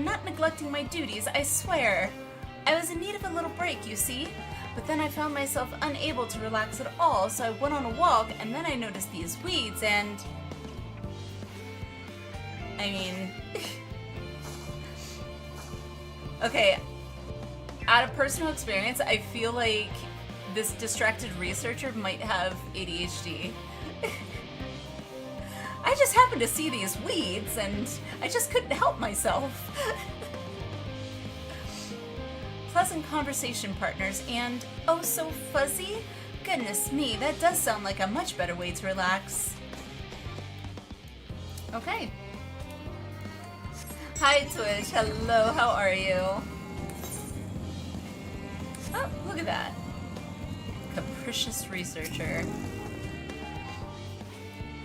not neglecting my duties, I swear. I was in need of a little break, you see? But then I found myself unable to relax at all, so I went on a walk, and then I noticed these weeds, and... I mean... Okay, out of personal experience, I feel like this distracted researcher might have ADHD. I just happened to see these weeds, and I just couldn't help myself. Pleasant conversation partners, and oh so fuzzy? Goodness me, that does sound like a much better way to relax. Okay. Hi Twitch, hello, how are you? Oh, look at that. Capricious researcher.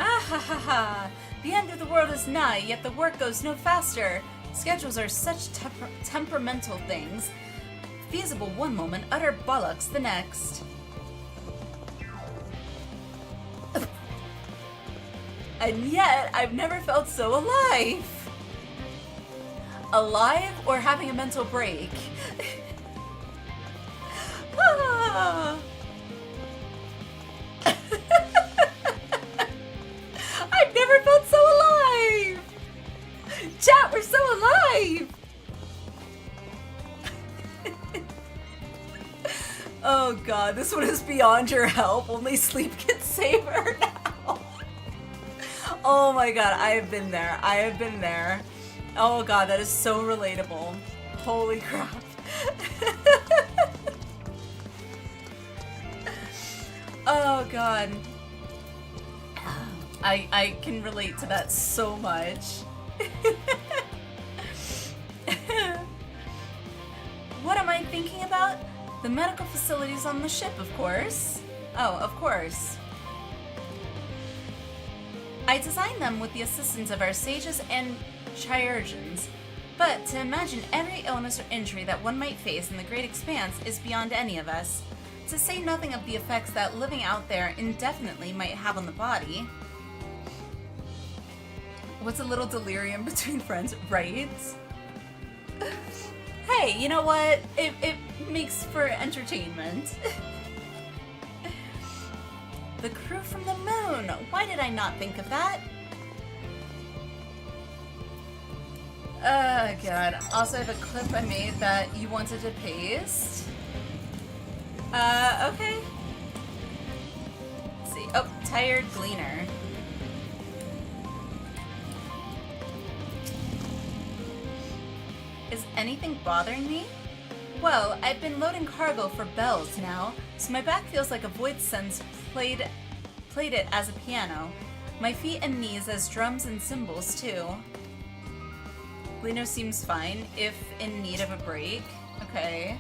Ah ha ha ha! The end of the world is nigh, yet the work goes no faster. Schedules are such temperamental things. Feasible one moment, utter bollocks the next. And yet, I've never felt so alive! Alive or having a mental break? Ah. I've never felt so alive! Chat, we're so alive! Oh god, this one is beyond your help. Only sleep can save her now. Oh my god, I have been there. I have been there. Oh god, that is so relatable. Holy crap. Oh god. I can relate to that so much. What am I thinking about? The medical facilities on the ship, of course. Oh, of course. I designed them with the assistance of our sages and chirurgeons, but to imagine every illness or injury that one might face in the great expanse is beyond any of us. To say nothing of the effects that living out there indefinitely might have on the body. What's a little delirium between friends, right? Hey, you know what? It makes for entertainment. The crew from the moon! Why did I not think of that? Oh god. Also, I have a clip I made that you wanted to paste. Okay. Let's see. Oh, tired gleaner. Is anything bothering me? Well, I've been loading cargo for bells now, so my back feels like a void sense played it as a piano. My feet and knees as drums and cymbals too. Lino seems fine, if in need of a break. Okay.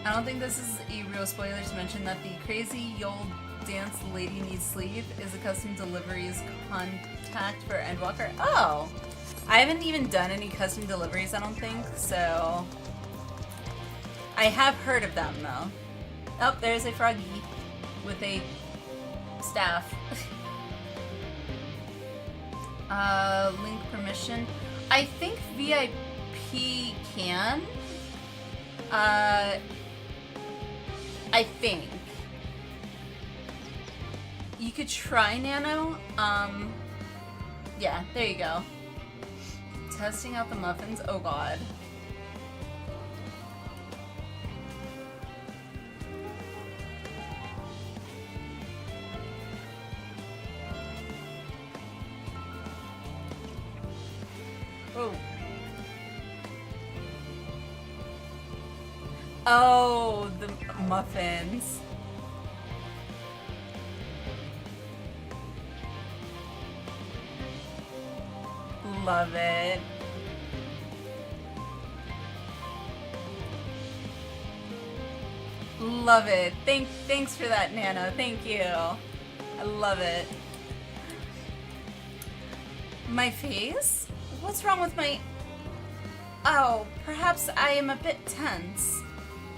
I don't think this is a real spoiler to mention that the crazy old dance lady needs sleep is a custom deliveries contact for Endwalker. Oh! I haven't even done any custom deliveries, I don't think, so... I have heard of them, though. Oh, there's a froggy with a staff. Link permission. I think VIP can. I think. You could try Nano. Yeah, there you go. Testing out the muffins. Oh god. Oh. Oh, the muffins. Love it. Love it. Thanks for that, Nano. Thank you. I love it. My face? What's wrong with my... Oh, perhaps I am a bit tense.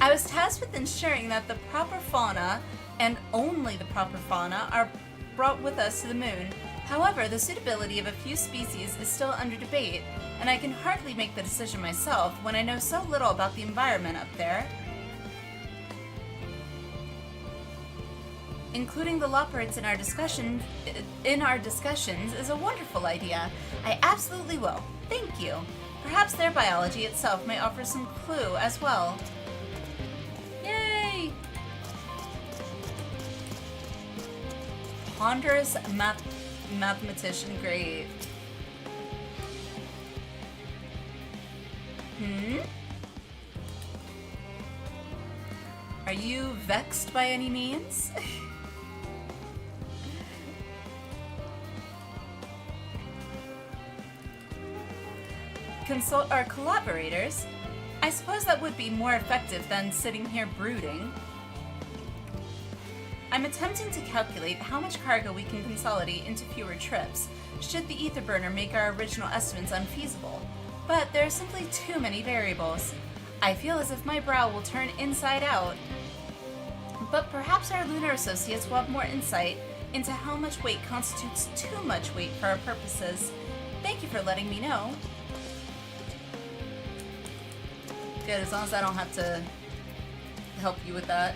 I was tasked with ensuring that the proper fauna, and only the proper fauna, are brought with us to the moon. However, the suitability of a few species is still under debate, and I can hardly make the decision myself when I know so little about the environment up there. Including the loperates in our discussions is a wonderful idea. I absolutely will. Thank you. Perhaps their biology itself may offer some clue as well. Yay! Ponderous mathematician, great. Are you vexed by any means? Consult our collaborators? I suppose that would be more effective than sitting here brooding. I'm attempting to calculate how much cargo we can consolidate into fewer trips, should the ether burner make our original estimates unfeasible. But there are simply too many variables. I feel as if my brow will turn inside out. But perhaps our lunar associates will have more insight into how much weight constitutes too much weight for our purposes. Thank you for letting me know. Good, as long as I don't have to help you with that.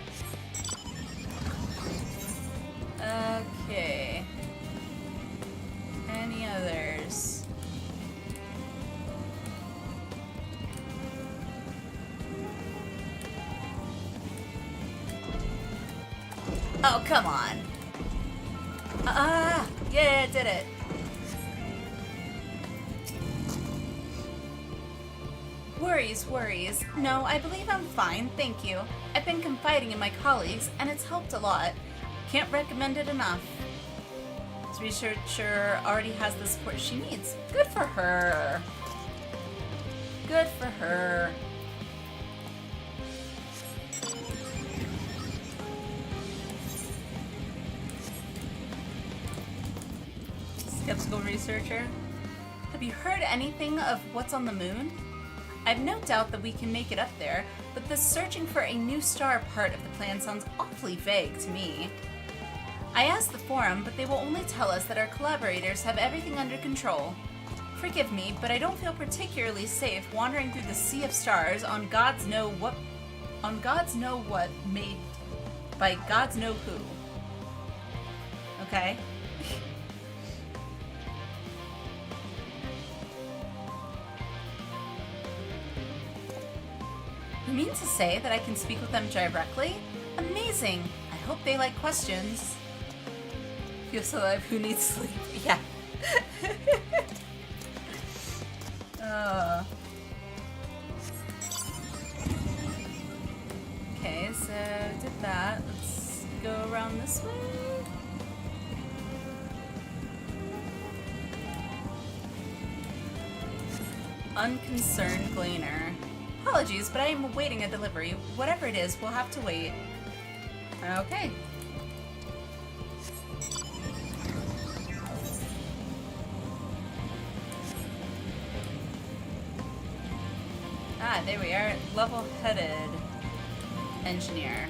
Okay. Any others? Oh, come on. Yeah, I did it. Worries. No, I believe I'm fine, thank you. I've been confiding in my colleagues, and it's helped a lot. Can't recommend it enough. This researcher already has the support she needs. Good for her. Good for her. Skeptical researcher. Have you heard anything of what's on the moon? I've no doubt that we can make it up there, but the searching for a new star part of the plan sounds awfully vague to me. I asked the forum, but they will only tell us that our collaborators have everything under control. Forgive me, but I don't feel particularly safe wandering through the sea of stars on God's know what made by God's know who. Okay? You mean to say that I can speak with them directly? Amazing! I hope they like questions. Feels alive, who needs sleep? Yeah. Okay, so did that. Let's go around this way. Unconcerned Gleaner. Apologies, but I am awaiting a delivery. Whatever it is, we'll have to wait. Okay. Ah, there we are. Level-headed engineer.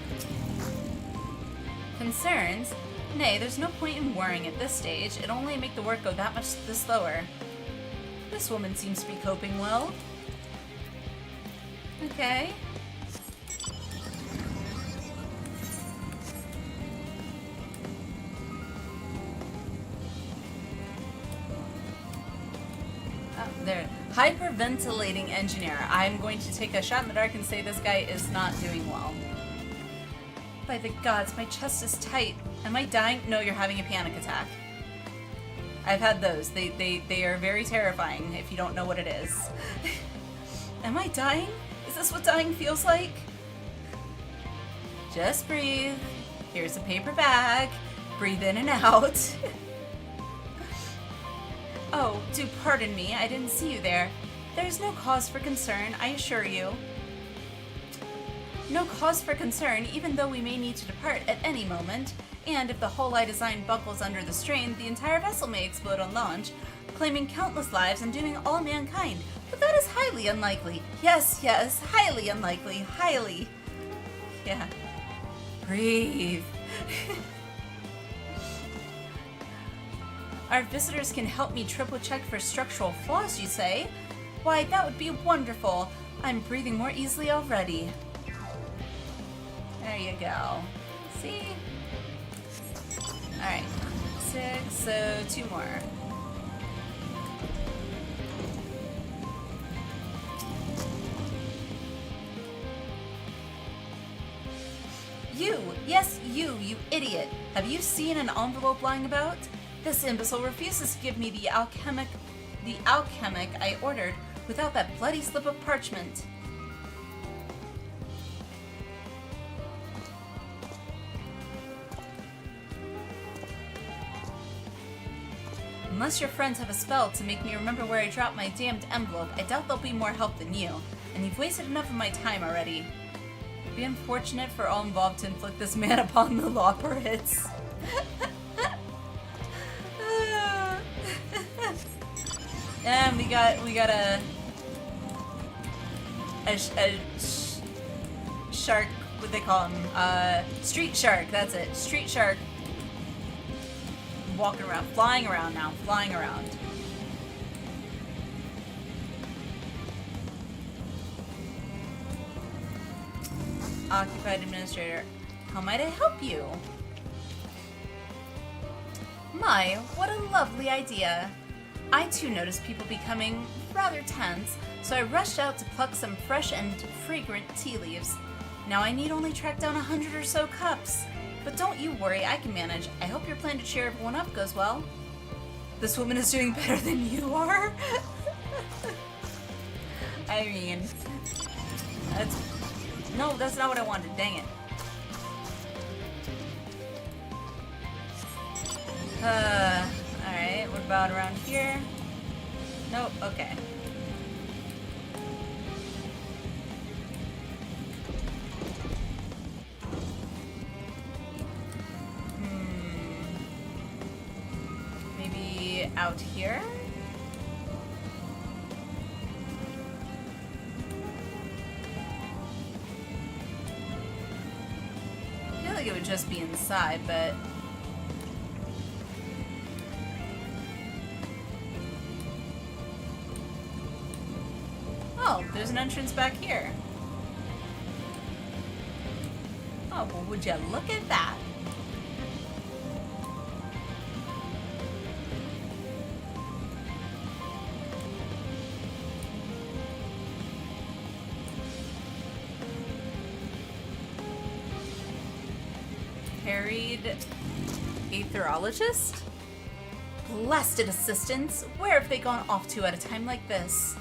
Concerns? Nay, there's no point in worrying at this stage. It'll only make the work go that much the slower. This woman seems to be coping well. Okay. there. Hyperventilating engineer. I'm going to take a shot in the dark and say this guy is not doing well. By the gods, my chest is tight. Am I dying? No, you're having a panic attack. I've had those. They are very terrifying if you don't know what it is. Am I dying? Is this what dying feels like? Just breathe. Here's a paper bag. Breathe in and out. Oh, do pardon me. I didn't see you there. There's no cause for concern, I assure you. No cause for concern, even though we may need to depart at any moment. And if the hull I designed buckles under the strain, the entire vessel may explode on launch, claiming countless lives and dooming all mankind. But that is highly unlikely. Yes, yes, highly unlikely. Highly. Yeah. Breathe. Our visitors can help me triple check for structural flaws, you say? Why, that would be wonderful. I'm breathing more easily already. There you go. See? Alright. 6, so 2 more. You! Yes, you idiot! Have you seen an envelope lying about? This imbecile refuses to give me the alchemic I ordered without that bloody slip of parchment. Unless your friends have a spell to make me remember where I dropped my damned envelope, I doubt they'll be more help than you, and you've wasted enough of my time already. It'd be unfortunate for all involved to inflict this man upon the loperates. And we got a shark, what they call him, street shark, that's it, street shark. Walking around, flying around now, flying around. Occupied administrator, how might I help you? My, what a lovely idea. I too noticed people becoming rather tense, so I rushed out to pluck some fresh and fragrant tea leaves. Now I need only track down 100 or so cups. But don't you worry, I can manage. I hope your plan to cheer everyone up goes well. This woman is doing better than you are? I mean, no, that's not what I wanted, dang it. Alright, what about around here? Nope, okay. Maybe out here? I feel like it would just be inside, but... Oh, there's an entrance back here. Oh, well, would you look at that? Harried Aetherologist? Blasted assistants! Where have they gone off to at a time like this?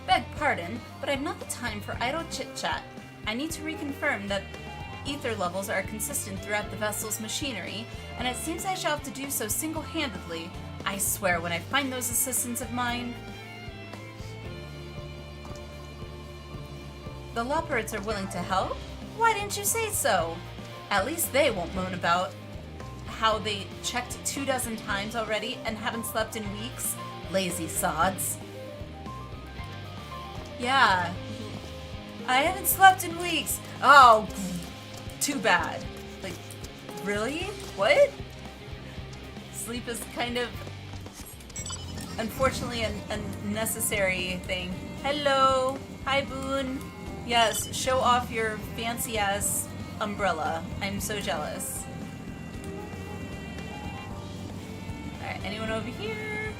Beg pardon, but I've not the time for idle chit-chat. I need to reconfirm that ether levels are consistent throughout the vessel's machinery, and it seems I shall have to do so single-handedly. I swear when I find those assistants of mine... The loperates are willing to help? Why didn't you say so? At least they won't moan about how they checked 24 times already and haven't slept in weeks. Lazy sods. Yeah. I haven't slept in weeks. Oh, too bad. Like, really? What? Sleep is kind of, unfortunately, a necessary thing. Hello. Hi, Boone. Yes, show off your fancy-ass umbrella. I'm so jealous. Alright, anyone over here?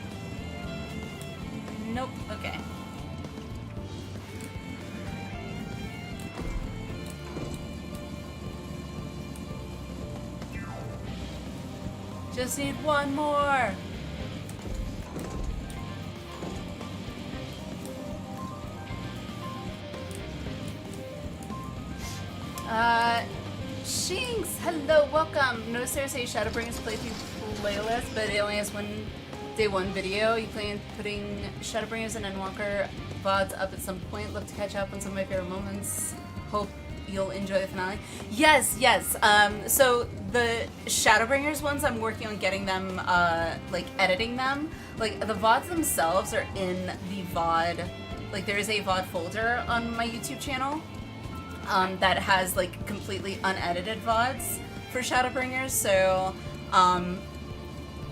Nope. Okay. Just need one more. Shinx, hello, welcome. Notice there's a Shadowbringers playthrough playlist, but it only has one day one video. You plan putting Shadowbringers and Endwalker VODs up at some point. Love to catch up on some of my favorite moments. Hope you'll enjoy the finale. Yes, yes. So the Shadowbringers ones, I'm working on getting them, like editing them. Like the VODs themselves are in the VOD. Like there is a VOD folder on my YouTube channel. That has like completely unedited VODs for Shadowbringers, so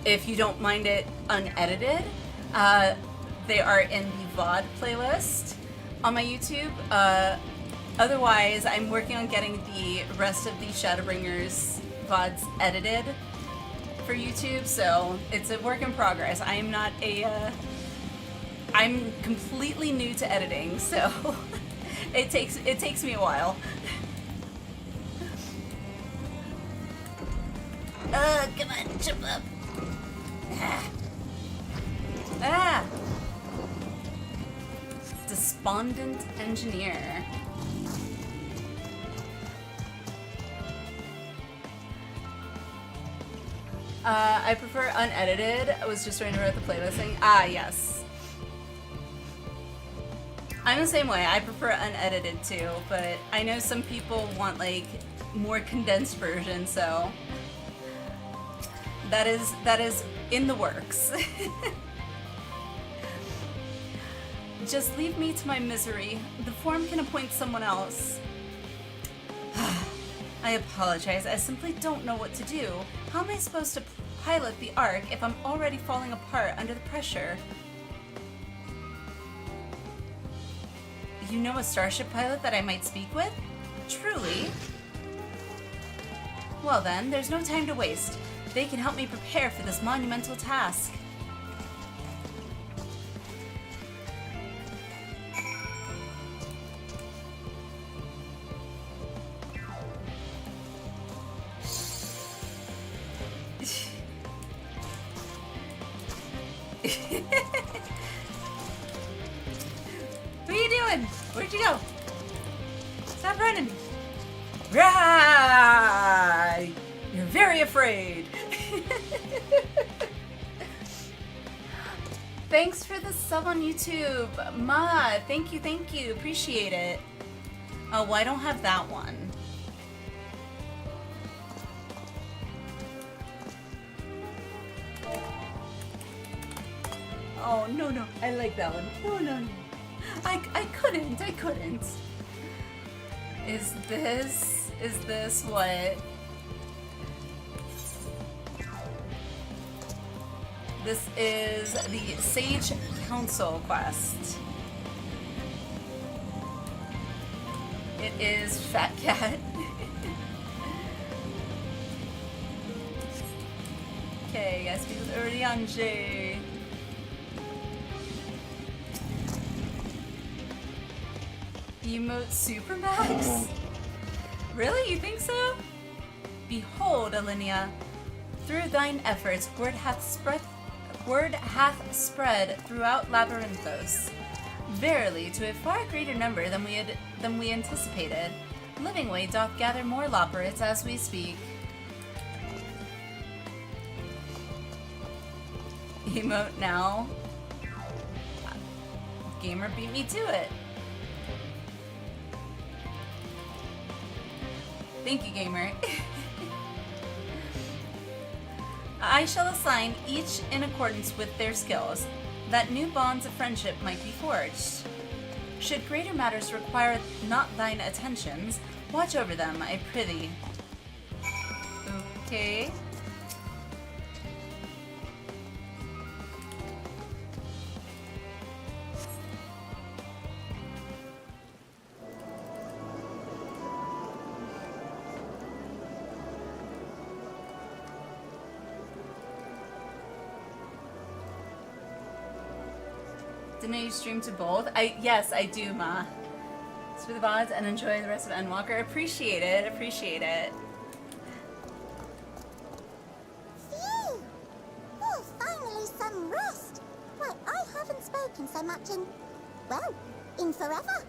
if you don't mind it unedited, they are in the VOD playlist on my YouTube. Otherwise, I'm working on getting the rest of the Shadowbringers VODs edited for YouTube, so it's a work in progress. I am not a, I'm completely new to editing, so it takes me a while. Come on, jump up. Ah. Despondent Engineer. I prefer unedited. I was just trying to write the playlist thing. Ah, yes. I'm the same way. I prefer unedited too, but I know some people want like more condensed version, so that is in the works. Just leave me to my misery. The forum can appoint someone else. I apologize. I simply don't know what to do. How am I supposed to pilot the Ark if I'm already falling apart under the pressure? You know a starship pilot that I might speak with? Truly? Well then, there's no time to waste. They can help me prepare for this monumental task. What are you doing? Where'd you go? Stop running. Right. You're very afraid. Thanks for the sub on YouTube. Ma, thank you. Appreciate it. Oh, well, I don't have that one. Oh, no. I like that one. No. I couldn't. Is this what? This is the Sage Council quest. It is Fat Cat. Okay, I speak with Uriange. Emote Supermax? Really? You think so? Behold, Alinea, through thine efforts, word hath spread throughout Labyrinthos. Verily, to a far greater number than we anticipated. Livingway doth gather more loperates as we speak. Emote now. Gamer beat me to it. Thank you, Gamer. I shall assign each in accordance with their skills, that new bonds of friendship might be forged. Should greater matters require not thine attentions, watch over them, I prithee. Okay. Didn't you stream to both? Yes, I do, Ma. It's for the VODs and enjoy the rest of Endwalker. Appreciate it. Appreciate it. Phew! Oh, finally some rest. Why, I haven't spoken so much in, well, in forever.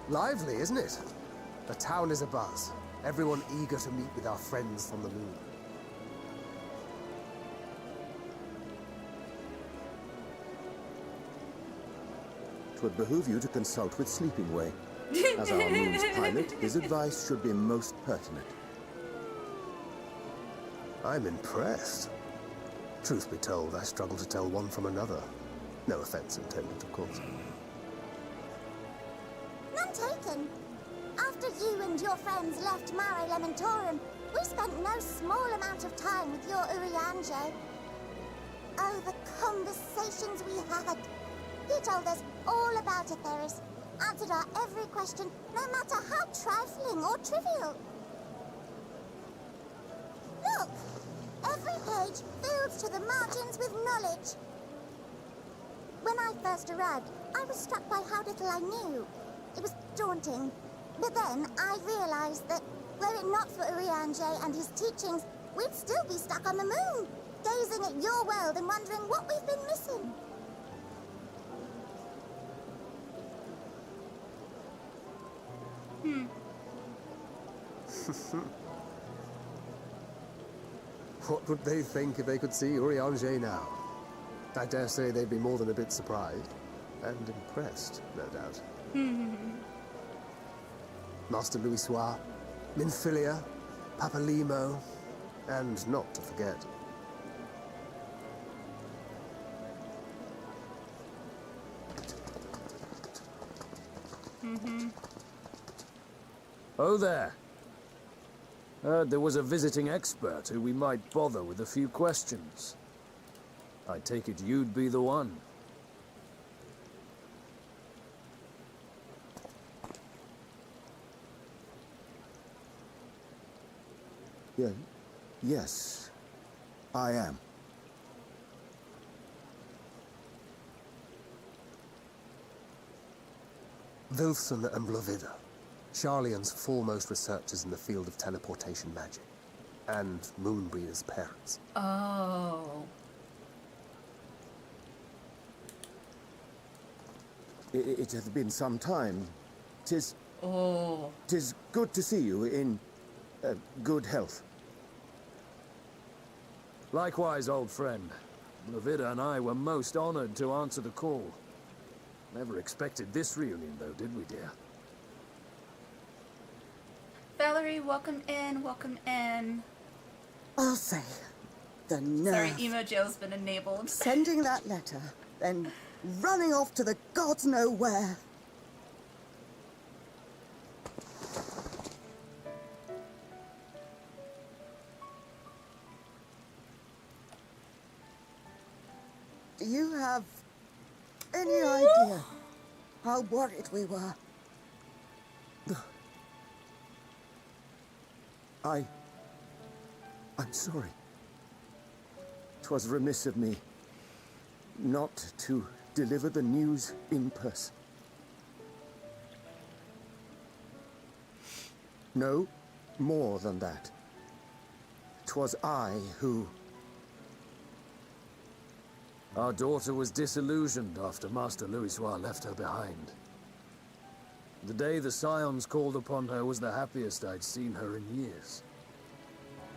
Lively, isn't it? The town is abuzz. Everyone eager to meet with our friends from the moon. Twould behoove you to consult with Sleeping Way. As our moon's pilot, his advice should be most pertinent. I'm impressed. Truth be told, I struggle to tell one from another. No offense intended, of course. None taken. After you and your friends left Mare Elementorum, we spent no small amount of time with your Urianger. Oh, the conversations we had. He told us all about Atheris, answered our every question, no matter how trifling or trivial. Look! Every page filled to the margins with knowledge. When I first arrived, I was struck by how little I knew. It was daunting. But then I realized that, were it not for Urianger and his teachings, we'd still be stuck on the moon, gazing at your world and wondering what we've been missing. What would they think if they could see Urianger now? I dare say they'd be more than a bit surprised. And impressed, no doubt. Master Louisoix, Minfilia, Papalimo, and not to forget. Oh there. Heard there was a visiting expert who we might bother with a few questions. I take it you'd be the one. Yeah, yes, I am. Wilson and Blovida, Charlian's foremost researchers in the field of teleportation magic, and Moonbreeder's parents. Oh. It hath been some time. 'Tis good to see you in good health. Likewise, old friend. Blovida and I were most honored to answer the call. Never expected this reunion, though, did we, dear? Valerie, welcome in, welcome in. I'll say, the nerve. Sorry, emo jail's been enabled. Sending that letter, then running off to the gods know where. Do you have any idea how worried we were? I'm sorry. 'Twas remiss of me not to deliver the news in person. No, more than that. 'Twas I who... Our daughter was disillusioned after Master Louisoix left her behind. The day the Scions called upon her was the happiest I'd seen her in years.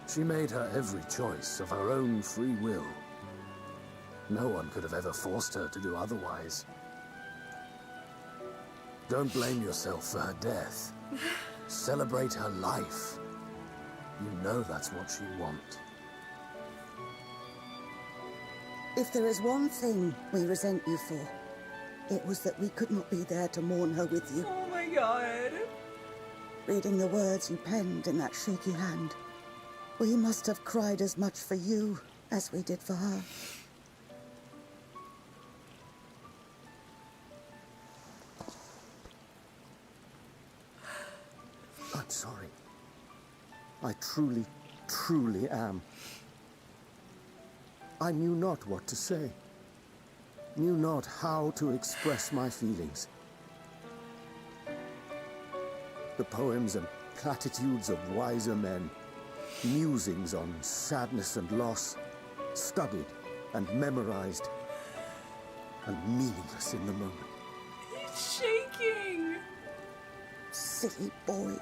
She made her every choice of her own free will. No one could have ever forced her to do otherwise. Don't blame yourself for her death. Celebrate her life. You know that's what you want. If there is one thing we resent you for, it was that we could not be there to mourn her with you. Oh my god. Reading the words you penned in that shaky hand, we must have cried as much for you as we did for her. I'm sorry. I truly, truly am. I knew not what to say, knew not how to express my feelings. The poems and platitudes of wiser men, musings on sadness and loss, studied and memorized, and meaningless in the moment. He's shaking! Silly boy.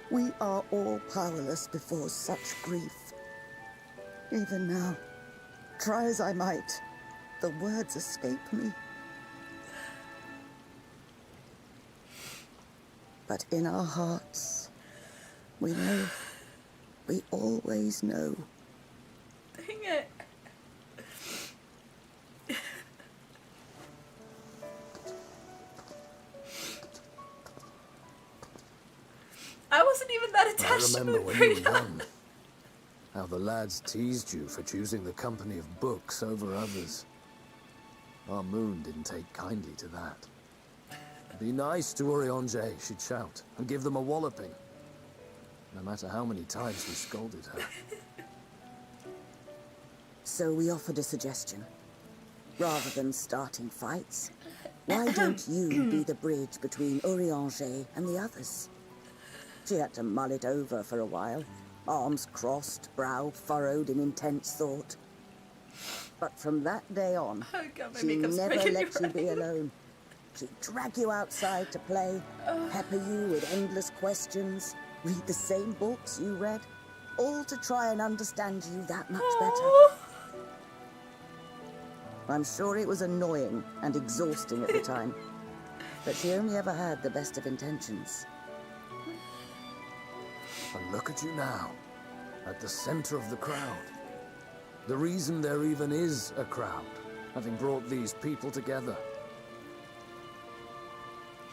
We are all powerless before such grief. Even now, try as I might, the words escape me. But in our hearts, we know, we always know. Dang it. I wasn't even that attached to I remember when you were Moonbreeder. young, how the lads teased you for choosing the company of books over others. Our moon didn't take kindly to that. Be nice to Urianger, she'd shout, and give them a walloping. No matter how many times we scolded her. So we offered a suggestion. Rather than starting fights, why don't you be the bridge between Urianger and the others? She had to mull it over for a while, arms crossed, brow furrowed in intense thought. But from that day on, Oh God, my she makeup's never making let me you be alone. She'd drag you outside to play, pepper you with endless questions, read the same books you read, all to try and understand you that much better. I'm sure it was annoying and exhausting at the time, but she only ever had the best of intentions. And look at you now, at the center of the crowd. The reason there even is a crowd, having brought these people together.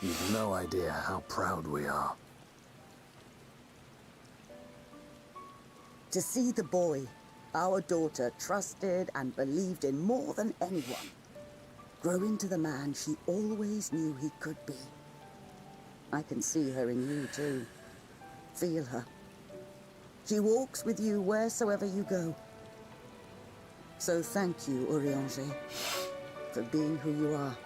You've no idea how proud we are. To see the boy, our daughter, trusted and believed in more than anyone, grow into the man she always knew he could be. I can see her in you too. Feel her. She walks with you wheresoever you go. So thank you, Urianger, for being who you are.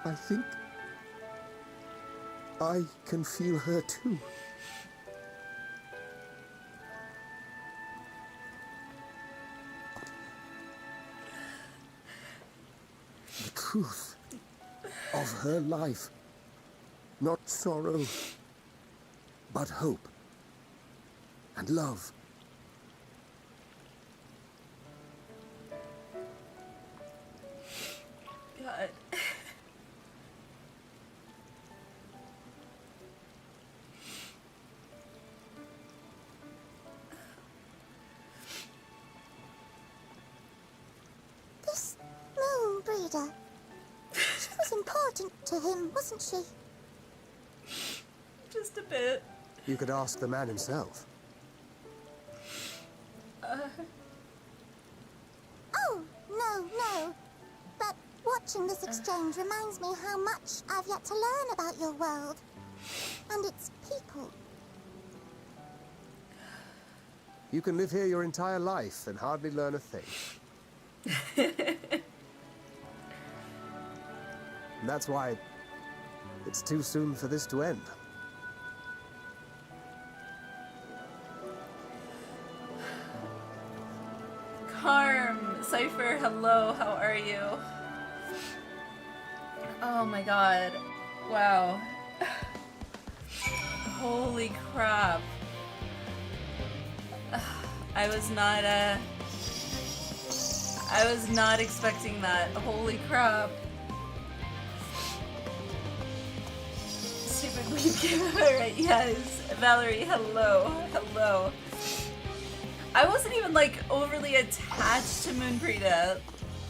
I think I can feel her too. The truth of her life. Not sorrow, but hope and love. God. This moon breeder. She was important to him, wasn't she? Just a bit. You could ask the man himself. Oh, no. But watching this exchange reminds me how much I've yet to learn about your world. And its people. You can live here your entire life and hardly learn a thing. And that's why it's too soon for this to end. Carm, Cypher, hello, how are you? Oh my god. Wow. Holy crap. I was not expecting that. Holy crap. Stupid weed giveaway, yes. Valerie, hello. Hello. I wasn't even like overly attached to Moonbreeda,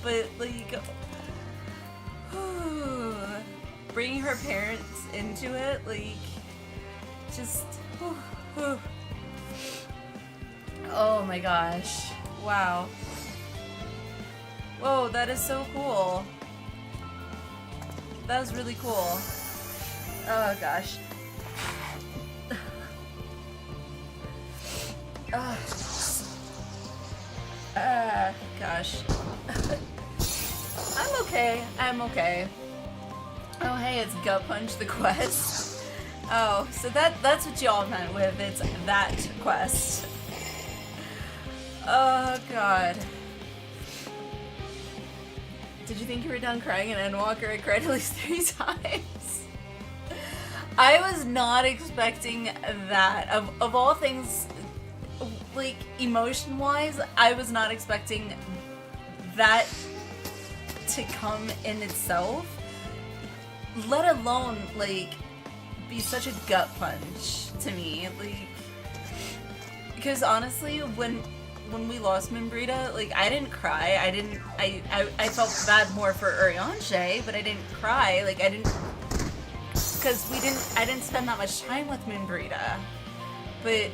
but like bringing her parents into it, like just oh my gosh, wow. Whoa, that is so cool. That was really cool. Oh gosh. Gosh. I'm okay. I'm okay. Oh hey, it's Gut Punch the quest. Oh, so that's what y'all meant with it's that quest. Oh god. Did you think you were done crying in Endwalker? I cried at least 3 times. I was not expecting that. Of all things, like, emotion-wise, I was not expecting that to come in itself. Let alone, like, be such a gut punch to me. Like, because honestly, when we lost Membrita, like, I didn't cry. I felt bad more for Urianger, but I didn't cry. Like, I didn't, because I didn't spend that much time with Membrita. But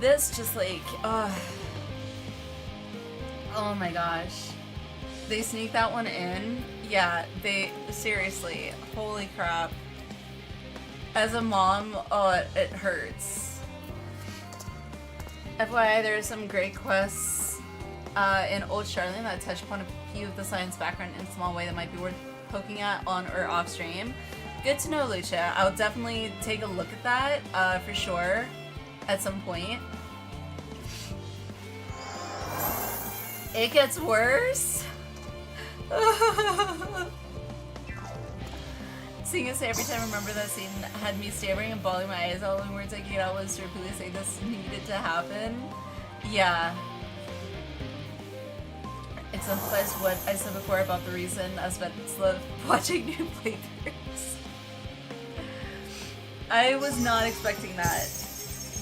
this just like, oh my gosh. They sneaked that one in. Yeah, they, seriously, holy crap. As a mom, oh, it hurts. FYI, there are some great quests in Old Charlene that touch upon a few of the science background in a small way that might be worth poking at on or off stream. Good to know, Lucia. I'll definitely take a look at that for sure at some point. It gets worse? Seeing it say every time I remember that scene had me staring and bawling my eyes out. The only words I could get out was to repeatedly say this needed to happen. Yeah. Exemplifies what I said before about the reason Asvets love watching new playthroughs. I was not expecting that.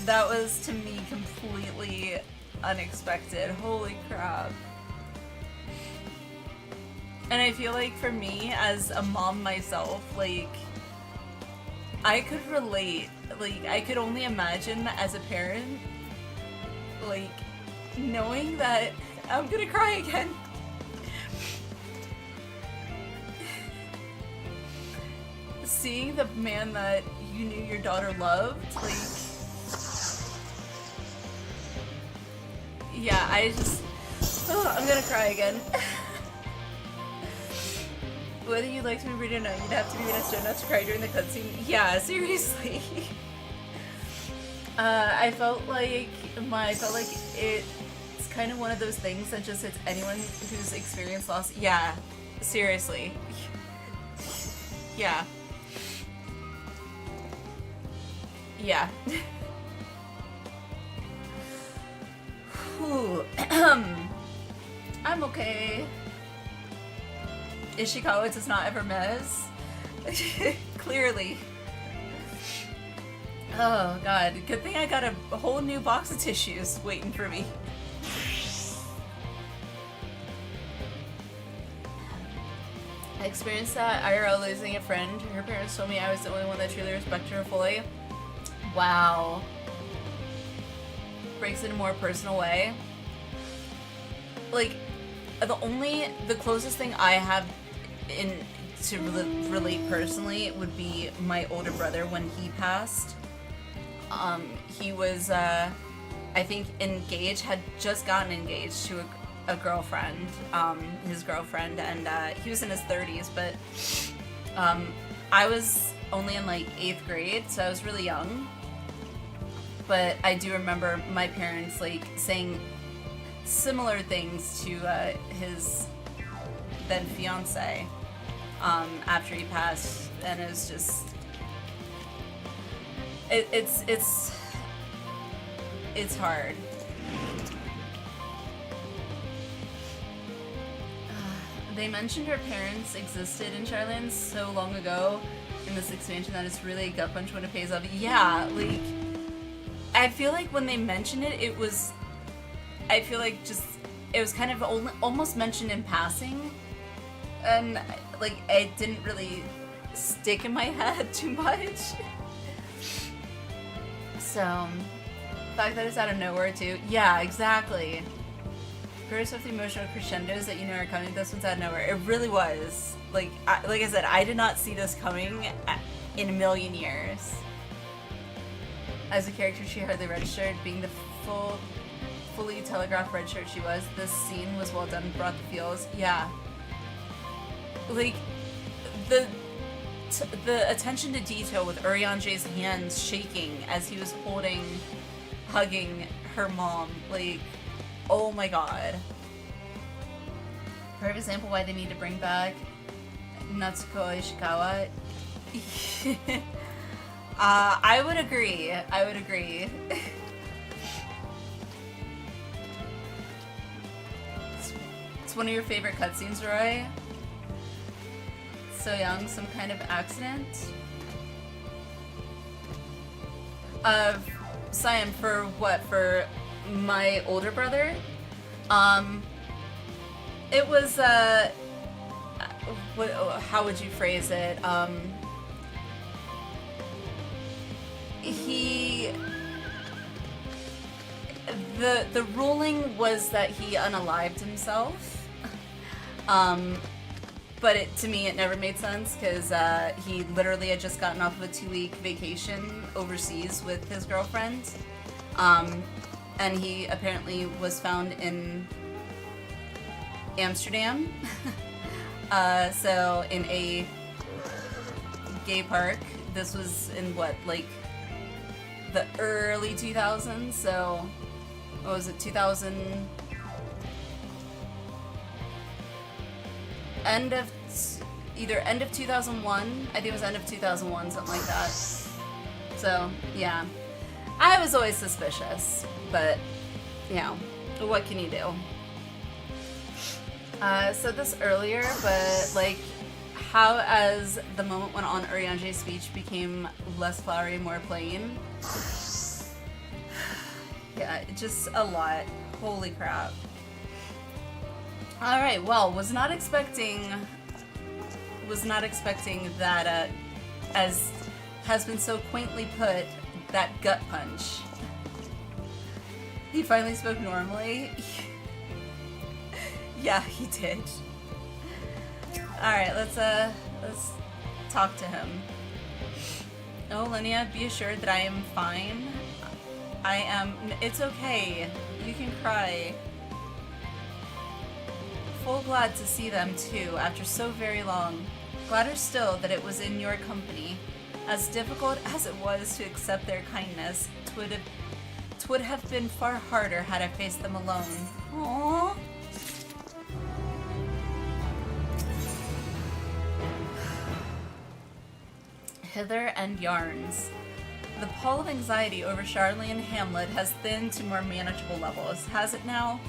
That was, to me, completely unexpected. Holy crap. And I feel like for me, as a mom myself, like, I could relate. Like, I could only imagine as a parent, like, knowing that I'm gonna cry again. Seeing the man that you knew your daughter loved, like, yeah, I just, oh, I'm gonna cry again. Whether you liked me read or not, you'd have to be an extra not to cry during the cutscene. Yeah, seriously. I felt like it's kind of one of those things that just hits anyone who's experienced loss. Yeah, seriously. Yeah. Yeah. Whew. I'm okay. Ishikawa does not ever mess. Clearly. Oh god, good thing I got a whole new box of tissues waiting for me. I experienced that IRL losing a friend. Her parents told me I was the only one that truly respected her fully. Wow. Breaks it in a more personal way. Like, the closest thing I have to relate personally would be my older brother when he passed. He was, I think, engaged, had just gotten engaged to a girlfriend, his girlfriend, and he was in his 30s, but I was only in like 8th grade, so I was really young. But I do remember my parents like saying similar things to his then fiance after he passed, and it was just it's hard. They mentioned her parents existed in Charlene so long ago in this expansion that it's really a gut punch when it pays off. Yeah, like, I feel like when they mentioned it, it was, I feel like just, it was kind of almost mentioned in passing, and like, it didn't really stick in my head too much. So, the fact that it's out of nowhere too, yeah, exactly. grows with the emotional crescendos that you know are coming. This one's out of nowhere. It really was. Like I said, I did not see this coming in a million years. As a character, she hardly registered. Being the fully telegraphed red shirt she was, this scene was well done and brought the feels. Yeah. Like, the attention to detail with Urianger's hands shaking as he was hugging her mom. Like, oh my god. For example, why they need to bring back Natsuko Ishikawa. I would agree. I would agree. It's one of your favorite cutscenes, Roy? So young, some kind of accident? Siam, for what? For my older brother? It was, how would you phrase it? The ruling was that he unalived himself. But to me, it never made sense because he literally had just gotten off of a 2-week vacation overseas with his girlfriend. And he apparently was found in Amsterdam. So in a gay park. This was in what, like the early 2000s? So what was it, 2000? Either end of 2001, I think it was end of 2001, something like that. So, yeah. I was always suspicious, but, you know, what can you do? Said this earlier, but, like, how as the moment went on, Urianger's speech became less flowery, more plain. Yeah, just a lot. Holy crap. Alright, well, was not expecting that, as has been so quaintly put, that gut punch. He finally spoke normally. Yeah, he did. Alright, let's talk to him. Oh, Linnea, be assured that I am fine. I am. It's okay. You can cry. Full glad to see them too, after so very long. Gladder still that it was in your company. As difficult as it was to accept their kindness, 'twould have been far harder had I faced them alone. Aww. Hither and yarns. The pall of anxiety over Charlie and Hamlet has thinned to more manageable levels, has it now?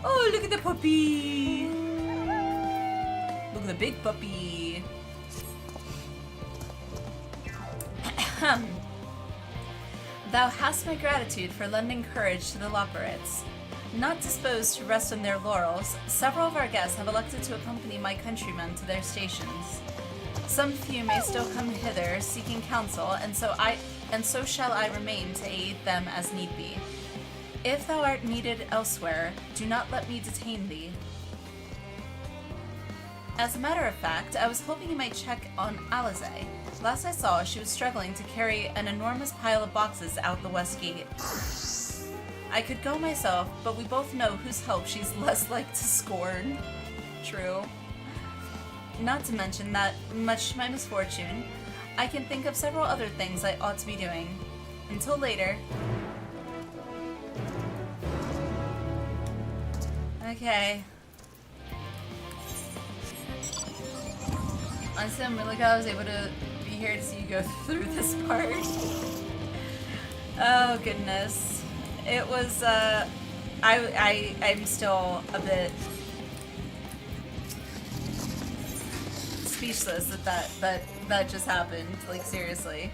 Oh, look at the puppy! Look at the big puppy! Thou hast my gratitude for lending courage to the loperates. Not disposed to rest on their laurels, several of our guests have elected to accompany my countrymen to their stations. Some few may still come hither seeking counsel, and so shall I remain to aid them as need be. If thou art needed elsewhere, do not let me detain thee. As a matter of fact, I was hoping you might check on Alize. Last I saw, she was struggling to carry an enormous pile of boxes out the west gate. I could go myself, but we both know whose help she's less like to scorn. True. Not to mention that, much to my misfortune, I can think of several other things I ought to be doing. Until later. Okay. Honestly, I'm really glad I was able to be here to see you go through this part. Oh, goodness. It was, I'm still a bit speechless that just happened. Like, seriously.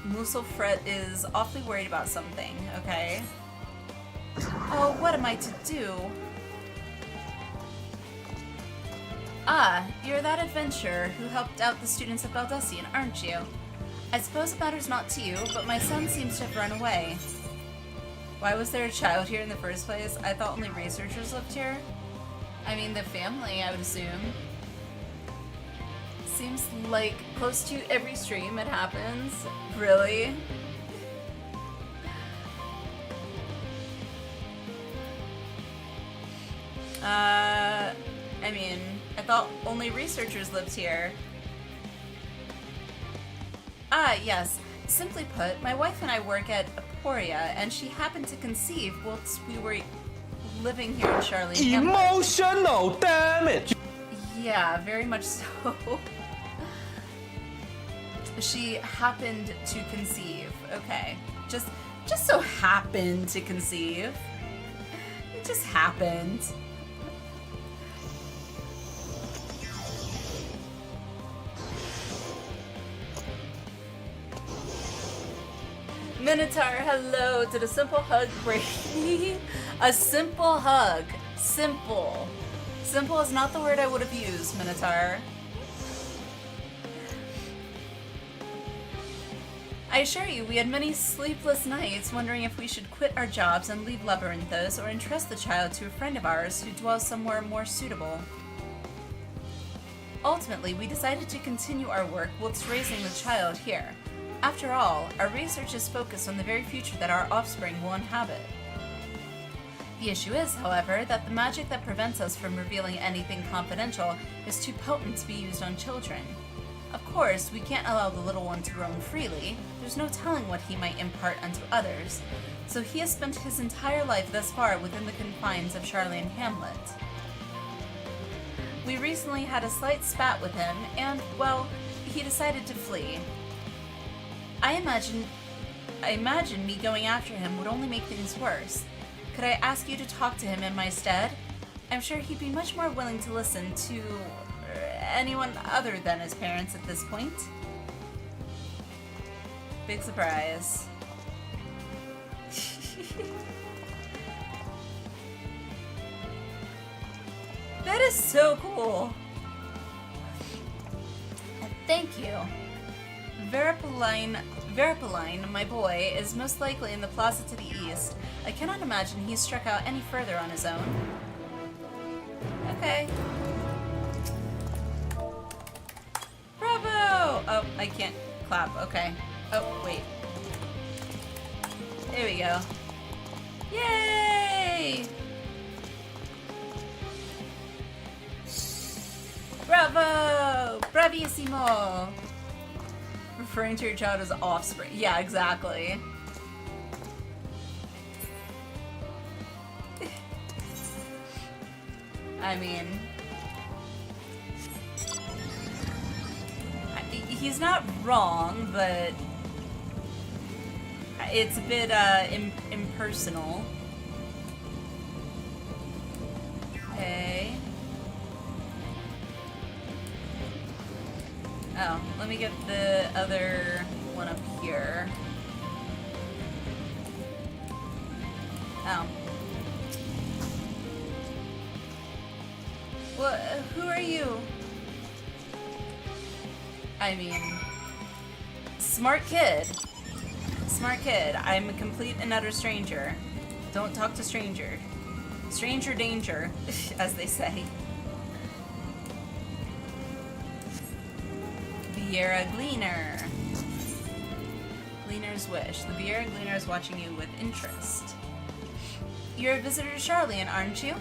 Musselfret is awfully worried about something, okay? Oh, what am I to do? Ah, you're that adventurer who helped out the students of Baldessian, aren't you? I suppose it matters not to you, but my son seems to have run away. Why was there a child here in the first place? I thought only researchers lived here. I mean, the family, I would assume. Seems like close to every stream it happens. Really? I mean, I thought only researchers lived here. Ah, yes. Simply put, my wife and I work at Aporia, and she happened to conceive whilst we were living here in Charlie. Emotional damage! Yeah, very much so. She happened to conceive. Okay. Just so happened to conceive. It just happened. Minotaur, hello. Did a simple hug break me? A simple hug. Simple. Simple is not the word I would have used, Minotaur. I assure you, we had many sleepless nights wondering if we should quit our jobs and leave Labyrinthos or entrust the child to a friend of ours who dwells somewhere more suitable. Ultimately, we decided to continue our work whilst raising the child here. After all, our research is focused on the very future that our offspring will inhabit. The issue is, however, that the magic that prevents us from revealing anything confidential is too potent to be used on children. Of course, we can't allow the little one to roam freely. There's no telling what he might impart unto others. So he has spent his entire life thus far within the confines of Charlian Hamlet. We recently had a slight spat with him, and, well, he decided to flee. I imagine me going after him would only make things worse. Could I ask you to talk to him in my stead? I'm sure he'd be much more willing to listen to anyone other than his parents at this point. Big surprise. That is so cool. Thank you. Veripaline, my boy, is most likely in the plaza to the east. I cannot imagine he's struck out any further on his own. Okay. Bravo! Oh, I can't clap. Okay. Oh, wait. There we go. Yay! Bravo! Bravissimo! Referring to your child as offspring. Yeah, exactly. I mean... he's not wrong, but... it's a bit, impersonal. Okay. Oh, let me get the other one up here. Oh. Well, who are you? I mean, smart kid. Smart kid. I'm a complete and utter stranger. Don't talk to stranger. Stranger danger, as they say. Vieira Gleaner. Gleaner's wish. The Vieira Gleaner is watching you with interest. You're a visitor to Charlian, aren't you?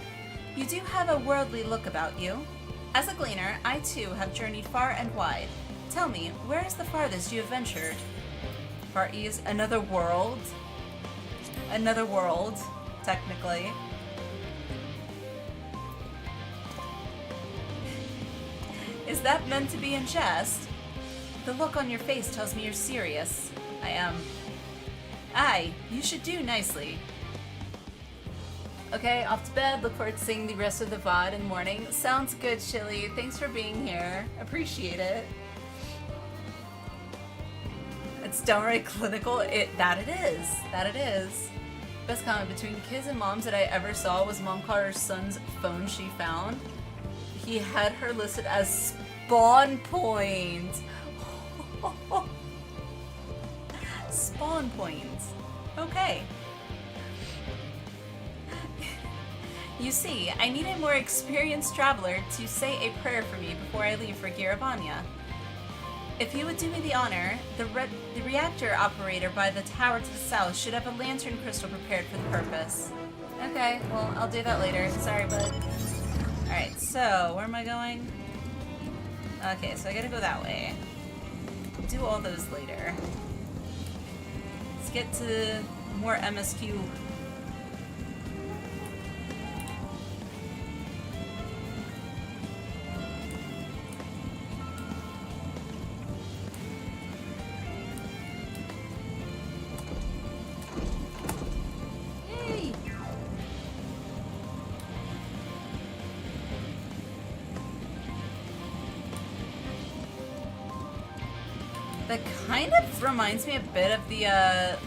You do have a worldly look about you. As a gleaner, I too have journeyed far and wide. Tell me, where is the farthest you have ventured? Far east? Another world? Another world, technically. Is that meant to be in jest? The look on your face tells me you're serious. I am. Aye, you should do nicely. Okay, off to bed. Look forward to seeing the rest of the VOD in the morning. Sounds good, Chili. Thanks for being here. Appreciate it. It's downright clinical. That it is. That it is. Best comment between kids and moms that I ever saw was Mom called her son's phone she found. He had her listed as spawn point. Spawn point. Okay. You see, I need a more experienced traveler to say a prayer for me before I leave for Giravanya. If you would do me the honor, the reactor operator by the tower to the south should have a lantern crystal prepared for the purpose. Okay, well, I'll do that later. Sorry, bud. Alright, so, where am I going? Okay, so I gotta go that way. Do all those later. Let's get to more MSQ. Yay! That kind of reminds me a bit of the,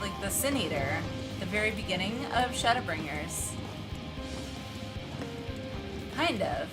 like the Sin Eater, the very beginning of Shadowbringers. Kind of.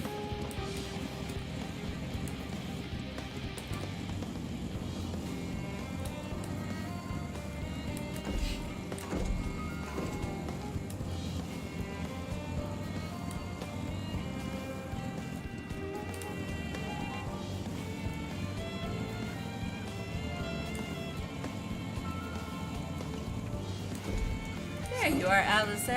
There you are, Alice.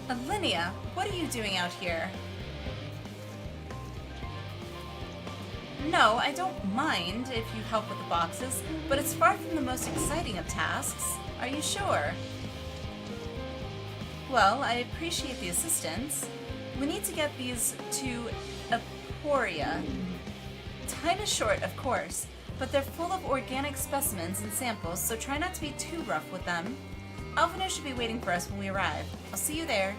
Alinea, what are you doing out here? No, I don't mind if you help with the boxes, but it's far from the most exciting of tasks. Are you sure? Well, I appreciate the assistance. We need to get these to Aporia. Time is short, of course, but they're full of organic specimens and samples, so try not to be too rough with them. Alphino should be waiting for us when we arrive. I'll see you there.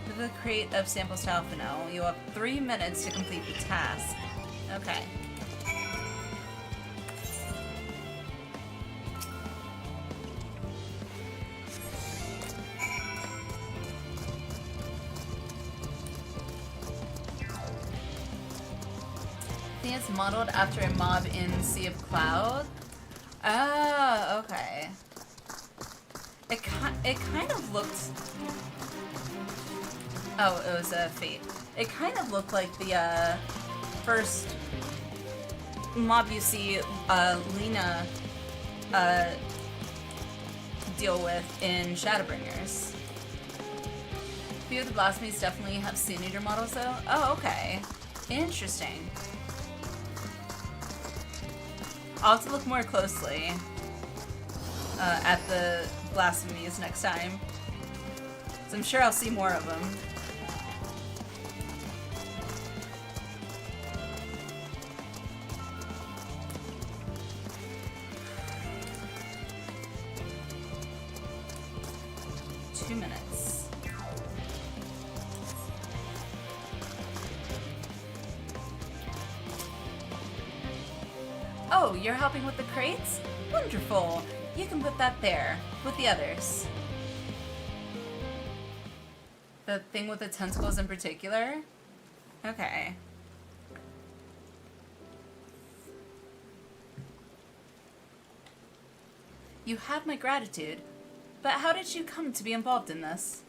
With the crate of samples to Alphino, you have 3 minutes to complete the task. Okay. I think it's modeled after a mob in Sea of Cloud. Oh, okay. It kind of looked... Oh, it was a Fate. It kind of looked like the first mob you see Lena deal with in Shadowbringers. A few of the Blasphemies definitely have Sin Eater models though. Oh, okay. Interesting. I'll have to look more closely at the Blasphemies next time. So I'm sure I'll see more of them. Oh, you're helping with the crates? Wonderful! You can put that there, with the others. The thing with the tentacles in particular? Okay. You have my gratitude, but how did you come to be involved in this?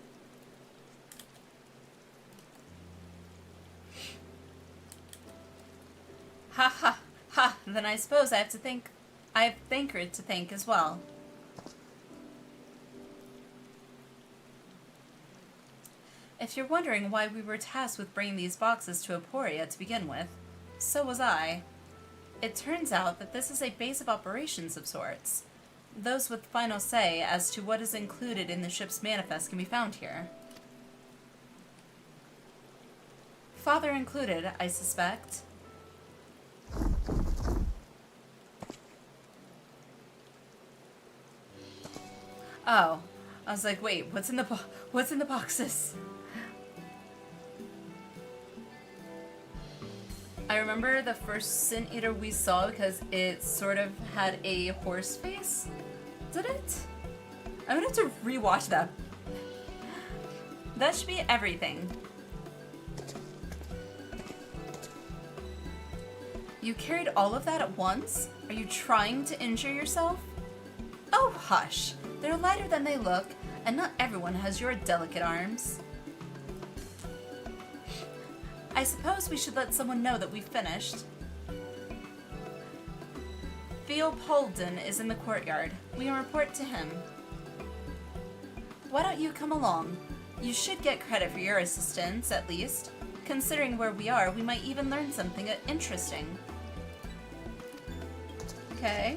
Ha ha ha, then I suppose I have Thancred to thank as well. If you're wondering why we were tasked with bringing these boxes to Aporia to begin with, so was I. It turns out that this is a base of operations of sorts. Those with final say as to what is included in the ship's manifest can be found here. Father included, I suspect. Oh, I was like, wait, what's in the boxes? I remember the first Sin Eater we saw because it sort of had a horse face. Did it? I'm gonna have to rewatch that. That should be everything. You carried all of that at once? Are you trying to injure yourself? Oh, hush. They're lighter than they look, and not everyone has your delicate arms. I suppose we should let someone know that we've finished. Theopolden is in the courtyard. We can report to him. Why don't you come along? You should get credit for your assistance, at least. Considering where we are, we might even learn something interesting. Okay.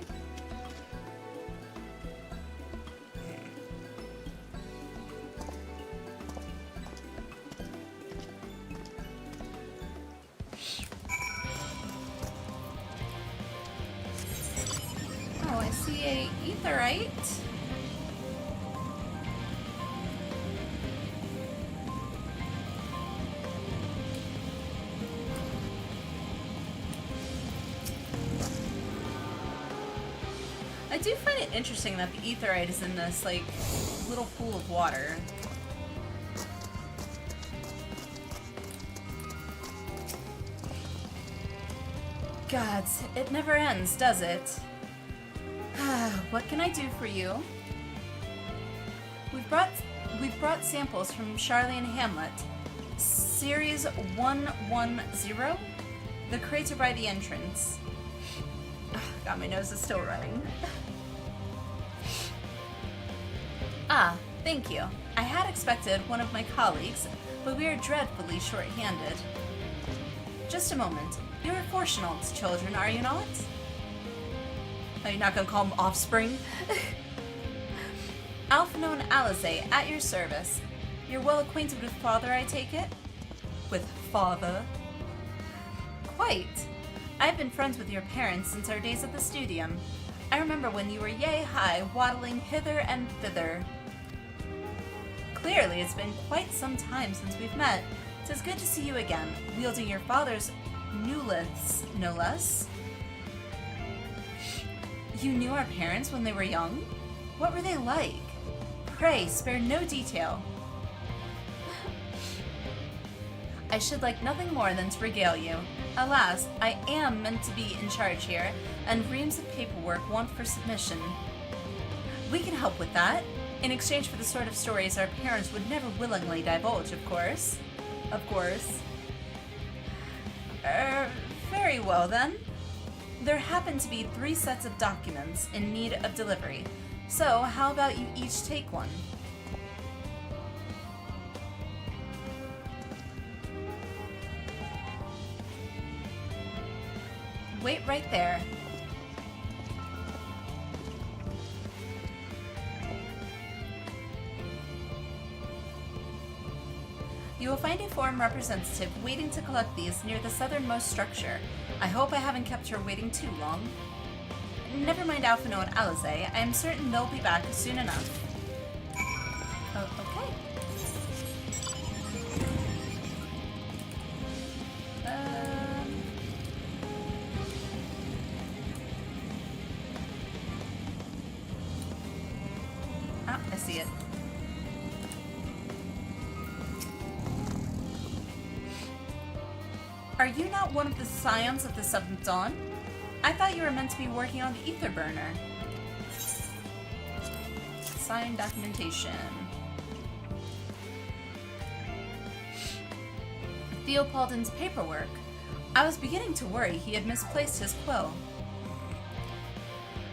Oh, I see a etherite. I do find it interesting that the etherite is in this, like, little pool of water. Gods, it never ends, does it? What can I do for you? We've brought samples from Charlie and Hamlet. Series 110? The crates are by the entrance. God, my nose is still running. Ah, thank you. I had expected one of my colleagues, but we are dreadfully short-handed. Just a moment. You're Fortunat's children, are you not? Are you not gonna call them offspring? Alphino and Alize, at your service. You're well acquainted with Father, I take it? With Father? Quite. I've been friends with your parents since our days at the studium. I remember when you were yay high, waddling hither and thither. Clearly, it's been quite some time since we've met. 'Tis good to see you again, wielding your father's newliths, no less. You knew our parents when they were young? What were they like? Pray, spare no detail. I should like nothing more than to regale you. Alas, I am meant to be in charge here, and reams of paperwork want for submission. We can help with that, in exchange for the sort of stories our parents would never willingly divulge, of course. Of course. Very well then. There happen to be 3 sets of documents in need of delivery, so how about you each take one? Wait right there. You will find a forum representative waiting to collect these near the southernmost structure. I hope I haven't kept her waiting too long. Never mind Alphino and Alize, I am certain they'll be back soon enough. Oh, okay. Ah, I see it. Are you not one of the scions of the Seventh Dawn? I thought you were meant to be working on the ether burner. Scion documentation. Theopolden's paperwork. I was beginning to worry he had misplaced his quill.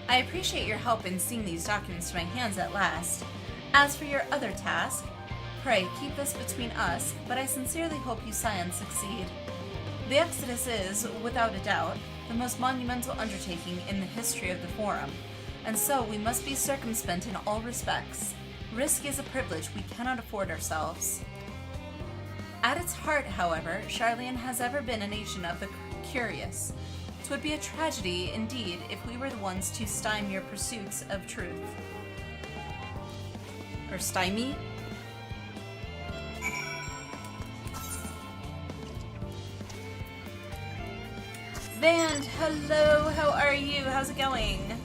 I appreciate your help in seeing these documents to my hands at last. As for your other task, pray keep this between us, but I sincerely hope you scions succeed. The Exodus is, without a doubt, the most monumental undertaking in the history of the Forum, and so we must be circumspect in all respects. Risk is a privilege we cannot afford ourselves. At its heart, however, Charlian has ever been a nation of the curious. 'Twould be a tragedy, indeed, if we were the ones to stymie your pursuits of truth. Or stymie? Vand, hello, how are you? How's it going?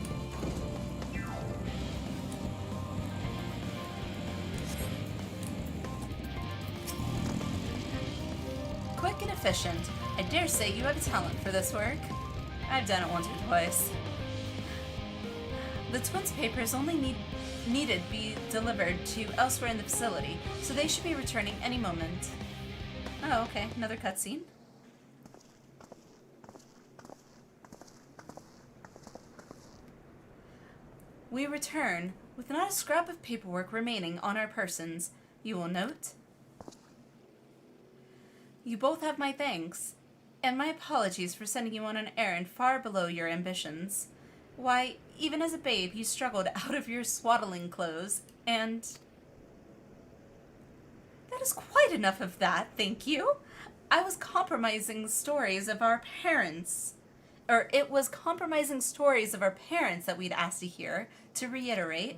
Quick and efficient. I dare say you have a talent for this work. I've done it once or twice. The twins' papers only need needed be delivered to elsewhere in the facility, so they should be returning any moment. Oh, okay. Another cutscene. We return with not a scrap of paperwork remaining on our persons, you will note. You both have my thanks, and my apologies for sending you on an errand far below your ambitions. Why, even as a babe, you struggled out of your swaddling clothes, and... That is quite enough of that, thank you. I was compromising stories of our parents. Or it was compromising stories of our parents that we'd asked to hear, to reiterate.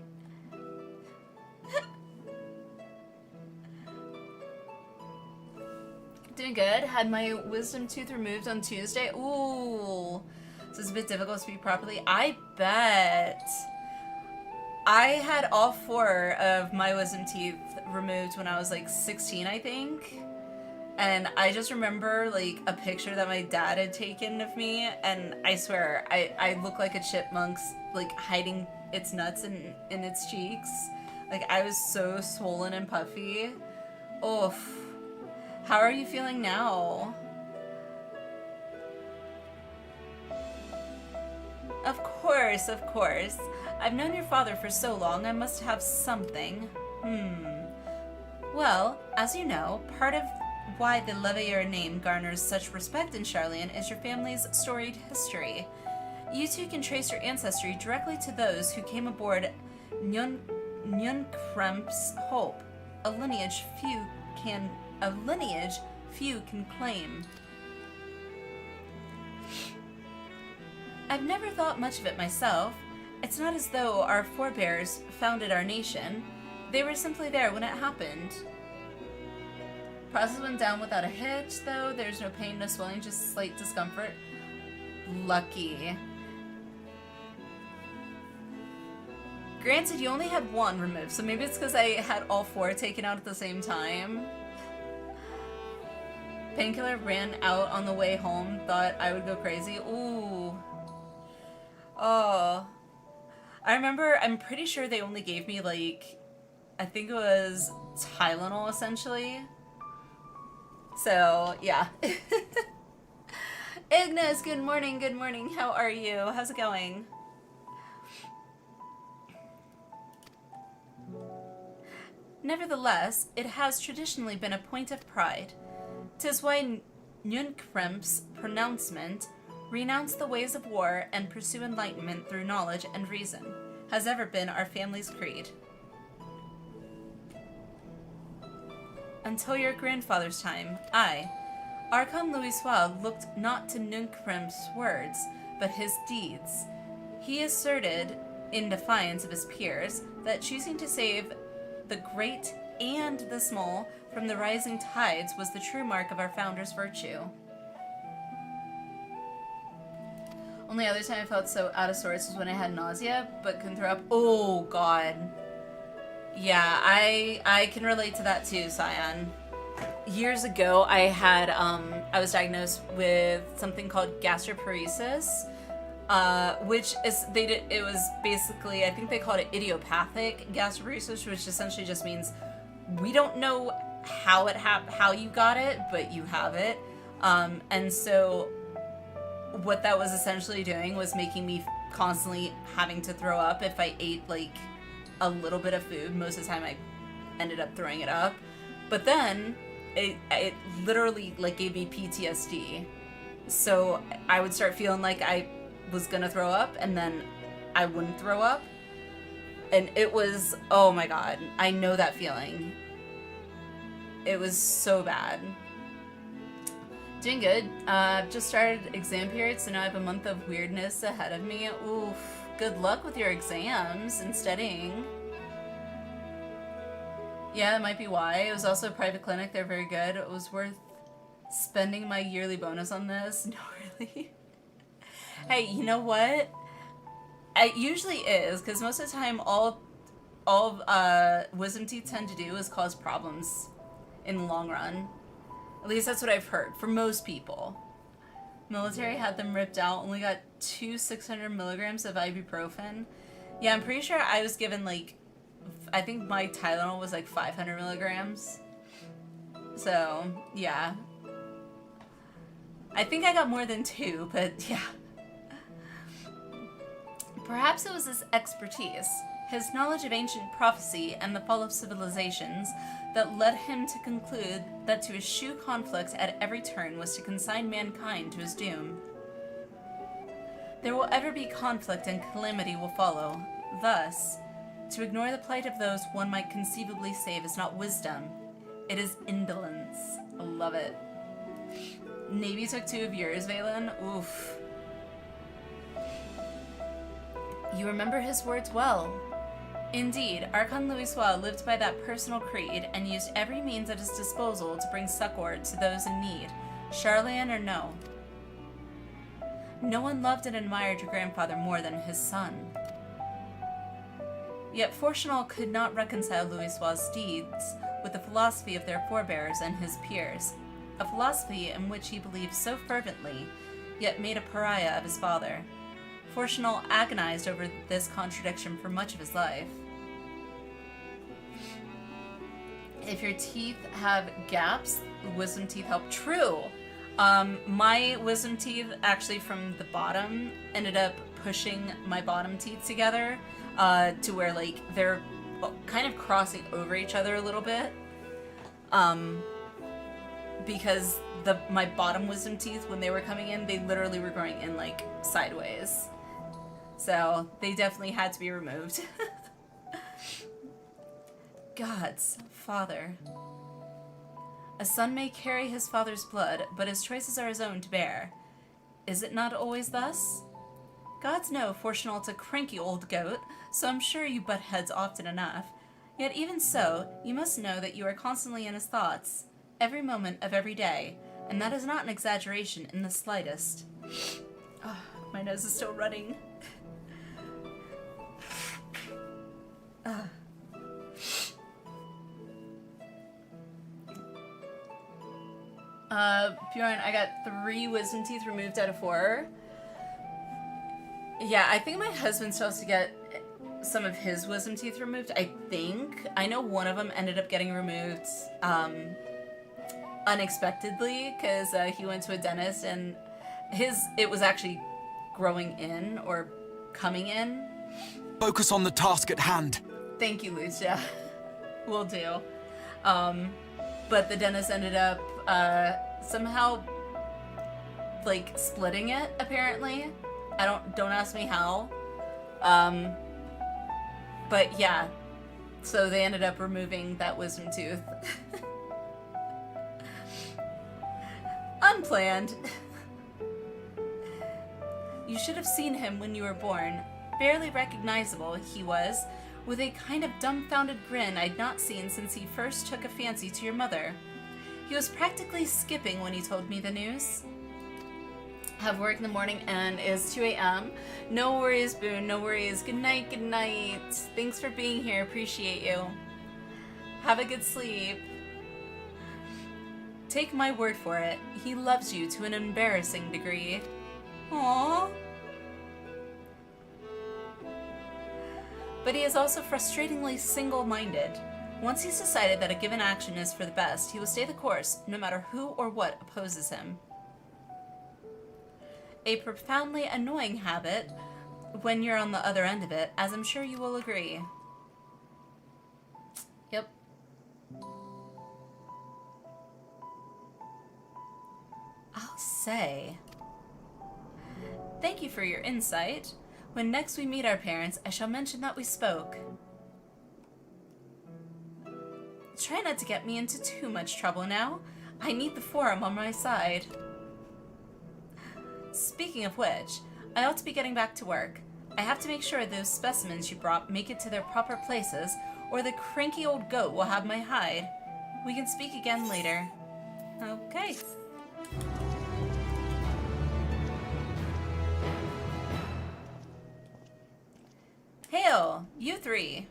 Doing good. Had my wisdom tooth removed on Tuesday. Ooh. So it's a bit difficult to speak properly. I bet. I had all 4 of my wisdom teeth removed when I was like 16, I think. And I just remember like a picture that my dad had taken of me, and I swear I look like a chipmunk's like hiding its nuts in its cheeks. Like I was so swollen and puffy. Oof. How are you feeling now? Of course, of course. I've known your father for so long, I must have something. Well, as you know, part of why the LVL name garners such respect in Charlian is your family's storied history. You two can trace your ancestry directly to those who came aboard Njunkremp's Hope, a lineage few can claim. I've never thought much of it myself. It's not as though our forebears founded our nation. They were simply there when it happened. Process went down without a hitch, though. There's no pain, no swelling, just slight discomfort. Lucky. Granted, you only had 1 removed, so maybe it's because I had all 4 taken out at the same time. Painkiller ran out on the way home, thought I would go crazy. Ooh. Oh. I remember, I'm pretty sure they only gave me, like, I think it was Tylenol, essentially. So, yeah. Ignis, good morning, good morning. How are you? How's it going? Nevertheless, it has traditionally been a point of pride. 'Tis why Njunkremp's pronouncement, renounce the ways of war and pursue enlightenment through knowledge and reason, has ever been our family's creed. Until your grandfather's time, I, Archon Louisois, looked not to Njunkremp's words, but his deeds. He asserted, in defiance of his peers, that choosing to save the great and the small from the rising tides was the true mark of our founder's virtue. Only other time I felt so out of sorts was when I had nausea, but couldn't throw up. Oh, God. Yeah, I can relate to that too, Cyan. Years ago, I had, I was diagnosed with something called gastroparesis, which is, it was basically, I think they called it idiopathic gastroparesis, which essentially just means we don't know how you got it, but you have it. And so what that was essentially doing was making me constantly having to throw up if I ate like a little bit of food. Most of the time I ended up throwing it up. But then it literally like gave me PTSD. So I would start feeling like I was gonna throw up and then I wouldn't throw up. And it was, oh my God, I know that feeling. It was so bad. Doing good. Just started exam period, so now I have a month of weirdness ahead of me. Oof. Good luck with your exams and studying. Yeah, that might be why. It was also a private clinic. They're very good. It was worth spending my yearly bonus on this. No, really. Hey, you know what? It usually is, because most of the time all wisdom teeth tend to do is cause problems in the long run. At least that's what I've heard, for most people. Military had them ripped out, only got 2 600 milligrams of ibuprofen. Yeah, I'm pretty sure I was given like I think my Tylenol was like 500 milligrams. So, yeah. I think I got more than 2, but yeah. Perhaps it was his expertise, his knowledge of ancient prophecy and the fall of civilizations, that led him to conclude that to eschew conflict at every turn was to consign mankind to his doom. There will ever be conflict and calamity will follow. Thus, to ignore the plight of those one might conceivably save is not wisdom. It is indolence. I love it. Navy took 2 of yours, Valen? Oof. You remember his words well. Indeed, Archon Louisoix lived by that personal creed and used every means at his disposal to bring succor to those in need, Charlian or no. No one loved and admired your grandfather more than his son. Yet Fortunal could not reconcile Louisoix's deeds with the philosophy of their forebears and his peers, a philosophy in which he believed so fervently, yet made a pariah of his father. Fortunal agonized over this contradiction for much of his life. If your teeth have gaps, wisdom teeth help. True! My wisdom teeth, actually from the bottom, ended up pushing my bottom teeth together to where, like, they're kind of crossing over each other a little bit. Because my bottom wisdom teeth, when they were coming in, they literally were growing in, like, sideways. So, they definitely had to be removed. God's father. A son may carry his father's blood, but his choices are his own to bear. Is it not always thus? Gods know Fortunal's a cranky old goat, so I'm sure you butt heads often enough. Yet even so, you must know that you are constantly in his thoughts, every moment of every day, and that is not an exaggeration in the slightest. Oh, my nose is still running. Bjorn, I got 3 wisdom teeth removed out of 4. Yeah, I think my husband's supposed to get some of his wisdom teeth removed, I think. I know one of them ended up getting removed unexpectedly, because he went to a dentist and it was actually growing in or coming in. Focus on the task at hand. Thank you, Lucia. Will do. But the dentist ended up somehow like splitting it, apparently. Don't ask me how. But yeah. So they ended up removing that wisdom tooth. Unplanned. You should have seen him when you were born. Barely recognizable, he was, with a kind of dumbfounded grin I'd not seen since he first took a fancy to your mother. He was practically skipping when he told me the news. Have work in the morning and it's 2 a.m. No worries, Boone, no worries. Good night, good night. Thanks for being here, appreciate you. Have a good sleep. Take my word for it, he loves you to an embarrassing degree. Aww. But he is also frustratingly single-minded. Once he's decided that a given action is for the best, he will stay the course, no matter who or what opposes him. A profoundly annoying habit when you're on the other end of it, as I'm sure you will agree. Yep. I'll say. Thank you for your insight. When next we meet our parents, I shall mention that we spoke. Try not to get me into too much trouble now. I need the forum on my side. Speaking of which, I ought to be getting back to work. I have to make sure those specimens you brought make it to their proper places, or the cranky old goat will have my hide. We can speak again later. Okay. Hail, you 3.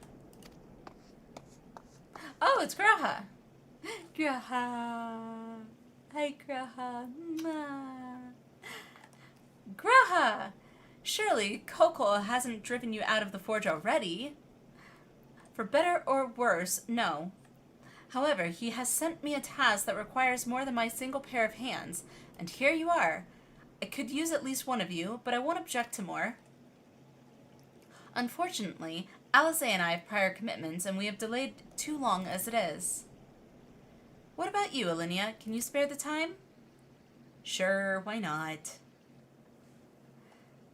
Oh, it's Graha. Graha. Hi, Graha. Graha! Surely Kokol hasn't driven you out of the forge already? For better or worse, no. However, he has sent me a task that requires more than my single pair of hands, and here you are. I could use at least one of you, but I won't object to more. Unfortunately, Alice and I have prior commitments, and we have delayed too long as it is. What about you, Alinea? Can you spare the time? Sure, why not?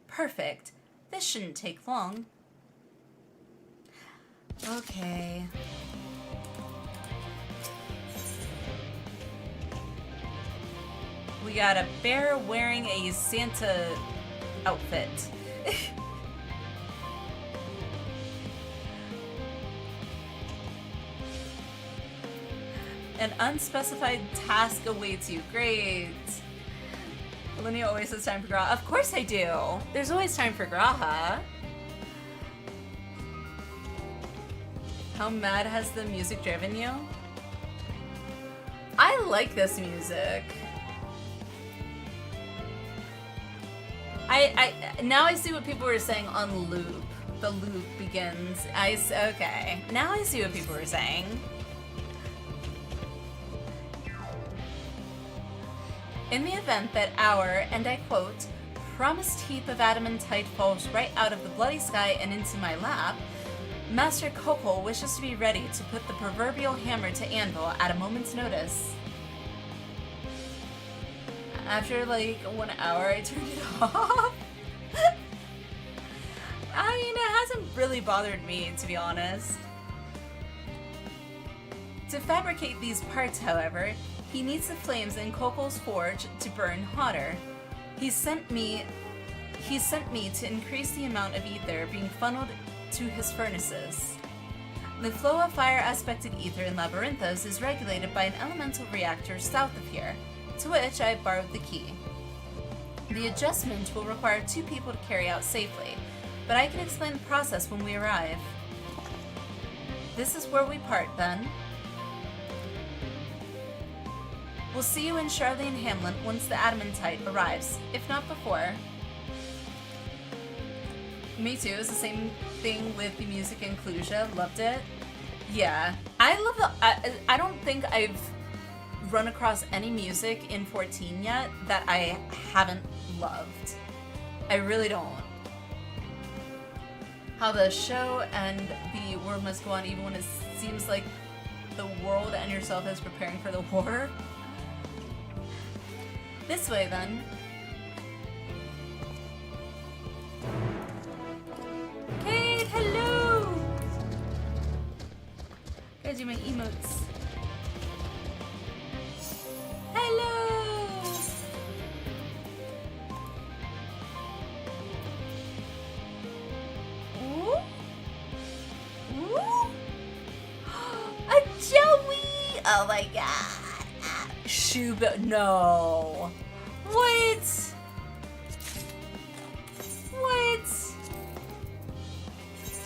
Perfect. This shouldn't take long. Okay. We got a bear wearing a Santa outfit. An unspecified task awaits you. Great. Alinea always has time for Graha. Of course I do. There's always time for Graha. How mad has the music driven you? I like this music. Now I see what people were saying on loop. The loop begins. Okay. Now I see what people were saying. In the event that our, and I quote, promised heap of adamantite falls right out of the bloody sky and into my lap, Master Kokol wishes to be ready to put the proverbial hammer to anvil at a moment's notice. After like 1 hour, I turned it off. I mean, it hasn't really bothered me, to be honest. To fabricate these parts, however, he needs the flames in Kokol's forge to burn hotter. He sent me to increase the amount of ether being funneled to his furnaces. The flow of fire-aspected ether in Labyrinthos is regulated by an elemental reactor south of here, to which I have borrowed the key. The adjustment will require 2 people to carry out safely, but I can explain the process when we arrive. This is where we part, then. We'll see you in Charlene Hamlin once the adamantite arrives, if not before. Me too, it's the same thing with the music in Cluja, loved it. Yeah, I love the, I don't think I've run across any music in 14 yet that I haven't loved. I really don't. How the show and the world must go on even when it seems like the world and yourself is preparing for the war. This way, then. Kate, hello! Gotta do my emotes. Hello! Ooh? Ooh? A Joey! Oh my god. Shuba, no. What? What?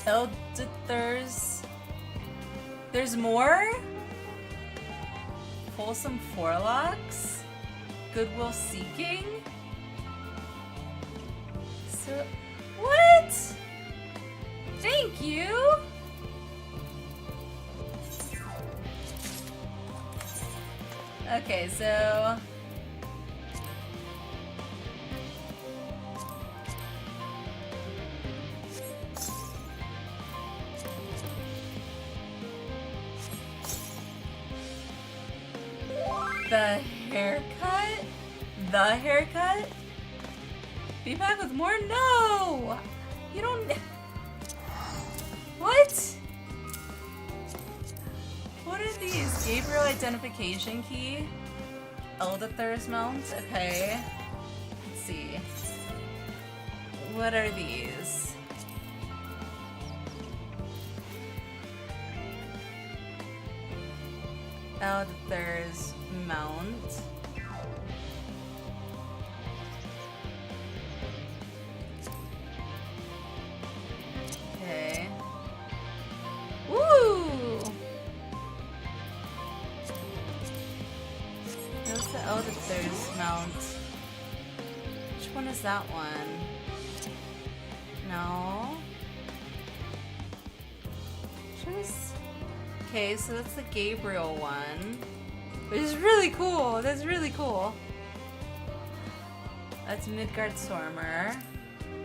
Eldithers? There's more? Wholesome Forlocks? Goodwill Seeking? So, what? Thank you! Okay, so... The haircut? The haircut? Be back with more? No! You don't... What? What are these? Gabriel identification key? Eldithers mount? Okay. Let's see. What are these? Eldithers mount. Okay. Woo! There's the Eldithers mount. Which one is that one? No. pictures? Okay, so that's the Gabriel one. Which is really cool. That's really cool. That's Midgard Stormer.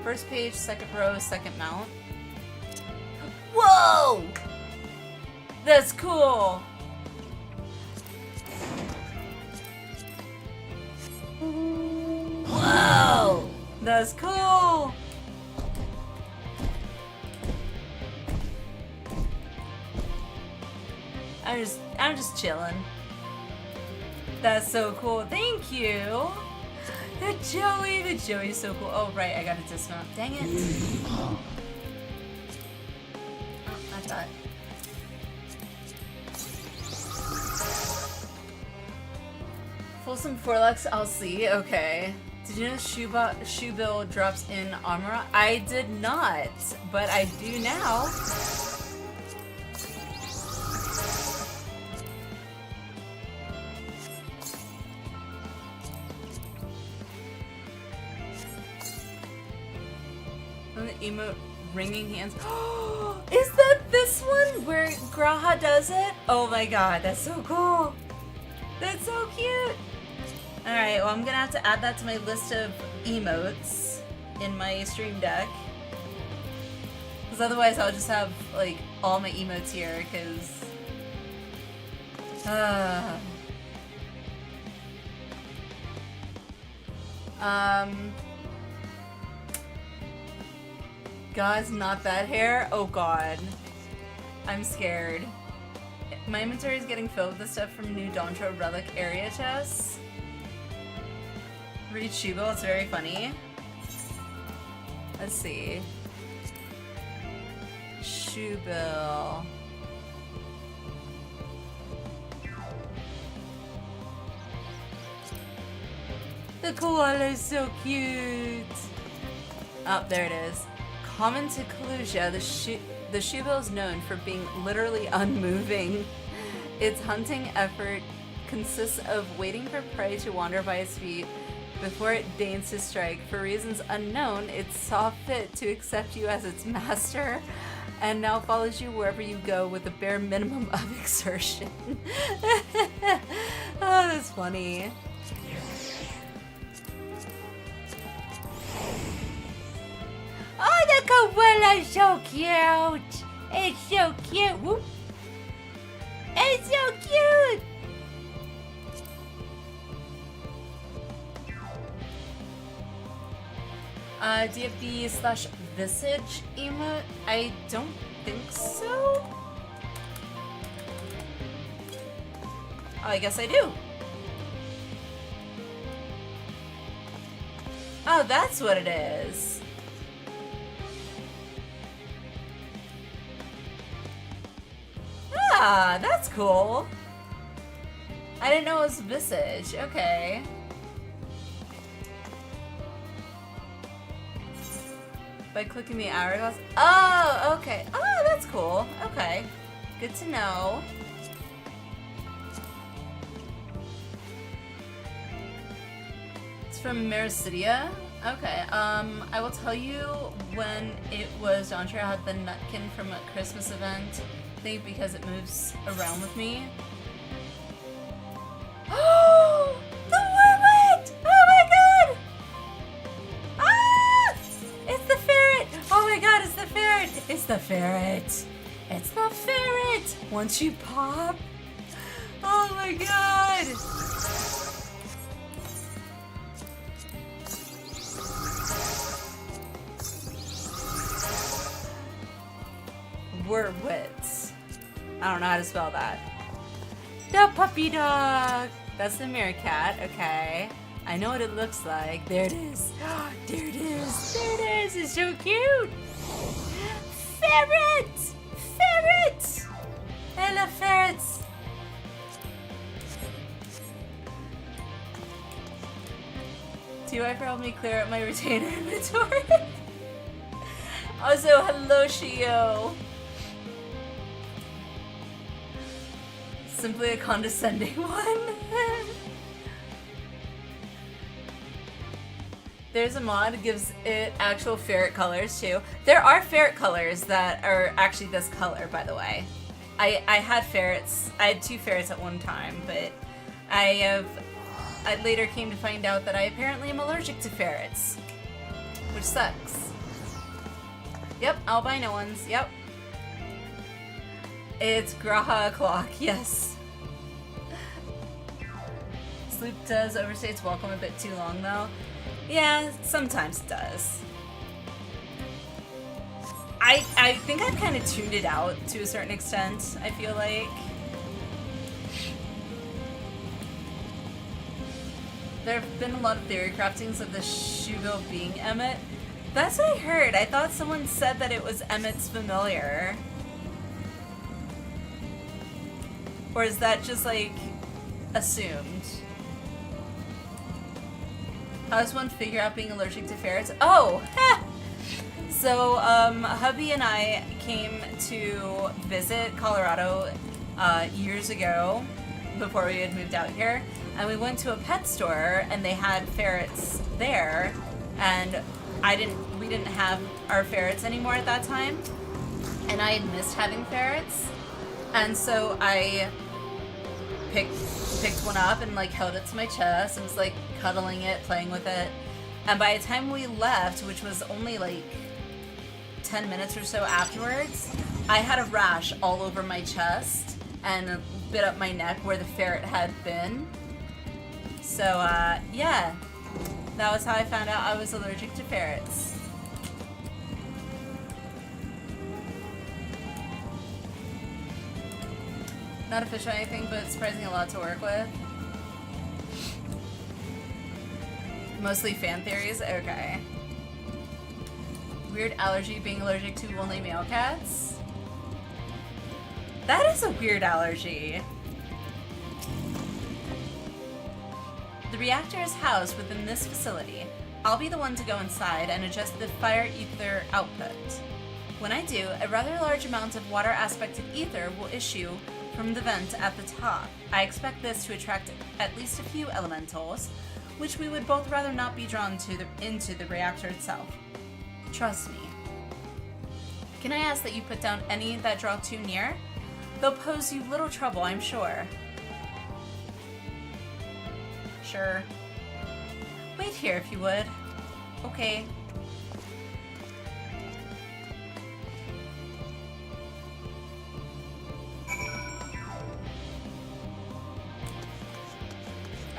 First page, second row, second mount. Whoa! That's cool! Whoa! That's cool! I'm just chilling. That's so cool. Thank you! The Joey's so cool. Oh, right, I gotta dismount. Dang it. Oh, I thought. Folsom Forlux, I'll see. Okay. Did you know Shoebill drops in Armora? I did not, but I do now. Emote wringing hands. Is that this one where Graha does it? Oh my god, that's so cool. That's so cute. Alright, well I'm gonna have to add that to my list of emotes in my stream deck. Because otherwise I'll just have like all my emotes here because God's not that hair? Oh god. I'm scared. My inventory is getting filled with the stuff from new Dontra Relic area chests. Read Shubo, it's very funny. Let's see. Shubil. The koala is so cute! Oh, there it is. Common to Kalusia, the Shubil is known for being literally unmoving. Its hunting effort consists of waiting for prey to wander by its feet before it deigns to strike. For reasons unknown, it saw fit to accept you as its master and now follows you wherever you go with a bare minimum of exertion. Oh, that's funny. Oh, the koala is so cute! It's so cute! Whoop. It's so cute! DFB/visage emote? I don't think so. Oh, I guess I do. Oh, that's what it is. Ah, that's cool. I didn't know it was visage. Okay. By clicking the hourglass. Oh, okay. Oh, that's cool. Okay. Good to know. It's from Mericidia. Okay. I will tell you when it was Dontra had the Nutkin from a Christmas event. I think because it moves around with me. Oh, the Wyrmite! Oh my god! Ah! It's the ferret! Oh my god, it's the ferret! It's the ferret! It's the ferret! Once you pop. Oh my god! Wyrwitz. I don't know how to spell that. The puppy dog! That's the meerkat, okay. I know what it looks like. There it is. There it is. There it is. It's so cute. Ferret! Ferret! I love ferrets. TY for helping me clear up my retainer inventory. Also, hello, Shio. Simply a condescending one. there's a mod that gives it actual ferret colors too. There are ferret colors that are actually this color, by the way. I had ferrets. I had 2 ferrets at one time, but I later came to find out that I apparently am allergic to ferrets, which sucks. Yep, albino ones. Yep. It's Graha clock. Yes. Sleep does overstay its welcome a bit too long, though. Yeah, sometimes it does. I think I've kind of tuned it out to a certain extent, I feel like. There have been a lot of theory craftings of the Shugo being Emmett. That's what I heard. I thought someone said that it was Emmett's familiar. Or is that just, like, assumed? How does one figure out being allergic to ferrets? Oh! Heh! So, hubby and I came to visit Colorado years ago, before we had moved out here, and we went to a pet store, and they had ferrets there, and we didn't have our ferrets anymore at that time, and I had missed having ferrets, and so I picked one up and like held it to my chest and was like cuddling it, playing with it, and by the time we left, which was only like 10 minutes or so afterwards, I had a rash all over my chest and bit up my neck where the ferret had been. So yeah, that was how I found out I was allergic to ferrets. Not official or anything, but surprisingly a lot to work with. Mostly fan theories? Okay. Weird allergy, being allergic to only male cats? That is a weird allergy. The reactor is housed within this facility. I'll be the one to go inside and adjust the fire ether output. When I do, a rather large amount of water-aspected ether will issue from the vent at the top. I expect this to attract at least a few elementals, which we would both rather not be drawn to into the reactor itself. Trust me. Can I ask that you put down any that draw too near? They'll pose you little trouble, I'm sure. Sure. Wait here if you would. Okay.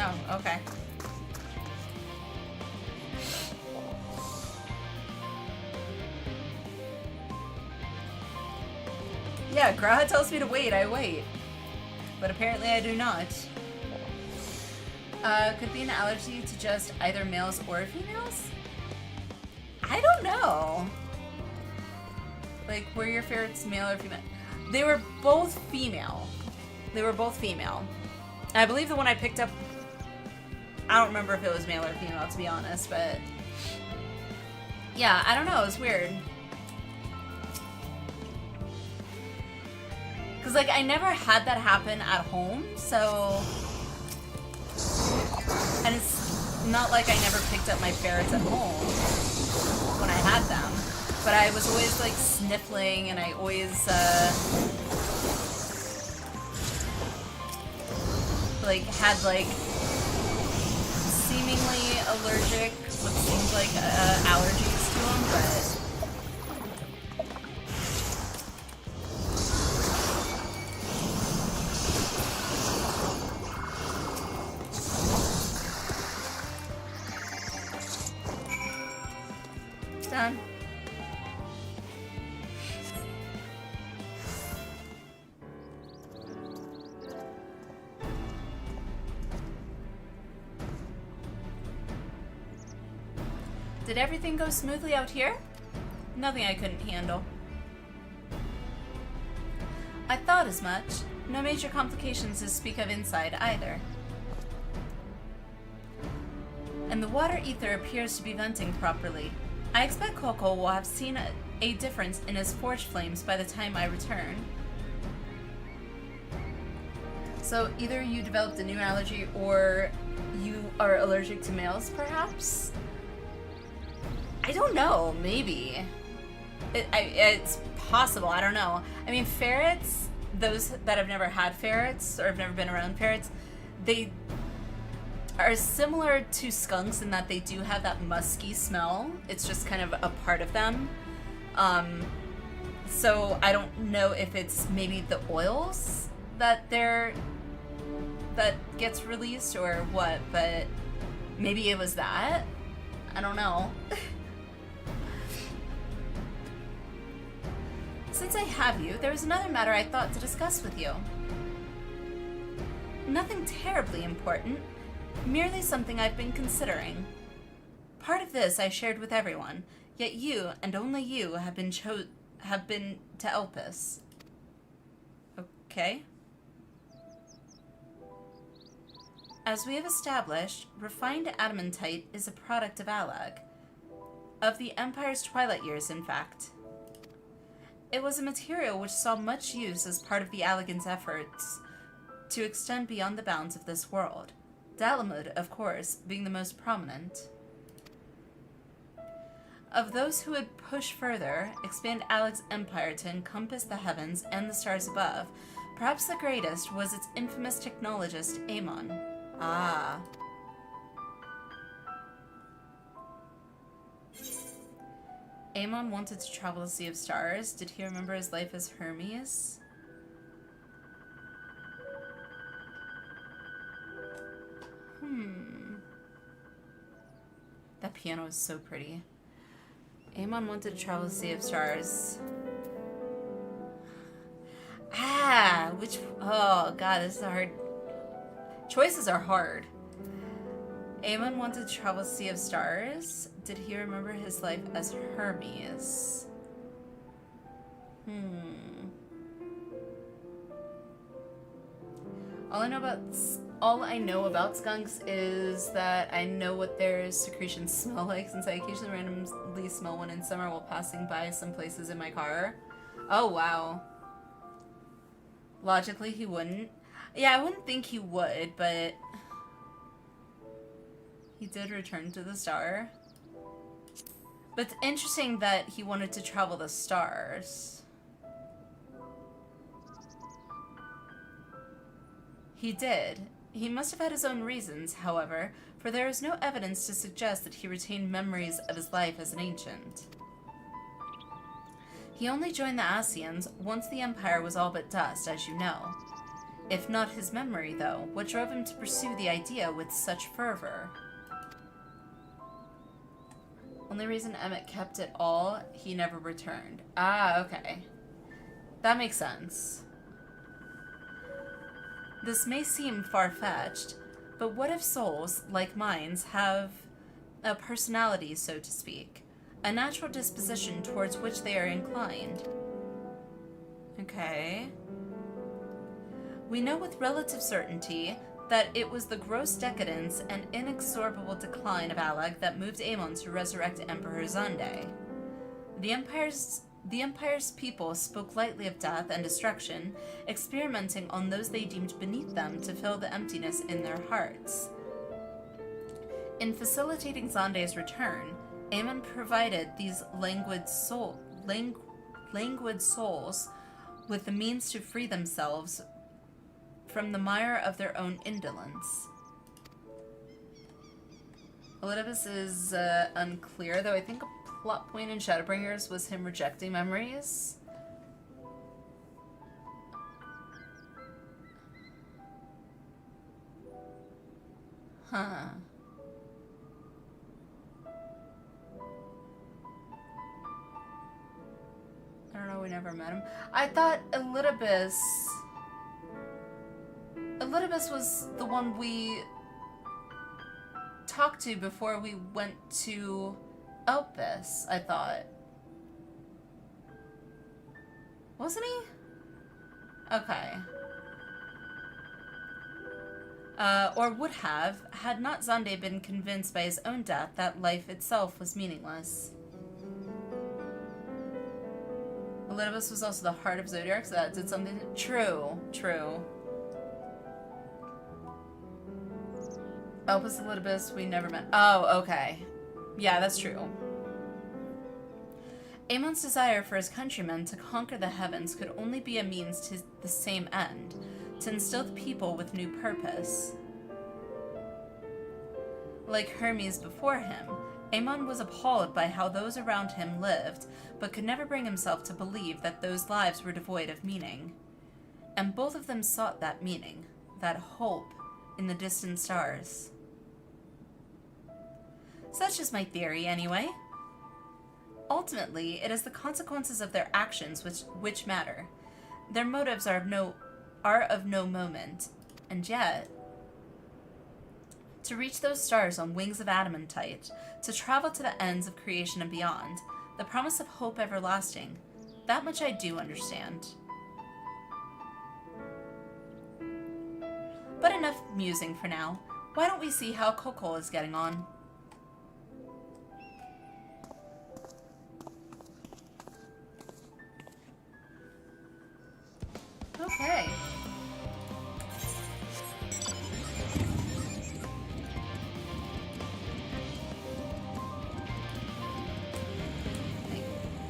Oh, okay. Yeah, Graha tells me to wait, I wait. But apparently I do not. Could be an allergy to just either males or females? I don't know. Like, were your ferrets male or female? They were both female. They were both female. I believe the one I picked up, I don't remember if it was male or female, to be honest, but yeah, I don't know, it was weird. Because, like, I never had that happen at home, so... And it's not like I never picked up my ferrets at home when I had them. But I was always, like, sniffling, and I always, like, had, like, seemingly allergic, what seemed like, allergies to them, but... Done. Did everything go smoothly out here? Nothing I couldn't handle. I thought as much. No major complications to speak of inside either. And the water ether appears to be venting properly. I expect Coco will have seen a difference in his forge flames by the time I return. So either you developed a new allergy or you are allergic to males, perhaps? I don't know, maybe. It's possible, I don't know. I mean, ferrets, those that have never had ferrets or have never been around ferrets, they are similar to skunks in that they do have that musky smell. It's just kind of a part of them. So I don't know if it's maybe the oils that gets released or what, but maybe it was that. I don't know. Since I have you, there was another matter I thought to discuss with you. Nothing terribly important, merely something I've been considering. Part of this I shared with everyone, yet you, and only you, have been to Elpis. Okay. As we have established, refined adamantite is a product of Alag. Of the Empire's twilight years, in fact. It was a material which saw much use as part of the Allagan's efforts to extend beyond the bounds of this world. Dalamud, of course, being the most prominent. Of those who would push further, expand Alag's empire to encompass the heavens and the stars above, perhaps the greatest was its infamous technologist, Amon. Ah. Amon wanted to travel the Sea of Stars. Did he remember his life as Hermes? That piano is so pretty. Amon wanted to travel the Sea of Stars. Oh god, this is a hard... Choices are hard. Amon wanted to travel the Sea of Stars. Did he remember his life as Hermes? All I know about skunks is that I know what their secretions smell like, since I occasionally randomly smell one in summer while passing by some places in my car. Oh, wow. Logically, he wouldn't. Yeah, I wouldn't think he would, but... he did return to the star. But it's interesting that he wanted to travel the stars. He did. He must have had his own reasons, however, for there is no evidence to suggest that he retained memories of his life as an ancient. He only joined the Asians once the Empire was all but dust, as you know. If not his memory, though, what drove him to pursue the idea with such fervor? Only reason Emmett kept it all, he never returned. Ah, okay. That makes sense. This may seem far-fetched, but what if souls, like minds, have a personality, so to speak? A natural disposition towards which they are inclined? Okay. We know with relative certainty that it was the gross decadence and inexorable decline of Alag that moved Amon to resurrect Emperor Zande. The Empire's people spoke lightly of death and destruction, experimenting on those they deemed beneath them to fill the emptiness in their hearts. In facilitating Zande's return, Amon provided these languid souls with the means to free themselves from the mire of their own indolence. Elidibus is unclear, though I think a plot point in Shadowbringers was him rejecting memories. Huh. I don't know, we never met him. I thought Elidibus was the one we talked to before we went to Elpis, I thought. Wasn't he? Okay. Or would have, had not Zande been convinced by his own death that life itself was meaningless. Elidibus was also the heart of Zodiac, so that did something. True, true. Elpis Elidibus, we never met. Oh, okay. Yeah, that's true. Amon's desire for his countrymen to conquer the heavens could only be a means to the same end, to instill the people with new purpose. Like Hermes before him, Amon was appalled by how those around him lived, but could never bring himself to believe that those lives were devoid of meaning. And both of them sought that meaning, that hope, in the distant stars. Such is my theory, anyway. Ultimately, it is the consequences of their actions which matter. Their motives are of no moment, and yet, to reach those stars on wings of adamantite, to travel to the ends of creation and beyond, the promise of hope everlasting, that much I do understand. But enough musing for now. Why don't we see how Coco is getting on? Okay.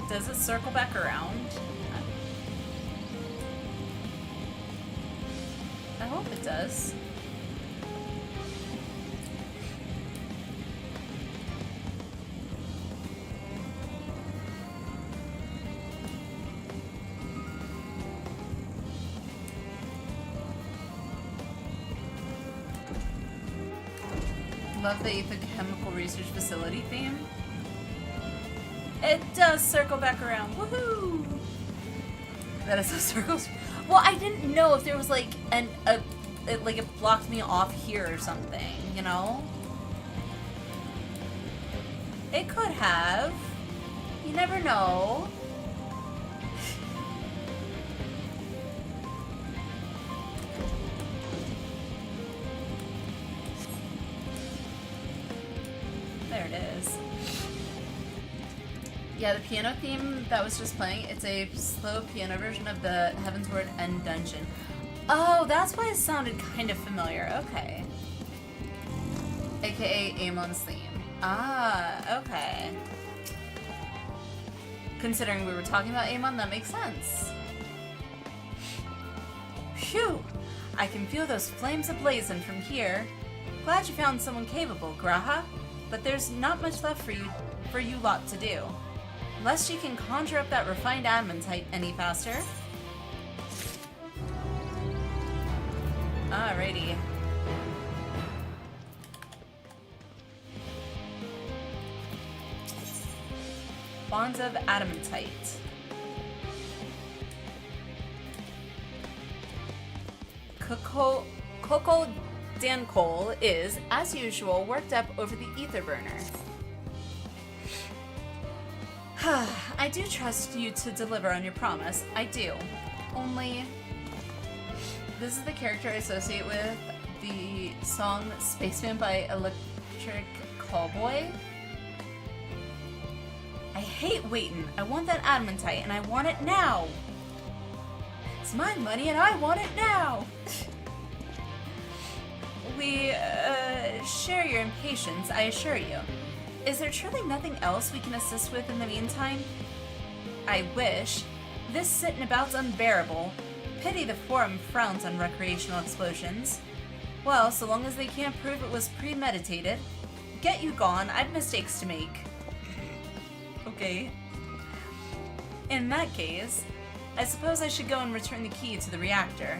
Does it circle back around? I hope it does. Love the chemical research facility theme. It does circle back around. Woohoo! That is a circle. Well, I didn't know if there was like it blocked me off here or something, you know? It could have. You never know. There it is. Yeah, the piano theme that was just playing, it's a slow piano version of the Heavensward End Dungeon. Oh, that's why it sounded kind of familiar. Okay. AKA Amon's theme. Ah, okay. Considering we were talking about Amon, that makes sense. Phew! I can feel those flames ablazing from here. Glad you found someone capable, Graha. But there's not much left for you lot to do. Unless you can conjure up that refined adamantite any faster. Alrighty. Bonds of adamantite. Coco Dancole is, as usual, worked up over the ether burner. I do trust you to deliver on your promise. I do. Only, this is the character I associate with the song Spaceman by Electric Callboy. I hate waiting. I want that adamantite and I want it now. It's my money and I want it now. We share your impatience, I assure you. Is there truly nothing else we can assist with in the meantime? I wish. This sitting about's unbearable. Pity the Forum frowns on recreational explosions. Well, so long as they can't prove it was premeditated. Get you gone, I've mistakes to make. Okay. In that case, I suppose I should go and return the key to the reactor.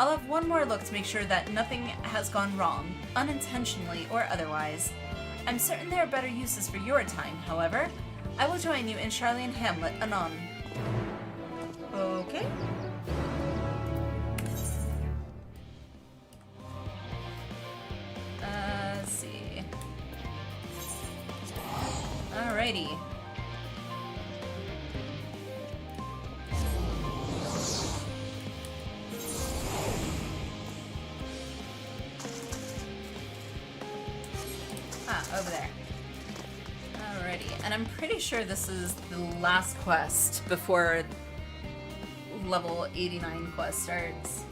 I'll have one more look to make sure that nothing has gone wrong, unintentionally or otherwise. I'm certain there are better uses for your time, however. I will join you in Charlene Hamlet anon. Okay. Let's see. Alrighty. Over there. Alrighty, and I'm pretty sure this is the last quest before level 89 quest starts.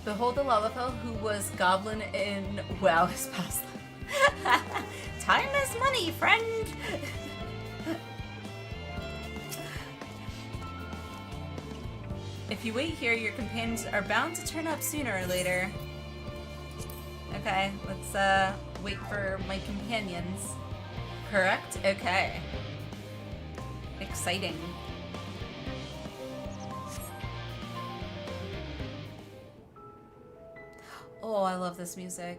Behold the LVL who was goblin in WoW his past life. Time is money, friend! If you wait here, your companions are bound to turn up sooner or later. Okay, let's wait for my companions. Correct? Okay. Exciting. Oh, I love this music.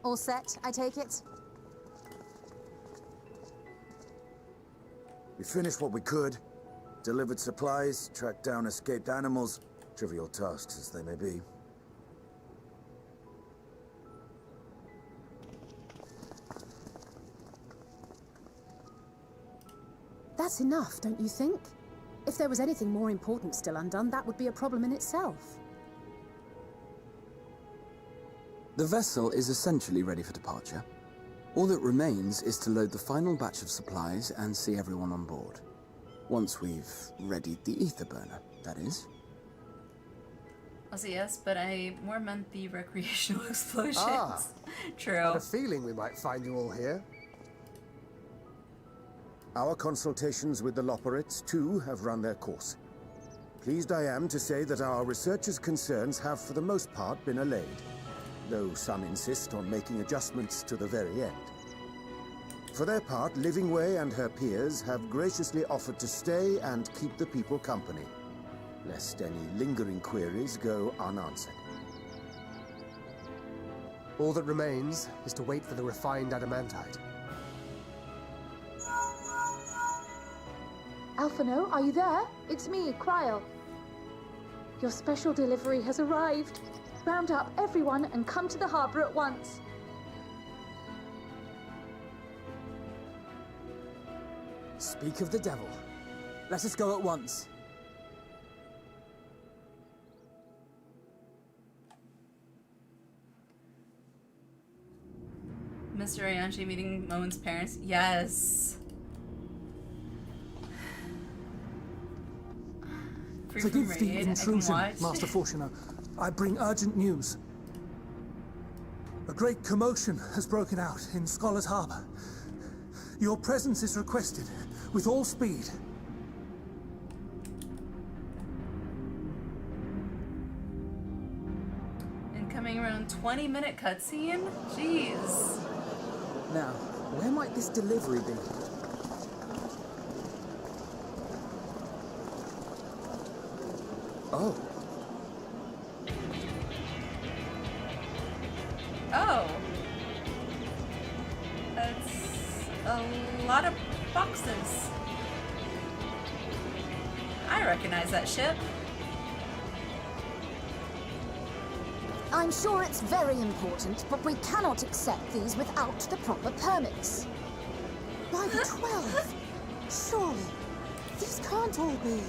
All set, I take it? We finished what we could. Delivered supplies, tracked down escaped animals. Trivial tasks as they may be. That's enough, don't you think? If there was anything more important still undone, that would be a problem in itself. The vessel is essentially ready for departure. All that remains is to load the final batch of supplies and see everyone on board. Once we've readied the ether burner, that is. Also, yes, but I more meant the recreational explosions. Ah, True. I had a feeling we might find you all here. Our consultations with the loperates, too, have run their course. Pleased I am to say that our researchers' concerns have, for the most part, been allayed, though some insist on making adjustments to the very end. For their part, Livingway and her peers have graciously offered to stay and keep the people company, lest any lingering queries go unanswered. All that remains is to wait for the refined adamantite. Alphino, are you there? It's me, Cryo. Your special delivery has arrived. Round up everyone and come to the harbor at once. Speak of the devil. Let us go at once. Mr. Ayanshi meeting Moen's parents. Yes. Free from Forgive the raid, I can intrusion, watch. Master Fortuner. I bring urgent news. A great commotion has broken out in Scholar's Harbor. Your presence is requested with all speed. Incoming around 20-minute cutscene? Jeez. Now, where might this delivery be? Oh. Oh. That's a lot of boxes. I recognize that ship. I'm sure it's very important, but we cannot accept these without the proper permits. By the 12th? Surely, these can't all be.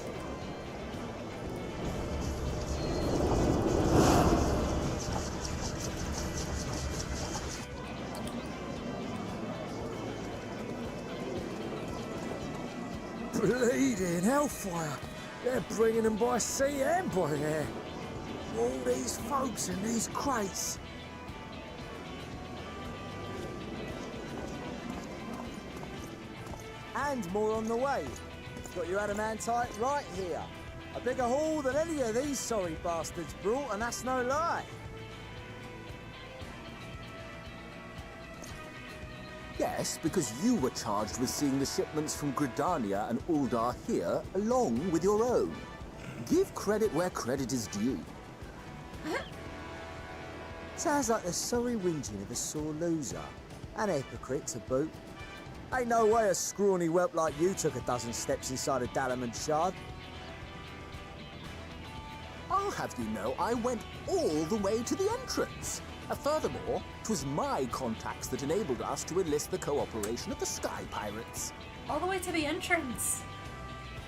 Bleeding hellfire! They're bringing them by sea and by air. All these folks in these crates. And more on the way. Got your adamantite right here. A bigger haul than any of these sorry bastards brought, and that's no lie. Yes, because you were charged with seeing the shipments from Gridania and Uldar here, along with your own. Give credit where credit is due. Sounds like the sorry whinging of a sore loser. An hypocrite to boot. Ain't no way a scrawny whelp like you took a dozen steps inside a Dalamud shard. I'll have you know I went all the way to the entrance. Furthermore, 'twas my contacts that enabled us to enlist the cooperation of the Sky Pirates. All the way to the entrance.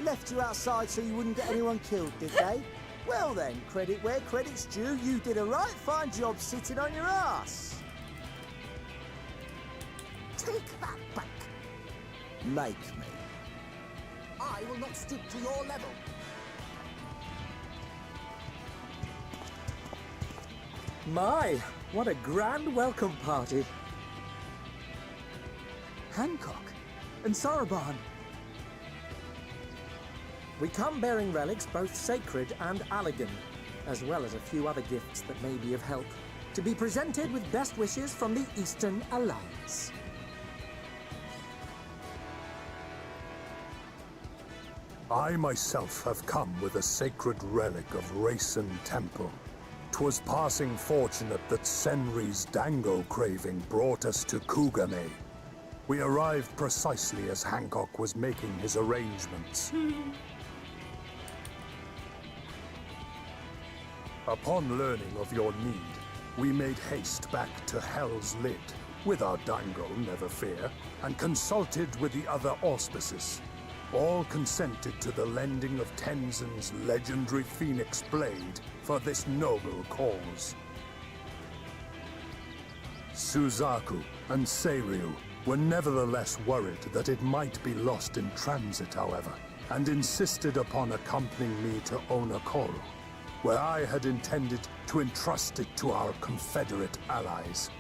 Left you outside so you wouldn't get anyone killed, did they? Well then, credit where credit's due, you did a right fine job sitting on your ass. Take that back. Make me. I will not stoop to your level. My, what a grand welcome party. Hancock and Saraban. We come bearing relics both sacred and Allagan, as well as a few other gifts that may be of help, to be presented with best wishes from the Eastern Alliance. I myself have come with a sacred relic of Rayson Temple. 'Twas passing fortunate that Senri's dango craving brought us to Kugane. We arrived precisely as Hancock was making his arrangements. Upon learning of your need, we made haste back to Hell's Lid, with our dango, never fear, and consulted with the other auspices. All consented to the lending of Tenzin's legendary Phoenix Blade for this noble cause. Suzaku and Seiryu were nevertheless worried that it might be lost in transit, however, and insisted upon accompanying me to Onokoro, where I had intended to entrust it to our Confederate allies.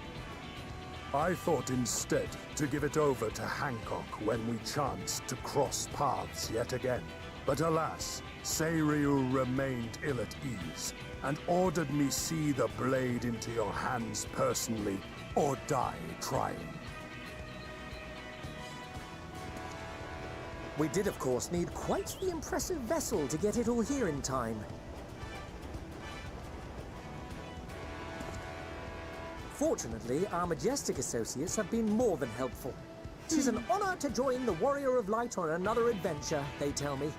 I thought instead to give it over to Hancock when we chanced to cross paths yet again. But alas, Seiryu remained ill at ease, and ordered me see the blade into your hands personally, or die trying. We did, of course, need quite the impressive vessel to get it all here in time. Fortunately, our Majestic associates have been more than helpful. 'Tis an honor to join the Warrior of Light on another adventure, they tell me.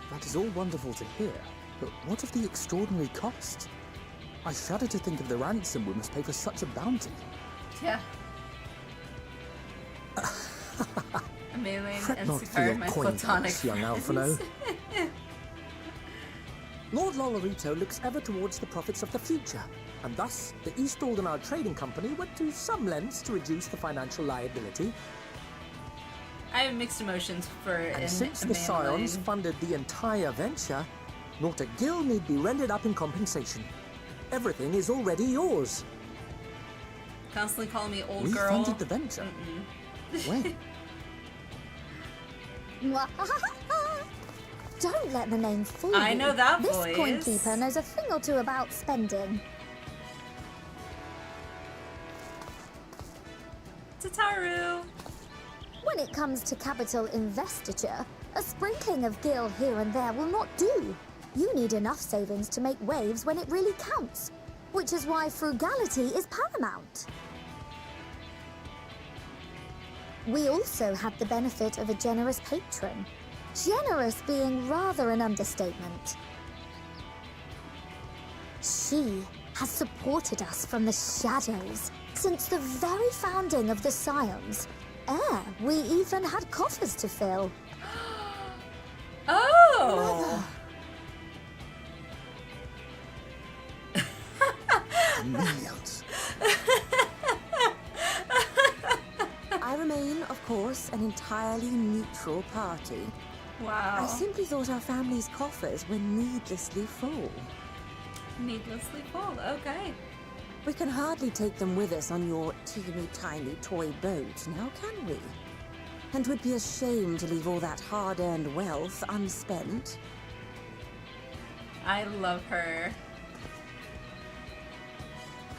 That is all wonderful to hear, but what of the extraordinary cost? I shudder to think of the ransom we must pay for such a bounty. Yeah. Amelie Fret and not for Sakara, your my coin platonic purse, young friends. Alphino. Lord Lolorito looks ever towards the profits of the future, and thus the East Aldenard Trading Company went to some lengths to reduce the financial liability. I have mixed emotions for And since the Scions funded the entire venture, not a gill need be rendered up in compensation. Everything is already yours. Constantly calling me old We girl. funded the venture. When? Don't let the name fool you. I know that this voice. coinkeeper knows a thing or two about spending. Tataru. When it comes to capital investiture, a sprinkling of gil here and there will not do. You need enough savings to make waves when it really counts, which is why frugality is paramount. We also had the benefit of a generous patron. Generous being rather an understatement. She has supported us from the shadows since the very founding of the Scions. We even had coffers to fill. Oh! Millions. I remain, of course, an entirely neutral party. Wow. I simply thought our family's coffers were needlessly full. Needlessly full, okay. We can hardly take them with us on your teeny-tiny toy boat, now can we? And would be a shame to leave all that hard-earned wealth unspent. I love her.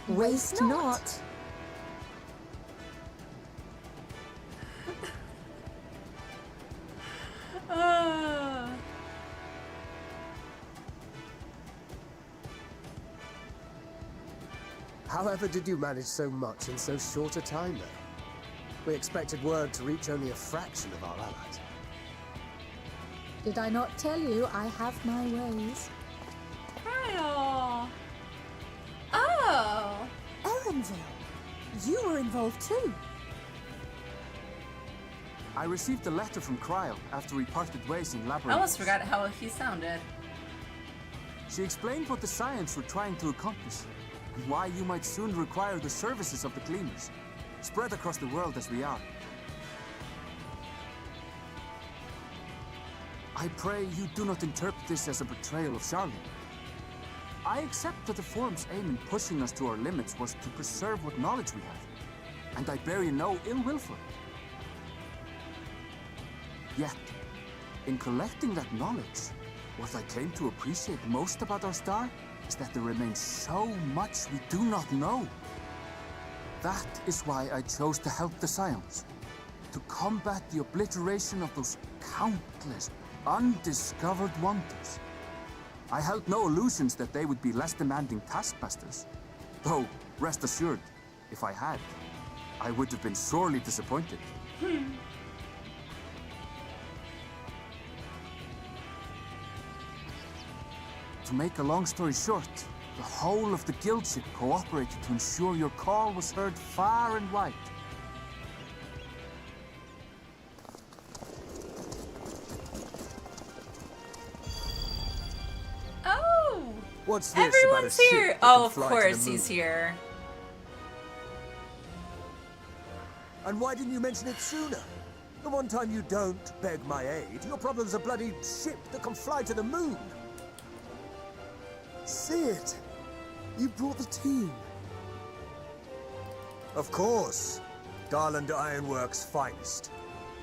Waste not. However did you manage so much in so short a time, though? We expected word to reach only a fraction of our allies. Did I not tell you I have my ways? Kyle! Oh! Erenville, you were involved too. I received a letter from Cryle after we parted ways in Labyrinthos. I almost forgot how he sounded. She explained what the Scions were trying to accomplish, and why you might soon require the services of the Gleamers, spread across the world as we are. I pray you do not interpret this as a betrayal of Charlotte. I accept that the Forum's aim in pushing us to our limits was to preserve what knowledge we have. and I bear you no ill will for it. Yet, in collecting that knowledge, what I came to appreciate most about our star is that there remains so much we do not know. That is why I chose to help the Scions, to combat the obliteration of those countless undiscovered wonders. I held no illusions that they would be less demanding taskmasters, though, rest assured, if I had, I would have been sorely disappointed. To make a long story short, the whole of the guildship cooperated to ensure your call was heard far and wide. Oh! What's this Everyone's about a here! ship that Oh, can of fly to the course moon? he's here. And why didn't you mention it sooner? The one time you don't beg my aid, your problem's a bloody ship that can fly to the moon. See it? You brought the team. Of course. Garland Ironworks' finest.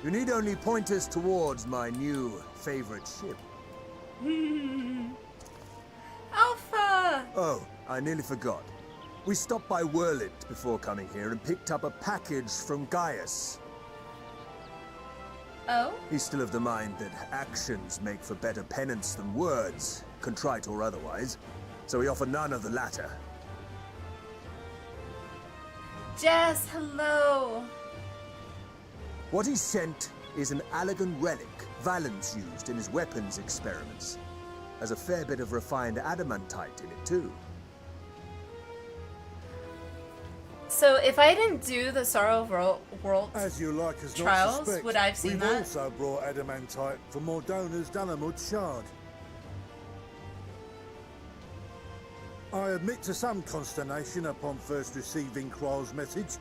You need only point us towards my new favorite ship. Alpha! Oh, I nearly forgot. We stopped by Whirlwind before coming here and picked up a package from Gaius. Oh? He's still of the mind that actions make for better penance than words, contrite or otherwise, so we offer none of the latter. Jess, hello! What he sent is an Allegan relic Valens used in his weapons experiments. Has a fair bit of refined adamantite in it, too. So if I didn't do the Sorrow of World As you like as not trials, suspect, would I have seen we've that? also brought adamantite from Mordona's Dalamud Shard. I admit to some consternation upon first receiving Kroll's message.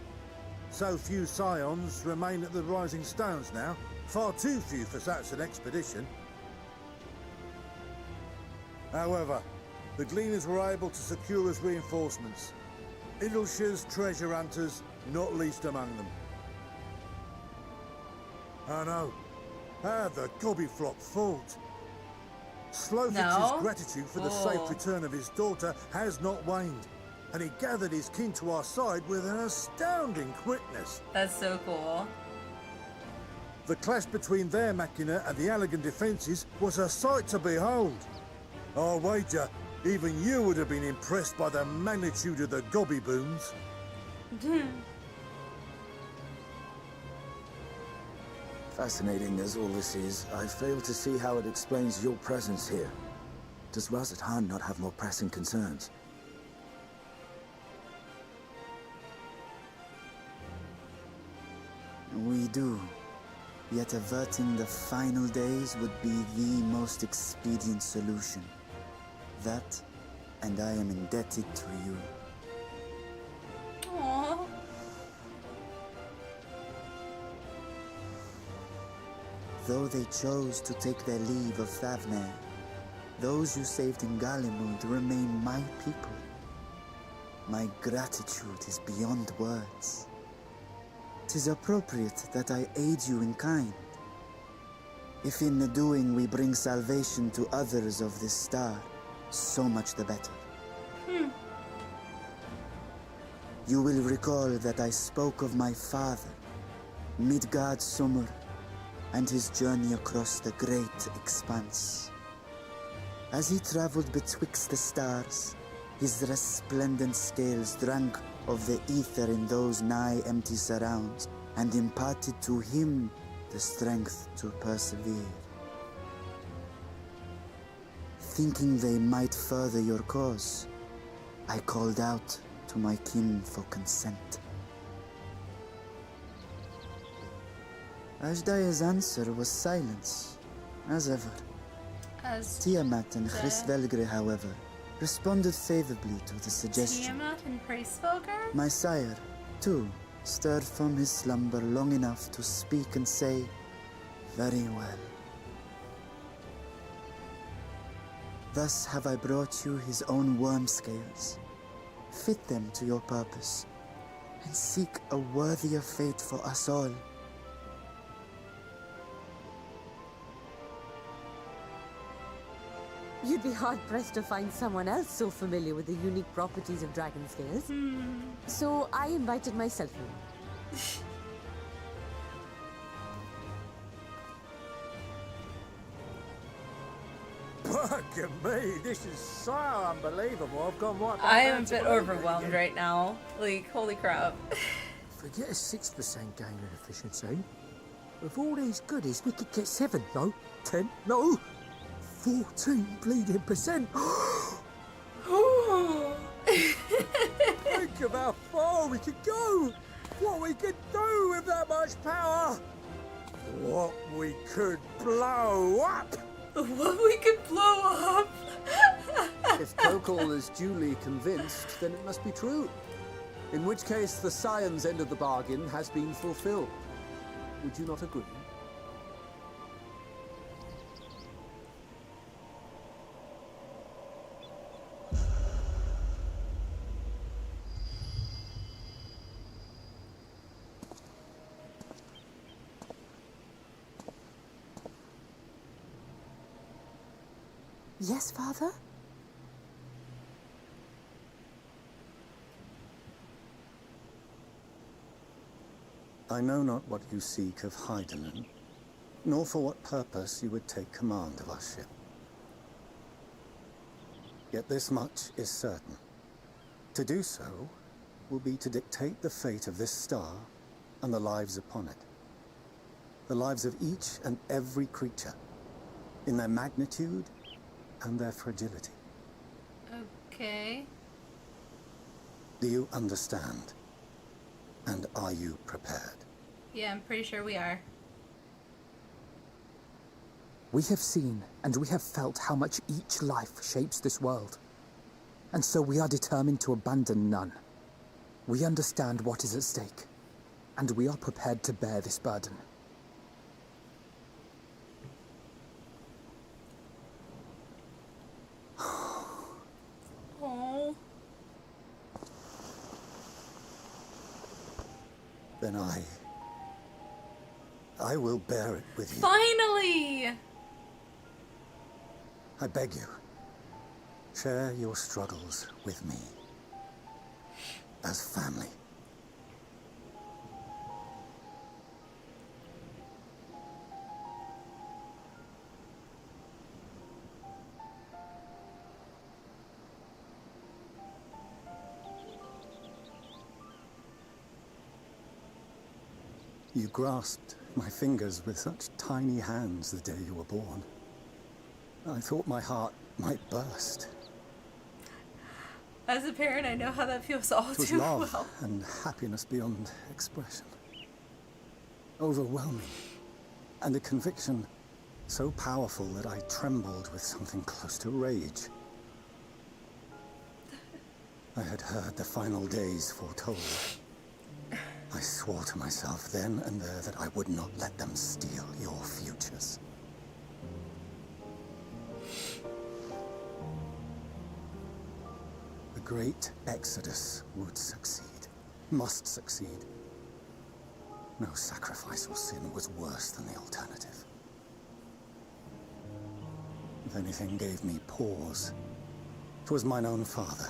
So few Scions remain at the Rising Stones now. Far too few for such an expedition. However, the Gleaners were able to secure us reinforcements. Idleshire's treasure hunters, not least among them. I know. How the Gobbyflock fought. Slowfitch's gratitude for the safe return of his daughter has not waned, and he gathered his kin to our side with an astounding quickness. That's so cool. The clash between their machina and the Allegan defences was a sight to behold. I'll wager even you would have been impressed by the magnitude of the Gobby boons. Fascinating as all this is, I fail to see how it explains your presence here. Does Razat Han not have more pressing concerns? We do. Yet averting the final days would be the most expedient solution. That, and I am indebted to you. Aww. Though they chose to take their leave of Thavnair, those you saved in Galimund remain my people. My gratitude is beyond words. 'Tis appropriate that I aid you in kind. If in the doing we bring salvation to others of this star, so much the better. You will recall that I spoke of my father, Midgard Summer, and his journey across the great expanse. As he traveled betwixt the stars, his resplendent scales drank of the ether in those nigh empty surrounds, and imparted to him the strength to persevere. Thinking they might further your cause, I called out to my kin for consent. Ajdaya's answer was silence, as ever. Tiamat and Hrisvelgre, however, responded favorably to the suggestion. Tiamat and Hrisvelgre? My sire, too, stirred from his slumber long enough to speak and say, "Very well." Thus have I brought you his own worm scales. Fit them to your purpose, and seek a worthier fate for us all. You'd be hard-pressed to find someone else so familiar with the unique properties of dragon scales. So I invited myself in. Look at me, this is so unbelievable. I've gone right back I down am a to bit Blueberry overwhelmed again. right now. Like, holy crap. Forget a 6% gain in efficiency. With all these goodies, we could get 7, no, 10, no, 14 bleeding percent. Think of how far we could go. What we could do with that much power. What we could blow up. What we could blow up. If Kokol is duly convinced, then it must be true. In which case, the Scion's end of the bargain has been fulfilled. Would you not agree? Yes, Father? I know not what you seek of Heidelin, nor for what purpose you would take command of our ship. Yet this much is certain. To do so will be to dictate the fate of this star and the lives upon it. The lives of each and every creature, in their magnitude and their fragility. Okay. Do you understand? And are you prepared? Yeah, I'm pretty sure we are. We have seen and we have felt how much each life shapes this world. And so we are determined to abandon none. We understand what is at stake, and we are prepared to bear this burden. Oh. Then I will bear it with you. Finally! I beg you, share your struggles with me. As family. You grasped my fingers with such tiny hands the day you were born. I thought my heart might burst. As a parent, I know how that feels all It was too love well. and happiness beyond expression. Overwhelming. And a conviction so powerful that I trembled with something close to rage. I had heard the final days foretold. I swore to myself then and there that I would not let them steal your futures. The great exodus would succeed, must succeed. No sacrifice or sin was worse than the alternative. If anything gave me pause, 'twas mine own father.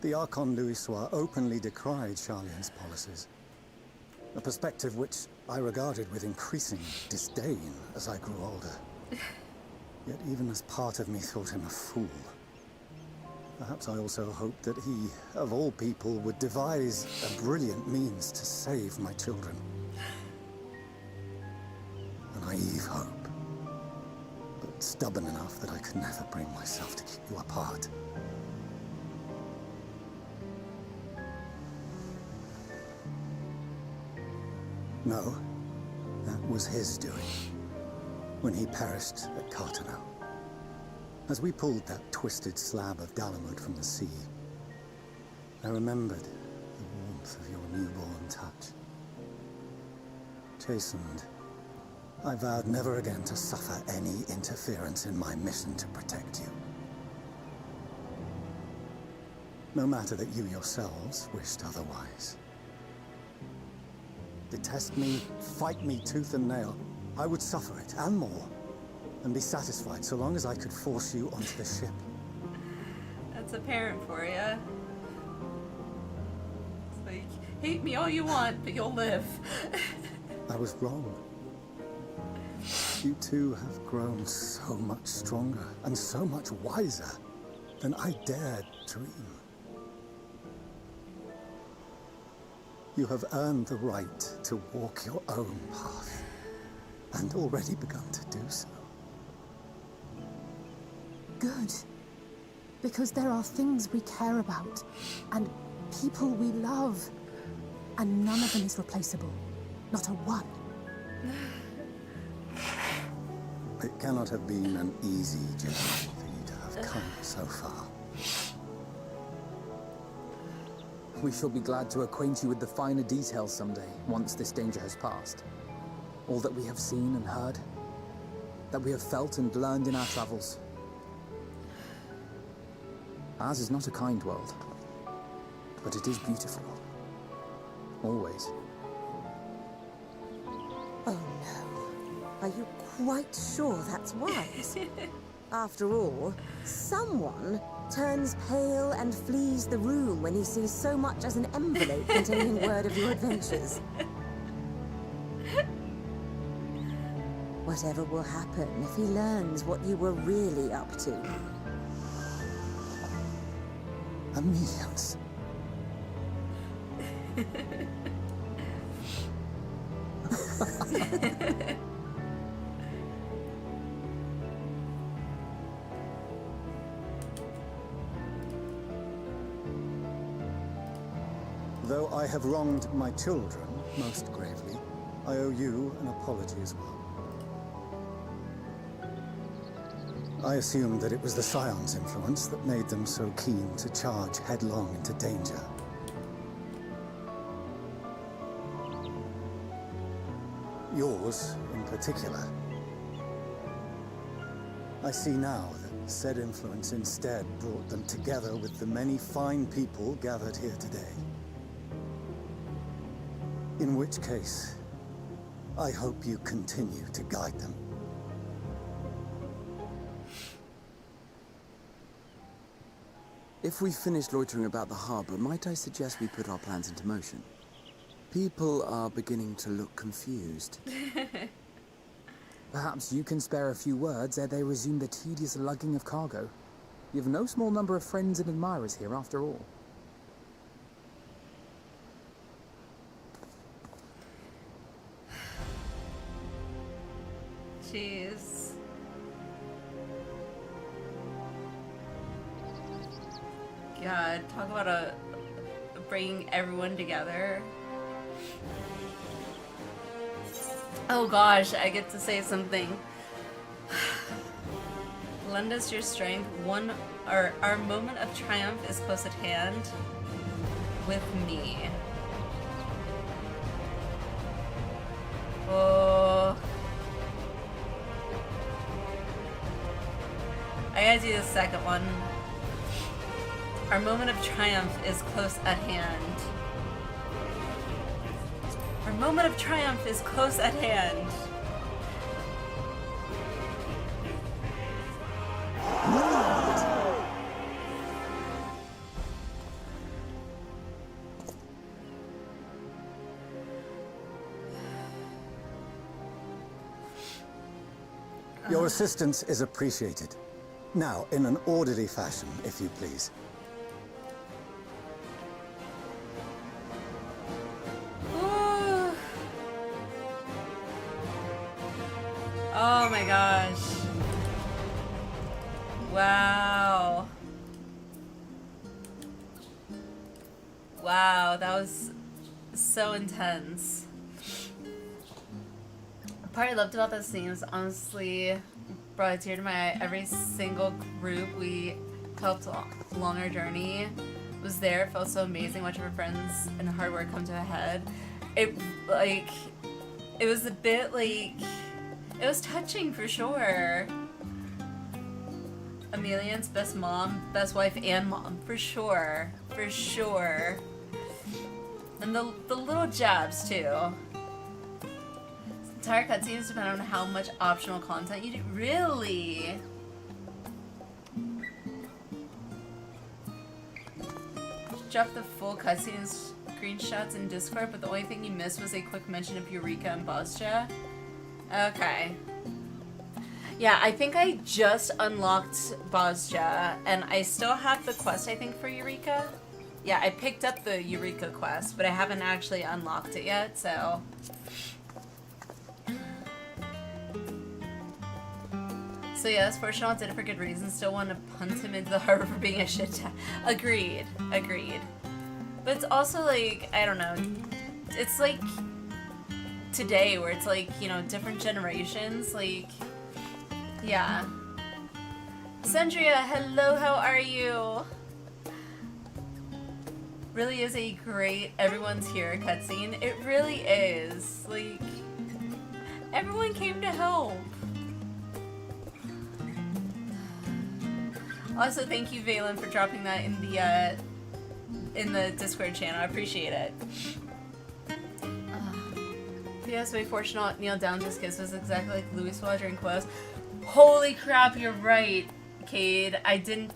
The Archon Louisois openly decried Charlien's policies, a perspective which I regarded with increasing disdain as I grew older. Yet even as part of me thought him a fool. Perhaps I also hoped that he, of all people, would devise a brilliant means to save my children. A naive hope, but stubborn enough that I could never bring myself to keep you apart. No, that was his doing, when he perished at Cartano. As we pulled that twisted slab of Dalamud from the sea, I remembered the warmth of your newborn touch. Chastened, I vowed never again to suffer any interference in my mission to protect you. no matter that you yourselves wished otherwise. Detest me, fight me tooth and nail, I would suffer it, and more, and be satisfied so long as I could force you onto the ship. That's a parent for you. It's like, hate me all you want, but you'll live. I was wrong. You two have grown so much stronger and so much wiser than I dared dream. You have earned the right to walk your own path, and already begun to do so. Good. Because there are things we care about, and people we love, and none of them is replaceable. Not a one. It cannot have been an easy journey for you to have come so far. We shall be glad to acquaint you with the finer details someday, once this danger has passed. All that we have seen and heard, that we have felt and learned in our travels. Ours is not a kind world, but it is beautiful. Always. Oh no. Are you quite sure that's wise? After all, someone turns pale and flees the room when he sees so much as an envelope containing word of your adventures. Whatever will happen if he learns what you were really up to? Millions. Though I have wronged my children most gravely, I owe you an apology as well. I assumed that it was the Scion's influence that made them so keen to charge headlong into danger. Yours, in particular. I see now that said influence instead brought them together with the many fine people gathered here today. In which case, I hope you continue to guide them. If we finish loitering about the harbor, might I suggest we put our plans into motion? People are beginning to look confused. Perhaps you can spare a few words ere they resume the tedious lugging of cargo. You have no small number of friends and admirers here, after all. Jeez. God, talk about bringing everyone together. Oh gosh, I get to say something. Lend us your strength. Our moment of triumph is close at hand. With me. Oh. I gotta do the second one. Our moment of triumph is close at hand. Our moment of triumph is close at hand. Your assistance is appreciated. Now, in an orderly fashion, if you please. Oh my gosh. Wow. Wow, that was so intense. The part I loved about those scenes, honestly, brought a tear to my eye. Every single group we helped along our journey was there. It felt so amazing watching our friends and hard work come to a head. It was a bit like, it was touching for sure. Amelian's best mom, best wife, and mom. For sure. For sure. And the little jabs, too. This entire cutscenes depend on how much optional content you do. Really? Drop the full cutscenes screenshots in Discord, but the only thing you missed was a quick mention of Eureka and Bozja. Okay. Yeah, I think I just unlocked Bozja, and I still have the quest, I think, for Eureka. Yeah, I picked up the Eureka quest, but I haven't actually unlocked it yet, so... So yes, Fortunal did it for good reason. Still want to punt him into the harbor for being a shit Agreed. Agreed. But it's also like, I don't know, it's like today where it's like, you know, different generations, like, yeah. Sandria, hello, how are you? Really is a great everyone's here cutscene. It really is. Like, everyone came to help. Also, thank you, Valen, for dropping that in the Discord channel. I appreciate it. P.S. Very fortunate. Kneel down, just kiss was exactly like Louis Squadron quotes. Holy crap! You're right, Cade. I didn't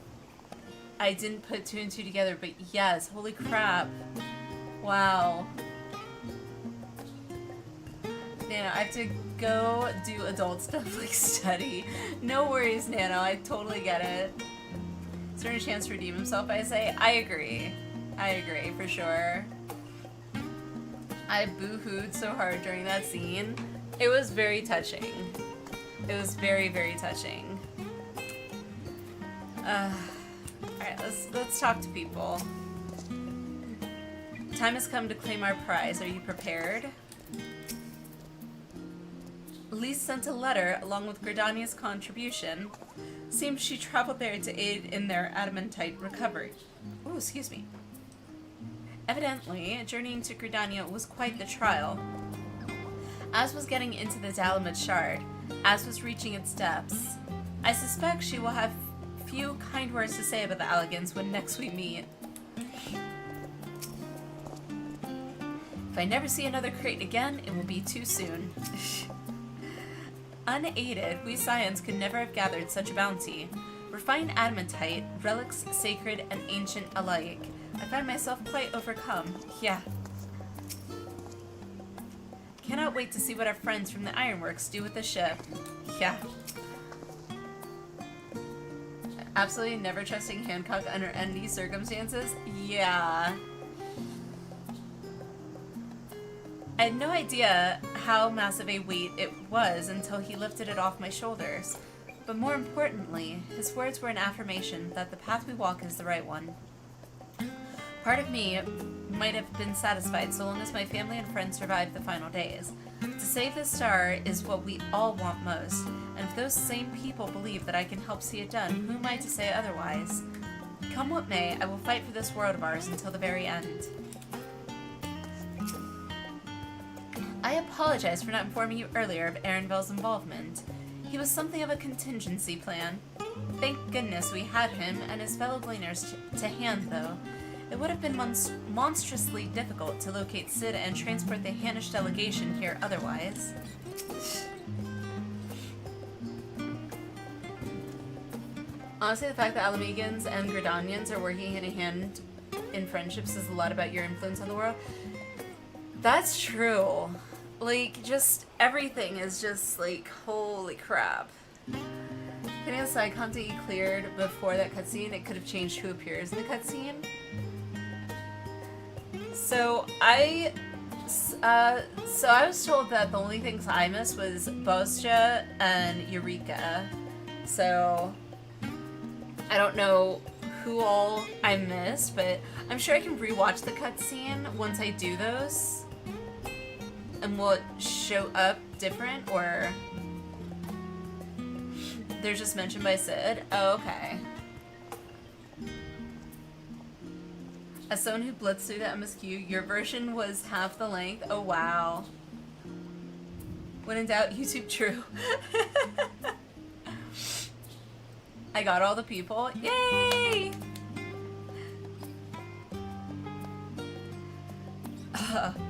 put two and two together, but yes, holy crap! Wow. Nano, I have to go do adult stuff like study. No worries, Nano. I totally get it. Is there a chance to redeem himself? I say, I agree. I agree, for sure. I boo-hooed so hard during that scene. It was very touching. It was very, very touching. Alright, let's talk to people. Time has come to claim our prize. Are you prepared? Elise sent a letter along with Gridania's contribution. Seems she traveled there to aid in their adamantite recovery. Oh, excuse me. Evidently, journeying to Gridania was quite the trial. As was getting into the Dalamud Shard, as was reaching its depths, I suspect she will have few kind words to say about the Alligans when next we meet. If I never see another crate again, it will be too soon. Unaided, we Scions could never have gathered such a bounty. Refined adamantite, relics sacred and ancient alike. I find myself quite overcome. Yeah. Cannot wait to see what our friends from the Ironworks do with the ship. Yeah. Absolutely never trusting Hancock under any circumstances? Yeah. I had no idea how massive a weight it was until he lifted it off my shoulders. But more importantly, his words were an affirmation that the path we walk is the right one. Part of me might have been satisfied so long as my family and friends survived the final days. To save the star is what we all want most, and if those same people believe that I can help see it done, who am I to say otherwise? Come what may, I will fight for this world of ours until the very end. I apologize for not informing you earlier of Arenville's involvement. He was something of a contingency plan. Thank goodness we had him and his fellow gleaners to hand, though. It would have been monstrously difficult to locate Sid and transport the Hanish delegation here otherwise. Honestly, the fact that Alamegans and Gridanians are working hand in hand in friendship says a lot about your influence on the world. That's true. Like, just everything is just like, holy crap. Getting a side content you cleared before that cutscene, it could have changed who appears in the cutscene. So I was told that the only things I missed was Bozja and Eureka. So I don't know who all I missed, but I'm sure I can rewatch the cutscene once I do those. And will it show up different, or they're just mentioned by Sid? Oh, okay. As someone who blitzed through the MSQ, your version was half the length. Oh, wow. When in doubt, YouTube true. I got all the people. Yay!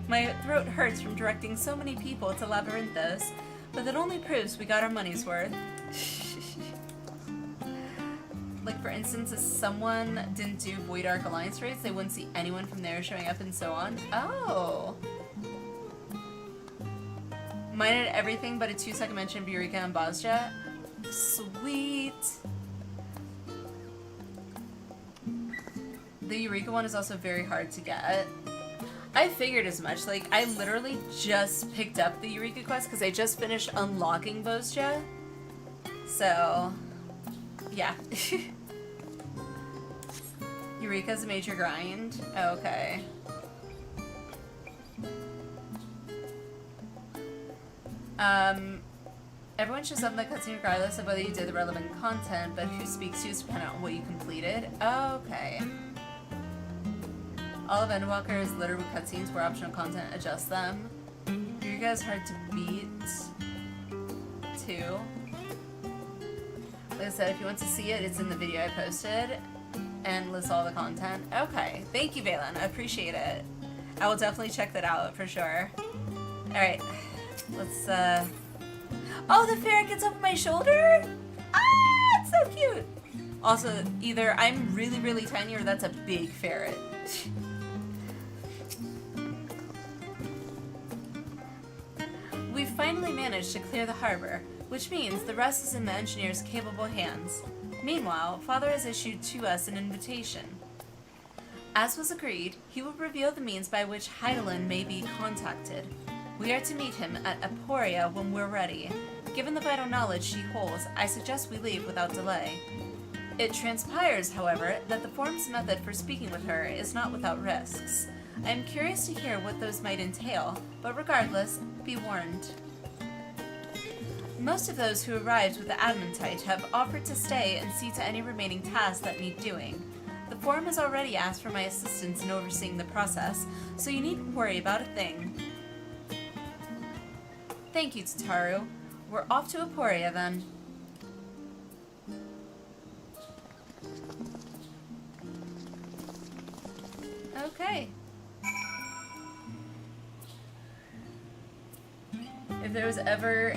My throat hurts from directing so many people to Labyrinthos, but that only proves we got our money's worth. Like, for instance, if someone didn't do Void Arc Alliance raids, they wouldn't see anyone from there showing up and so on. Oh! Mine had everything but a 2-second mention of Eureka and Bozja. Sweet! The Eureka one is also very hard to get. I figured as much. Like, I literally just picked up the Eureka quest because I just finished unlocking Bozja. So, yeah. Eureka's a major grind. Okay. Everyone shows up in the cutscene regardless of whether you did the relevant content, but who speaks to is dependent on what you completed. Okay. All of Endwalker is littered with cutscenes where optional content adjusts them. Eureka is hard to beat, too. Like I said, if you want to see it, it's in the video I posted, and lists all the content. Okay, thank you, Valen. I appreciate it. I will definitely check that out, for sure. Alright, let's, Oh, the ferret gets up on my shoulder? Ah, it's so cute! Also, either I'm really, really tiny, or that's a big ferret. We've finally managed to clear the harbor, which means the rest is in the engineer's capable hands. Meanwhile, Father has issued to us an invitation. As was agreed, he will reveal the means by which Heidelin may be contacted. We are to meet him at Aporia when we're ready. Given the vital knowledge she holds, I suggest we leave without delay. It transpires, however, that the form's method for speaking with her is not without risks. I am curious to hear what those might entail, but regardless, be warned. Most of those who arrived with the Adamantite have offered to stay and see to any remaining tasks that need doing. The forum has already asked for my assistance in overseeing the process, so you needn't worry about a thing. Thank you, Tataru. We're off to Aporia, then. Okay. If there was ever...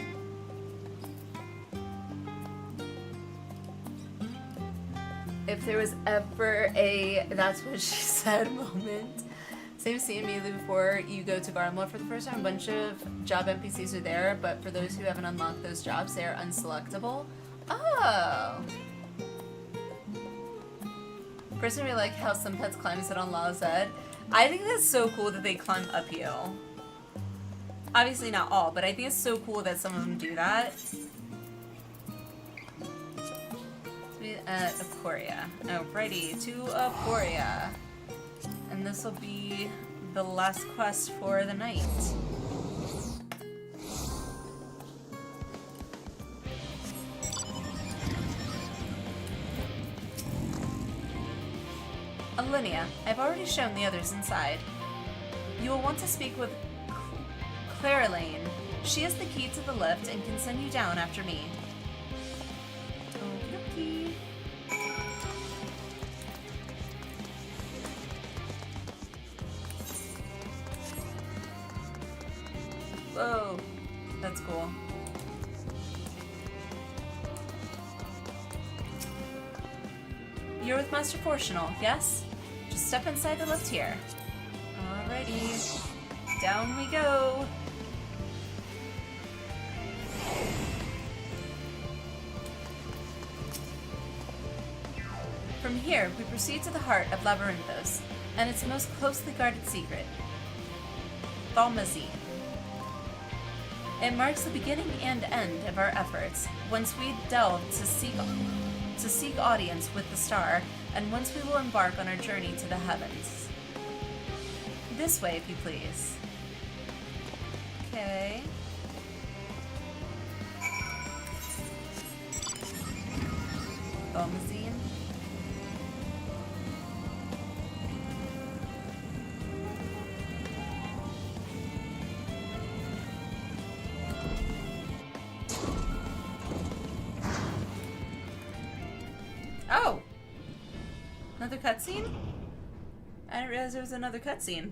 a that's what she said moment. Same scene immediately before you go to Garmla for the first time. A bunch of job NPCs are there, but for those who haven't unlocked those jobs, they are unselectable. Oh! Personally, I like how some pets climb and sit on Lala's head. I think that's so cool that they climb uphill. Obviously not all, but I think it's so cool that some of them do that. At Aporia. Alrighty, to Aporia. And this will be the last quest for the night. Alinea, I've already shown the others inside. You will want to speak with Clarelane. She is the key to the lift and can send you down after me. Okay. Whoa, that's cool. You're with Master Fortunal, yes? Just step inside the lift here. Alrighty, down we go. From here, we proceed to the heart of Labyrinthos, and its most closely guarded secret, Thalmazine. It marks the beginning and end of our efforts, once we delve to seek audience with the star, and once we will embark on our journey to the heavens. This way, if you please. Okay. Thalmazine. Another cutscene? I didn't realize there was another cutscene.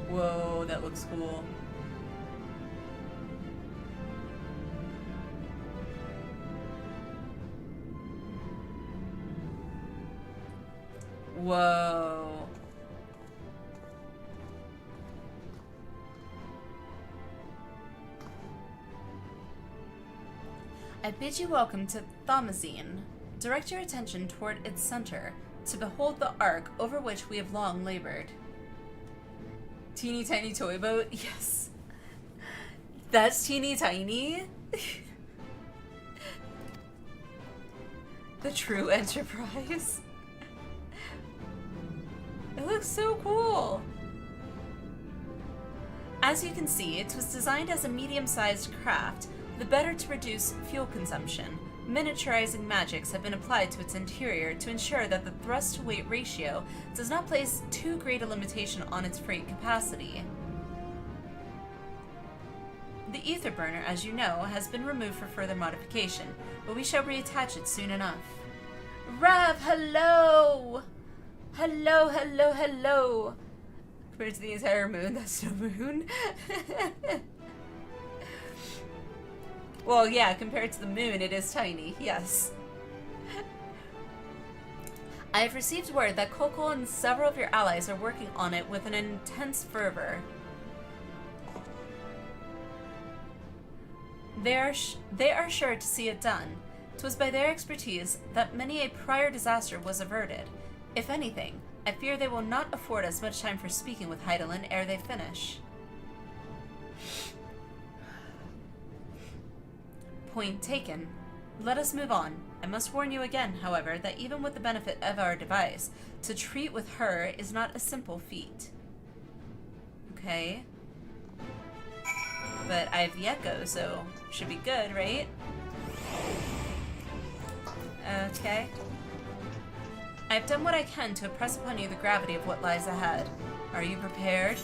Whoa, that looks cool. Whoa. I bid you welcome to Thomazine. Direct your attention toward its center, to behold the ark over which we have long labored. Teeny tiny toy boat? Yes. That's teeny tiny. The true enterprise. It looks so cool. As you can see, it was designed as a medium-sized craft, the better to reduce fuel consumption. Miniaturizing magics have been applied to its interior to ensure that the thrust-to-weight ratio does not place too great a limitation on its freight capacity. The ether burner, as you know, has been removed for further modification, but we shall reattach it soon enough. Rav, hello! Hello, hello, hello! Compared to the entire moon, that's no moon. Well, yeah, compared to the moon, it is tiny, yes. I have received word that Kokol and several of your allies are working on it with an intense fervor. They are sure to see it done. 'Twas by their expertise that many a prior disaster was averted. If anything, I fear they will not afford us much time for speaking with Heidelin ere they finish. Point taken. Let us move on. I must warn you again, however, that even with the benefit of our device, to treat with her is not a simple feat. Okay. But I have the Echo, so should be good, right? Okay. I have done what I can to impress upon you the gravity of what lies ahead. Are you prepared?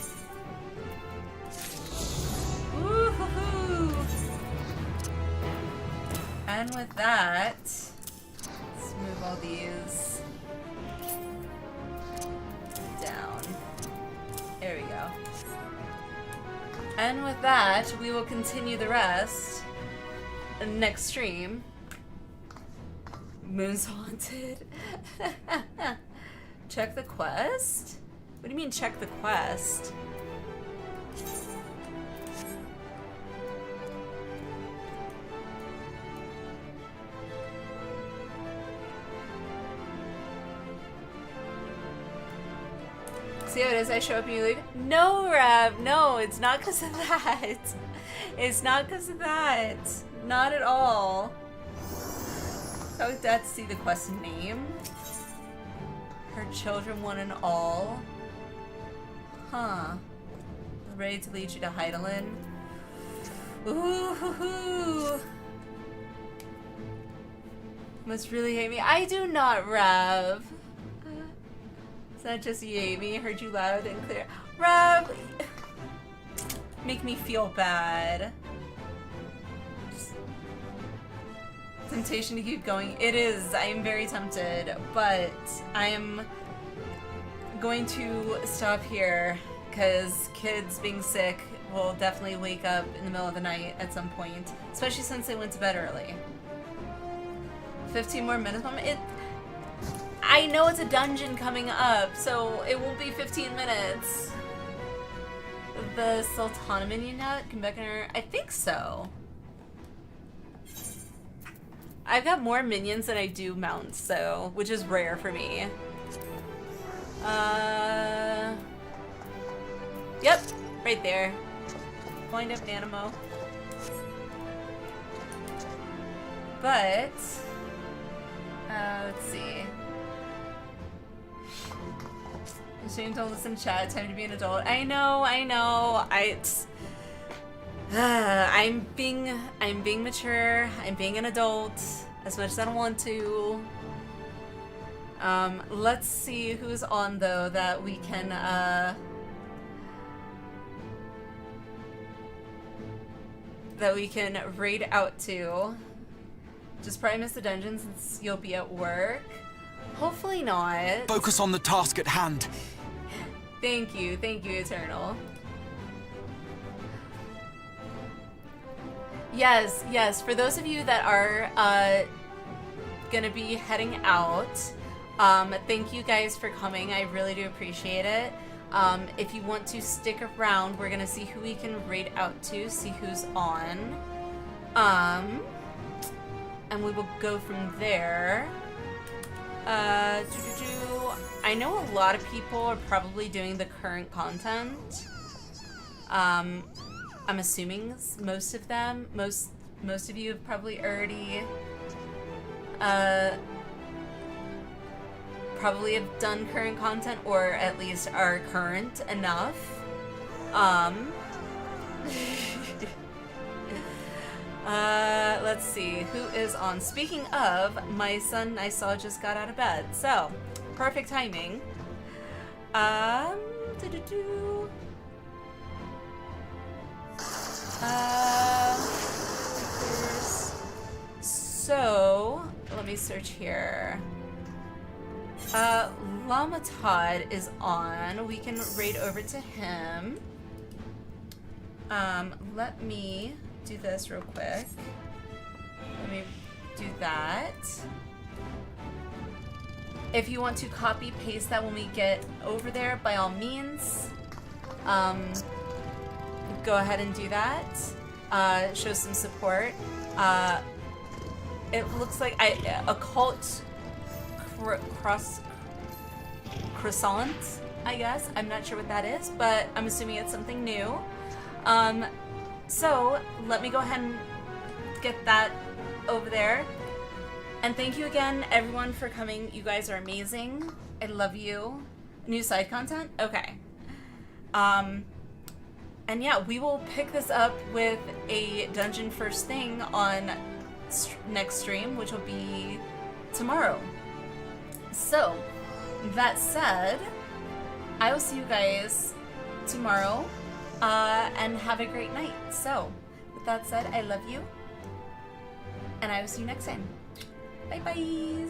Woo-hoo-hoo! And with that, let's move all these down. There we go. And with that, we will continue the rest next stream. Moon's haunted. Check the quest? What do you mean check the quest? See how it is? I show up and you leave? No, Rav. No, it's not because of that. It's not because of that. Not at all. I was glad to see the quest name. Her children, one and all. Huh. Ready to lead you to Heidelin. Ooh, hoo, hoo. Must really hate me. I do not, Rav. It's not just you hate me. I heard you loud and clear. Rav! Make me feel bad. Temptation to keep going. It is. I am very tempted, but I am going to stop here because kids being sick will definitely wake up in the middle of the night at some point, especially since they went to bed early. 15 more minutes. I know it's a dungeon coming up, so it will be 15 minutes. The Sultana minion yet? Can beckon her? I think so. I've got more minions than I do mounts, so, which is rare for me. Yep, right there. Wind up Nanimo. But, let's see. Shame, don't listen to chat. Time to be an adult. I know. I'm being mature. I'm being an adult as much as I don't want to. Let's see who's on though that we can that we can raid out to. Just probably miss the dungeon since you'll be at work. Hopefully not. Focus on the task at hand. Thank you, Eternal. Yes, yes, for those of you that are gonna be heading out, thank you guys for coming. I really do appreciate it. If you want to stick around, we're gonna see who we can raid out to, see who's on. And we will go from there. I know a lot of people are probably doing the current content. I'm assuming most of them, most of you have probably already probably have done current content, or at least are current enough. Let's see who is on. Speaking of, my son I saw just got out of bed, so perfect timing. So let me search here. Llama Todd is on. We can raid over to him. Let me do this real quick. Let me do that. If you want to copy paste that when we get over there, by all means, go ahead and do that. Show some support. It looks like occult croissant, I guess. I'm not sure what that is, but I'm assuming it's something new. So let me go ahead and get that over there. And thank you again, everyone, for coming. You guys are amazing. I love you. New side content? Okay. And yeah, we will pick this up with a dungeon first thing on next stream, which will be tomorrow. So, that said, I will see you guys tomorrow, and have a great night. So, with that said, I love you, and I will see you next time. Bye-bye.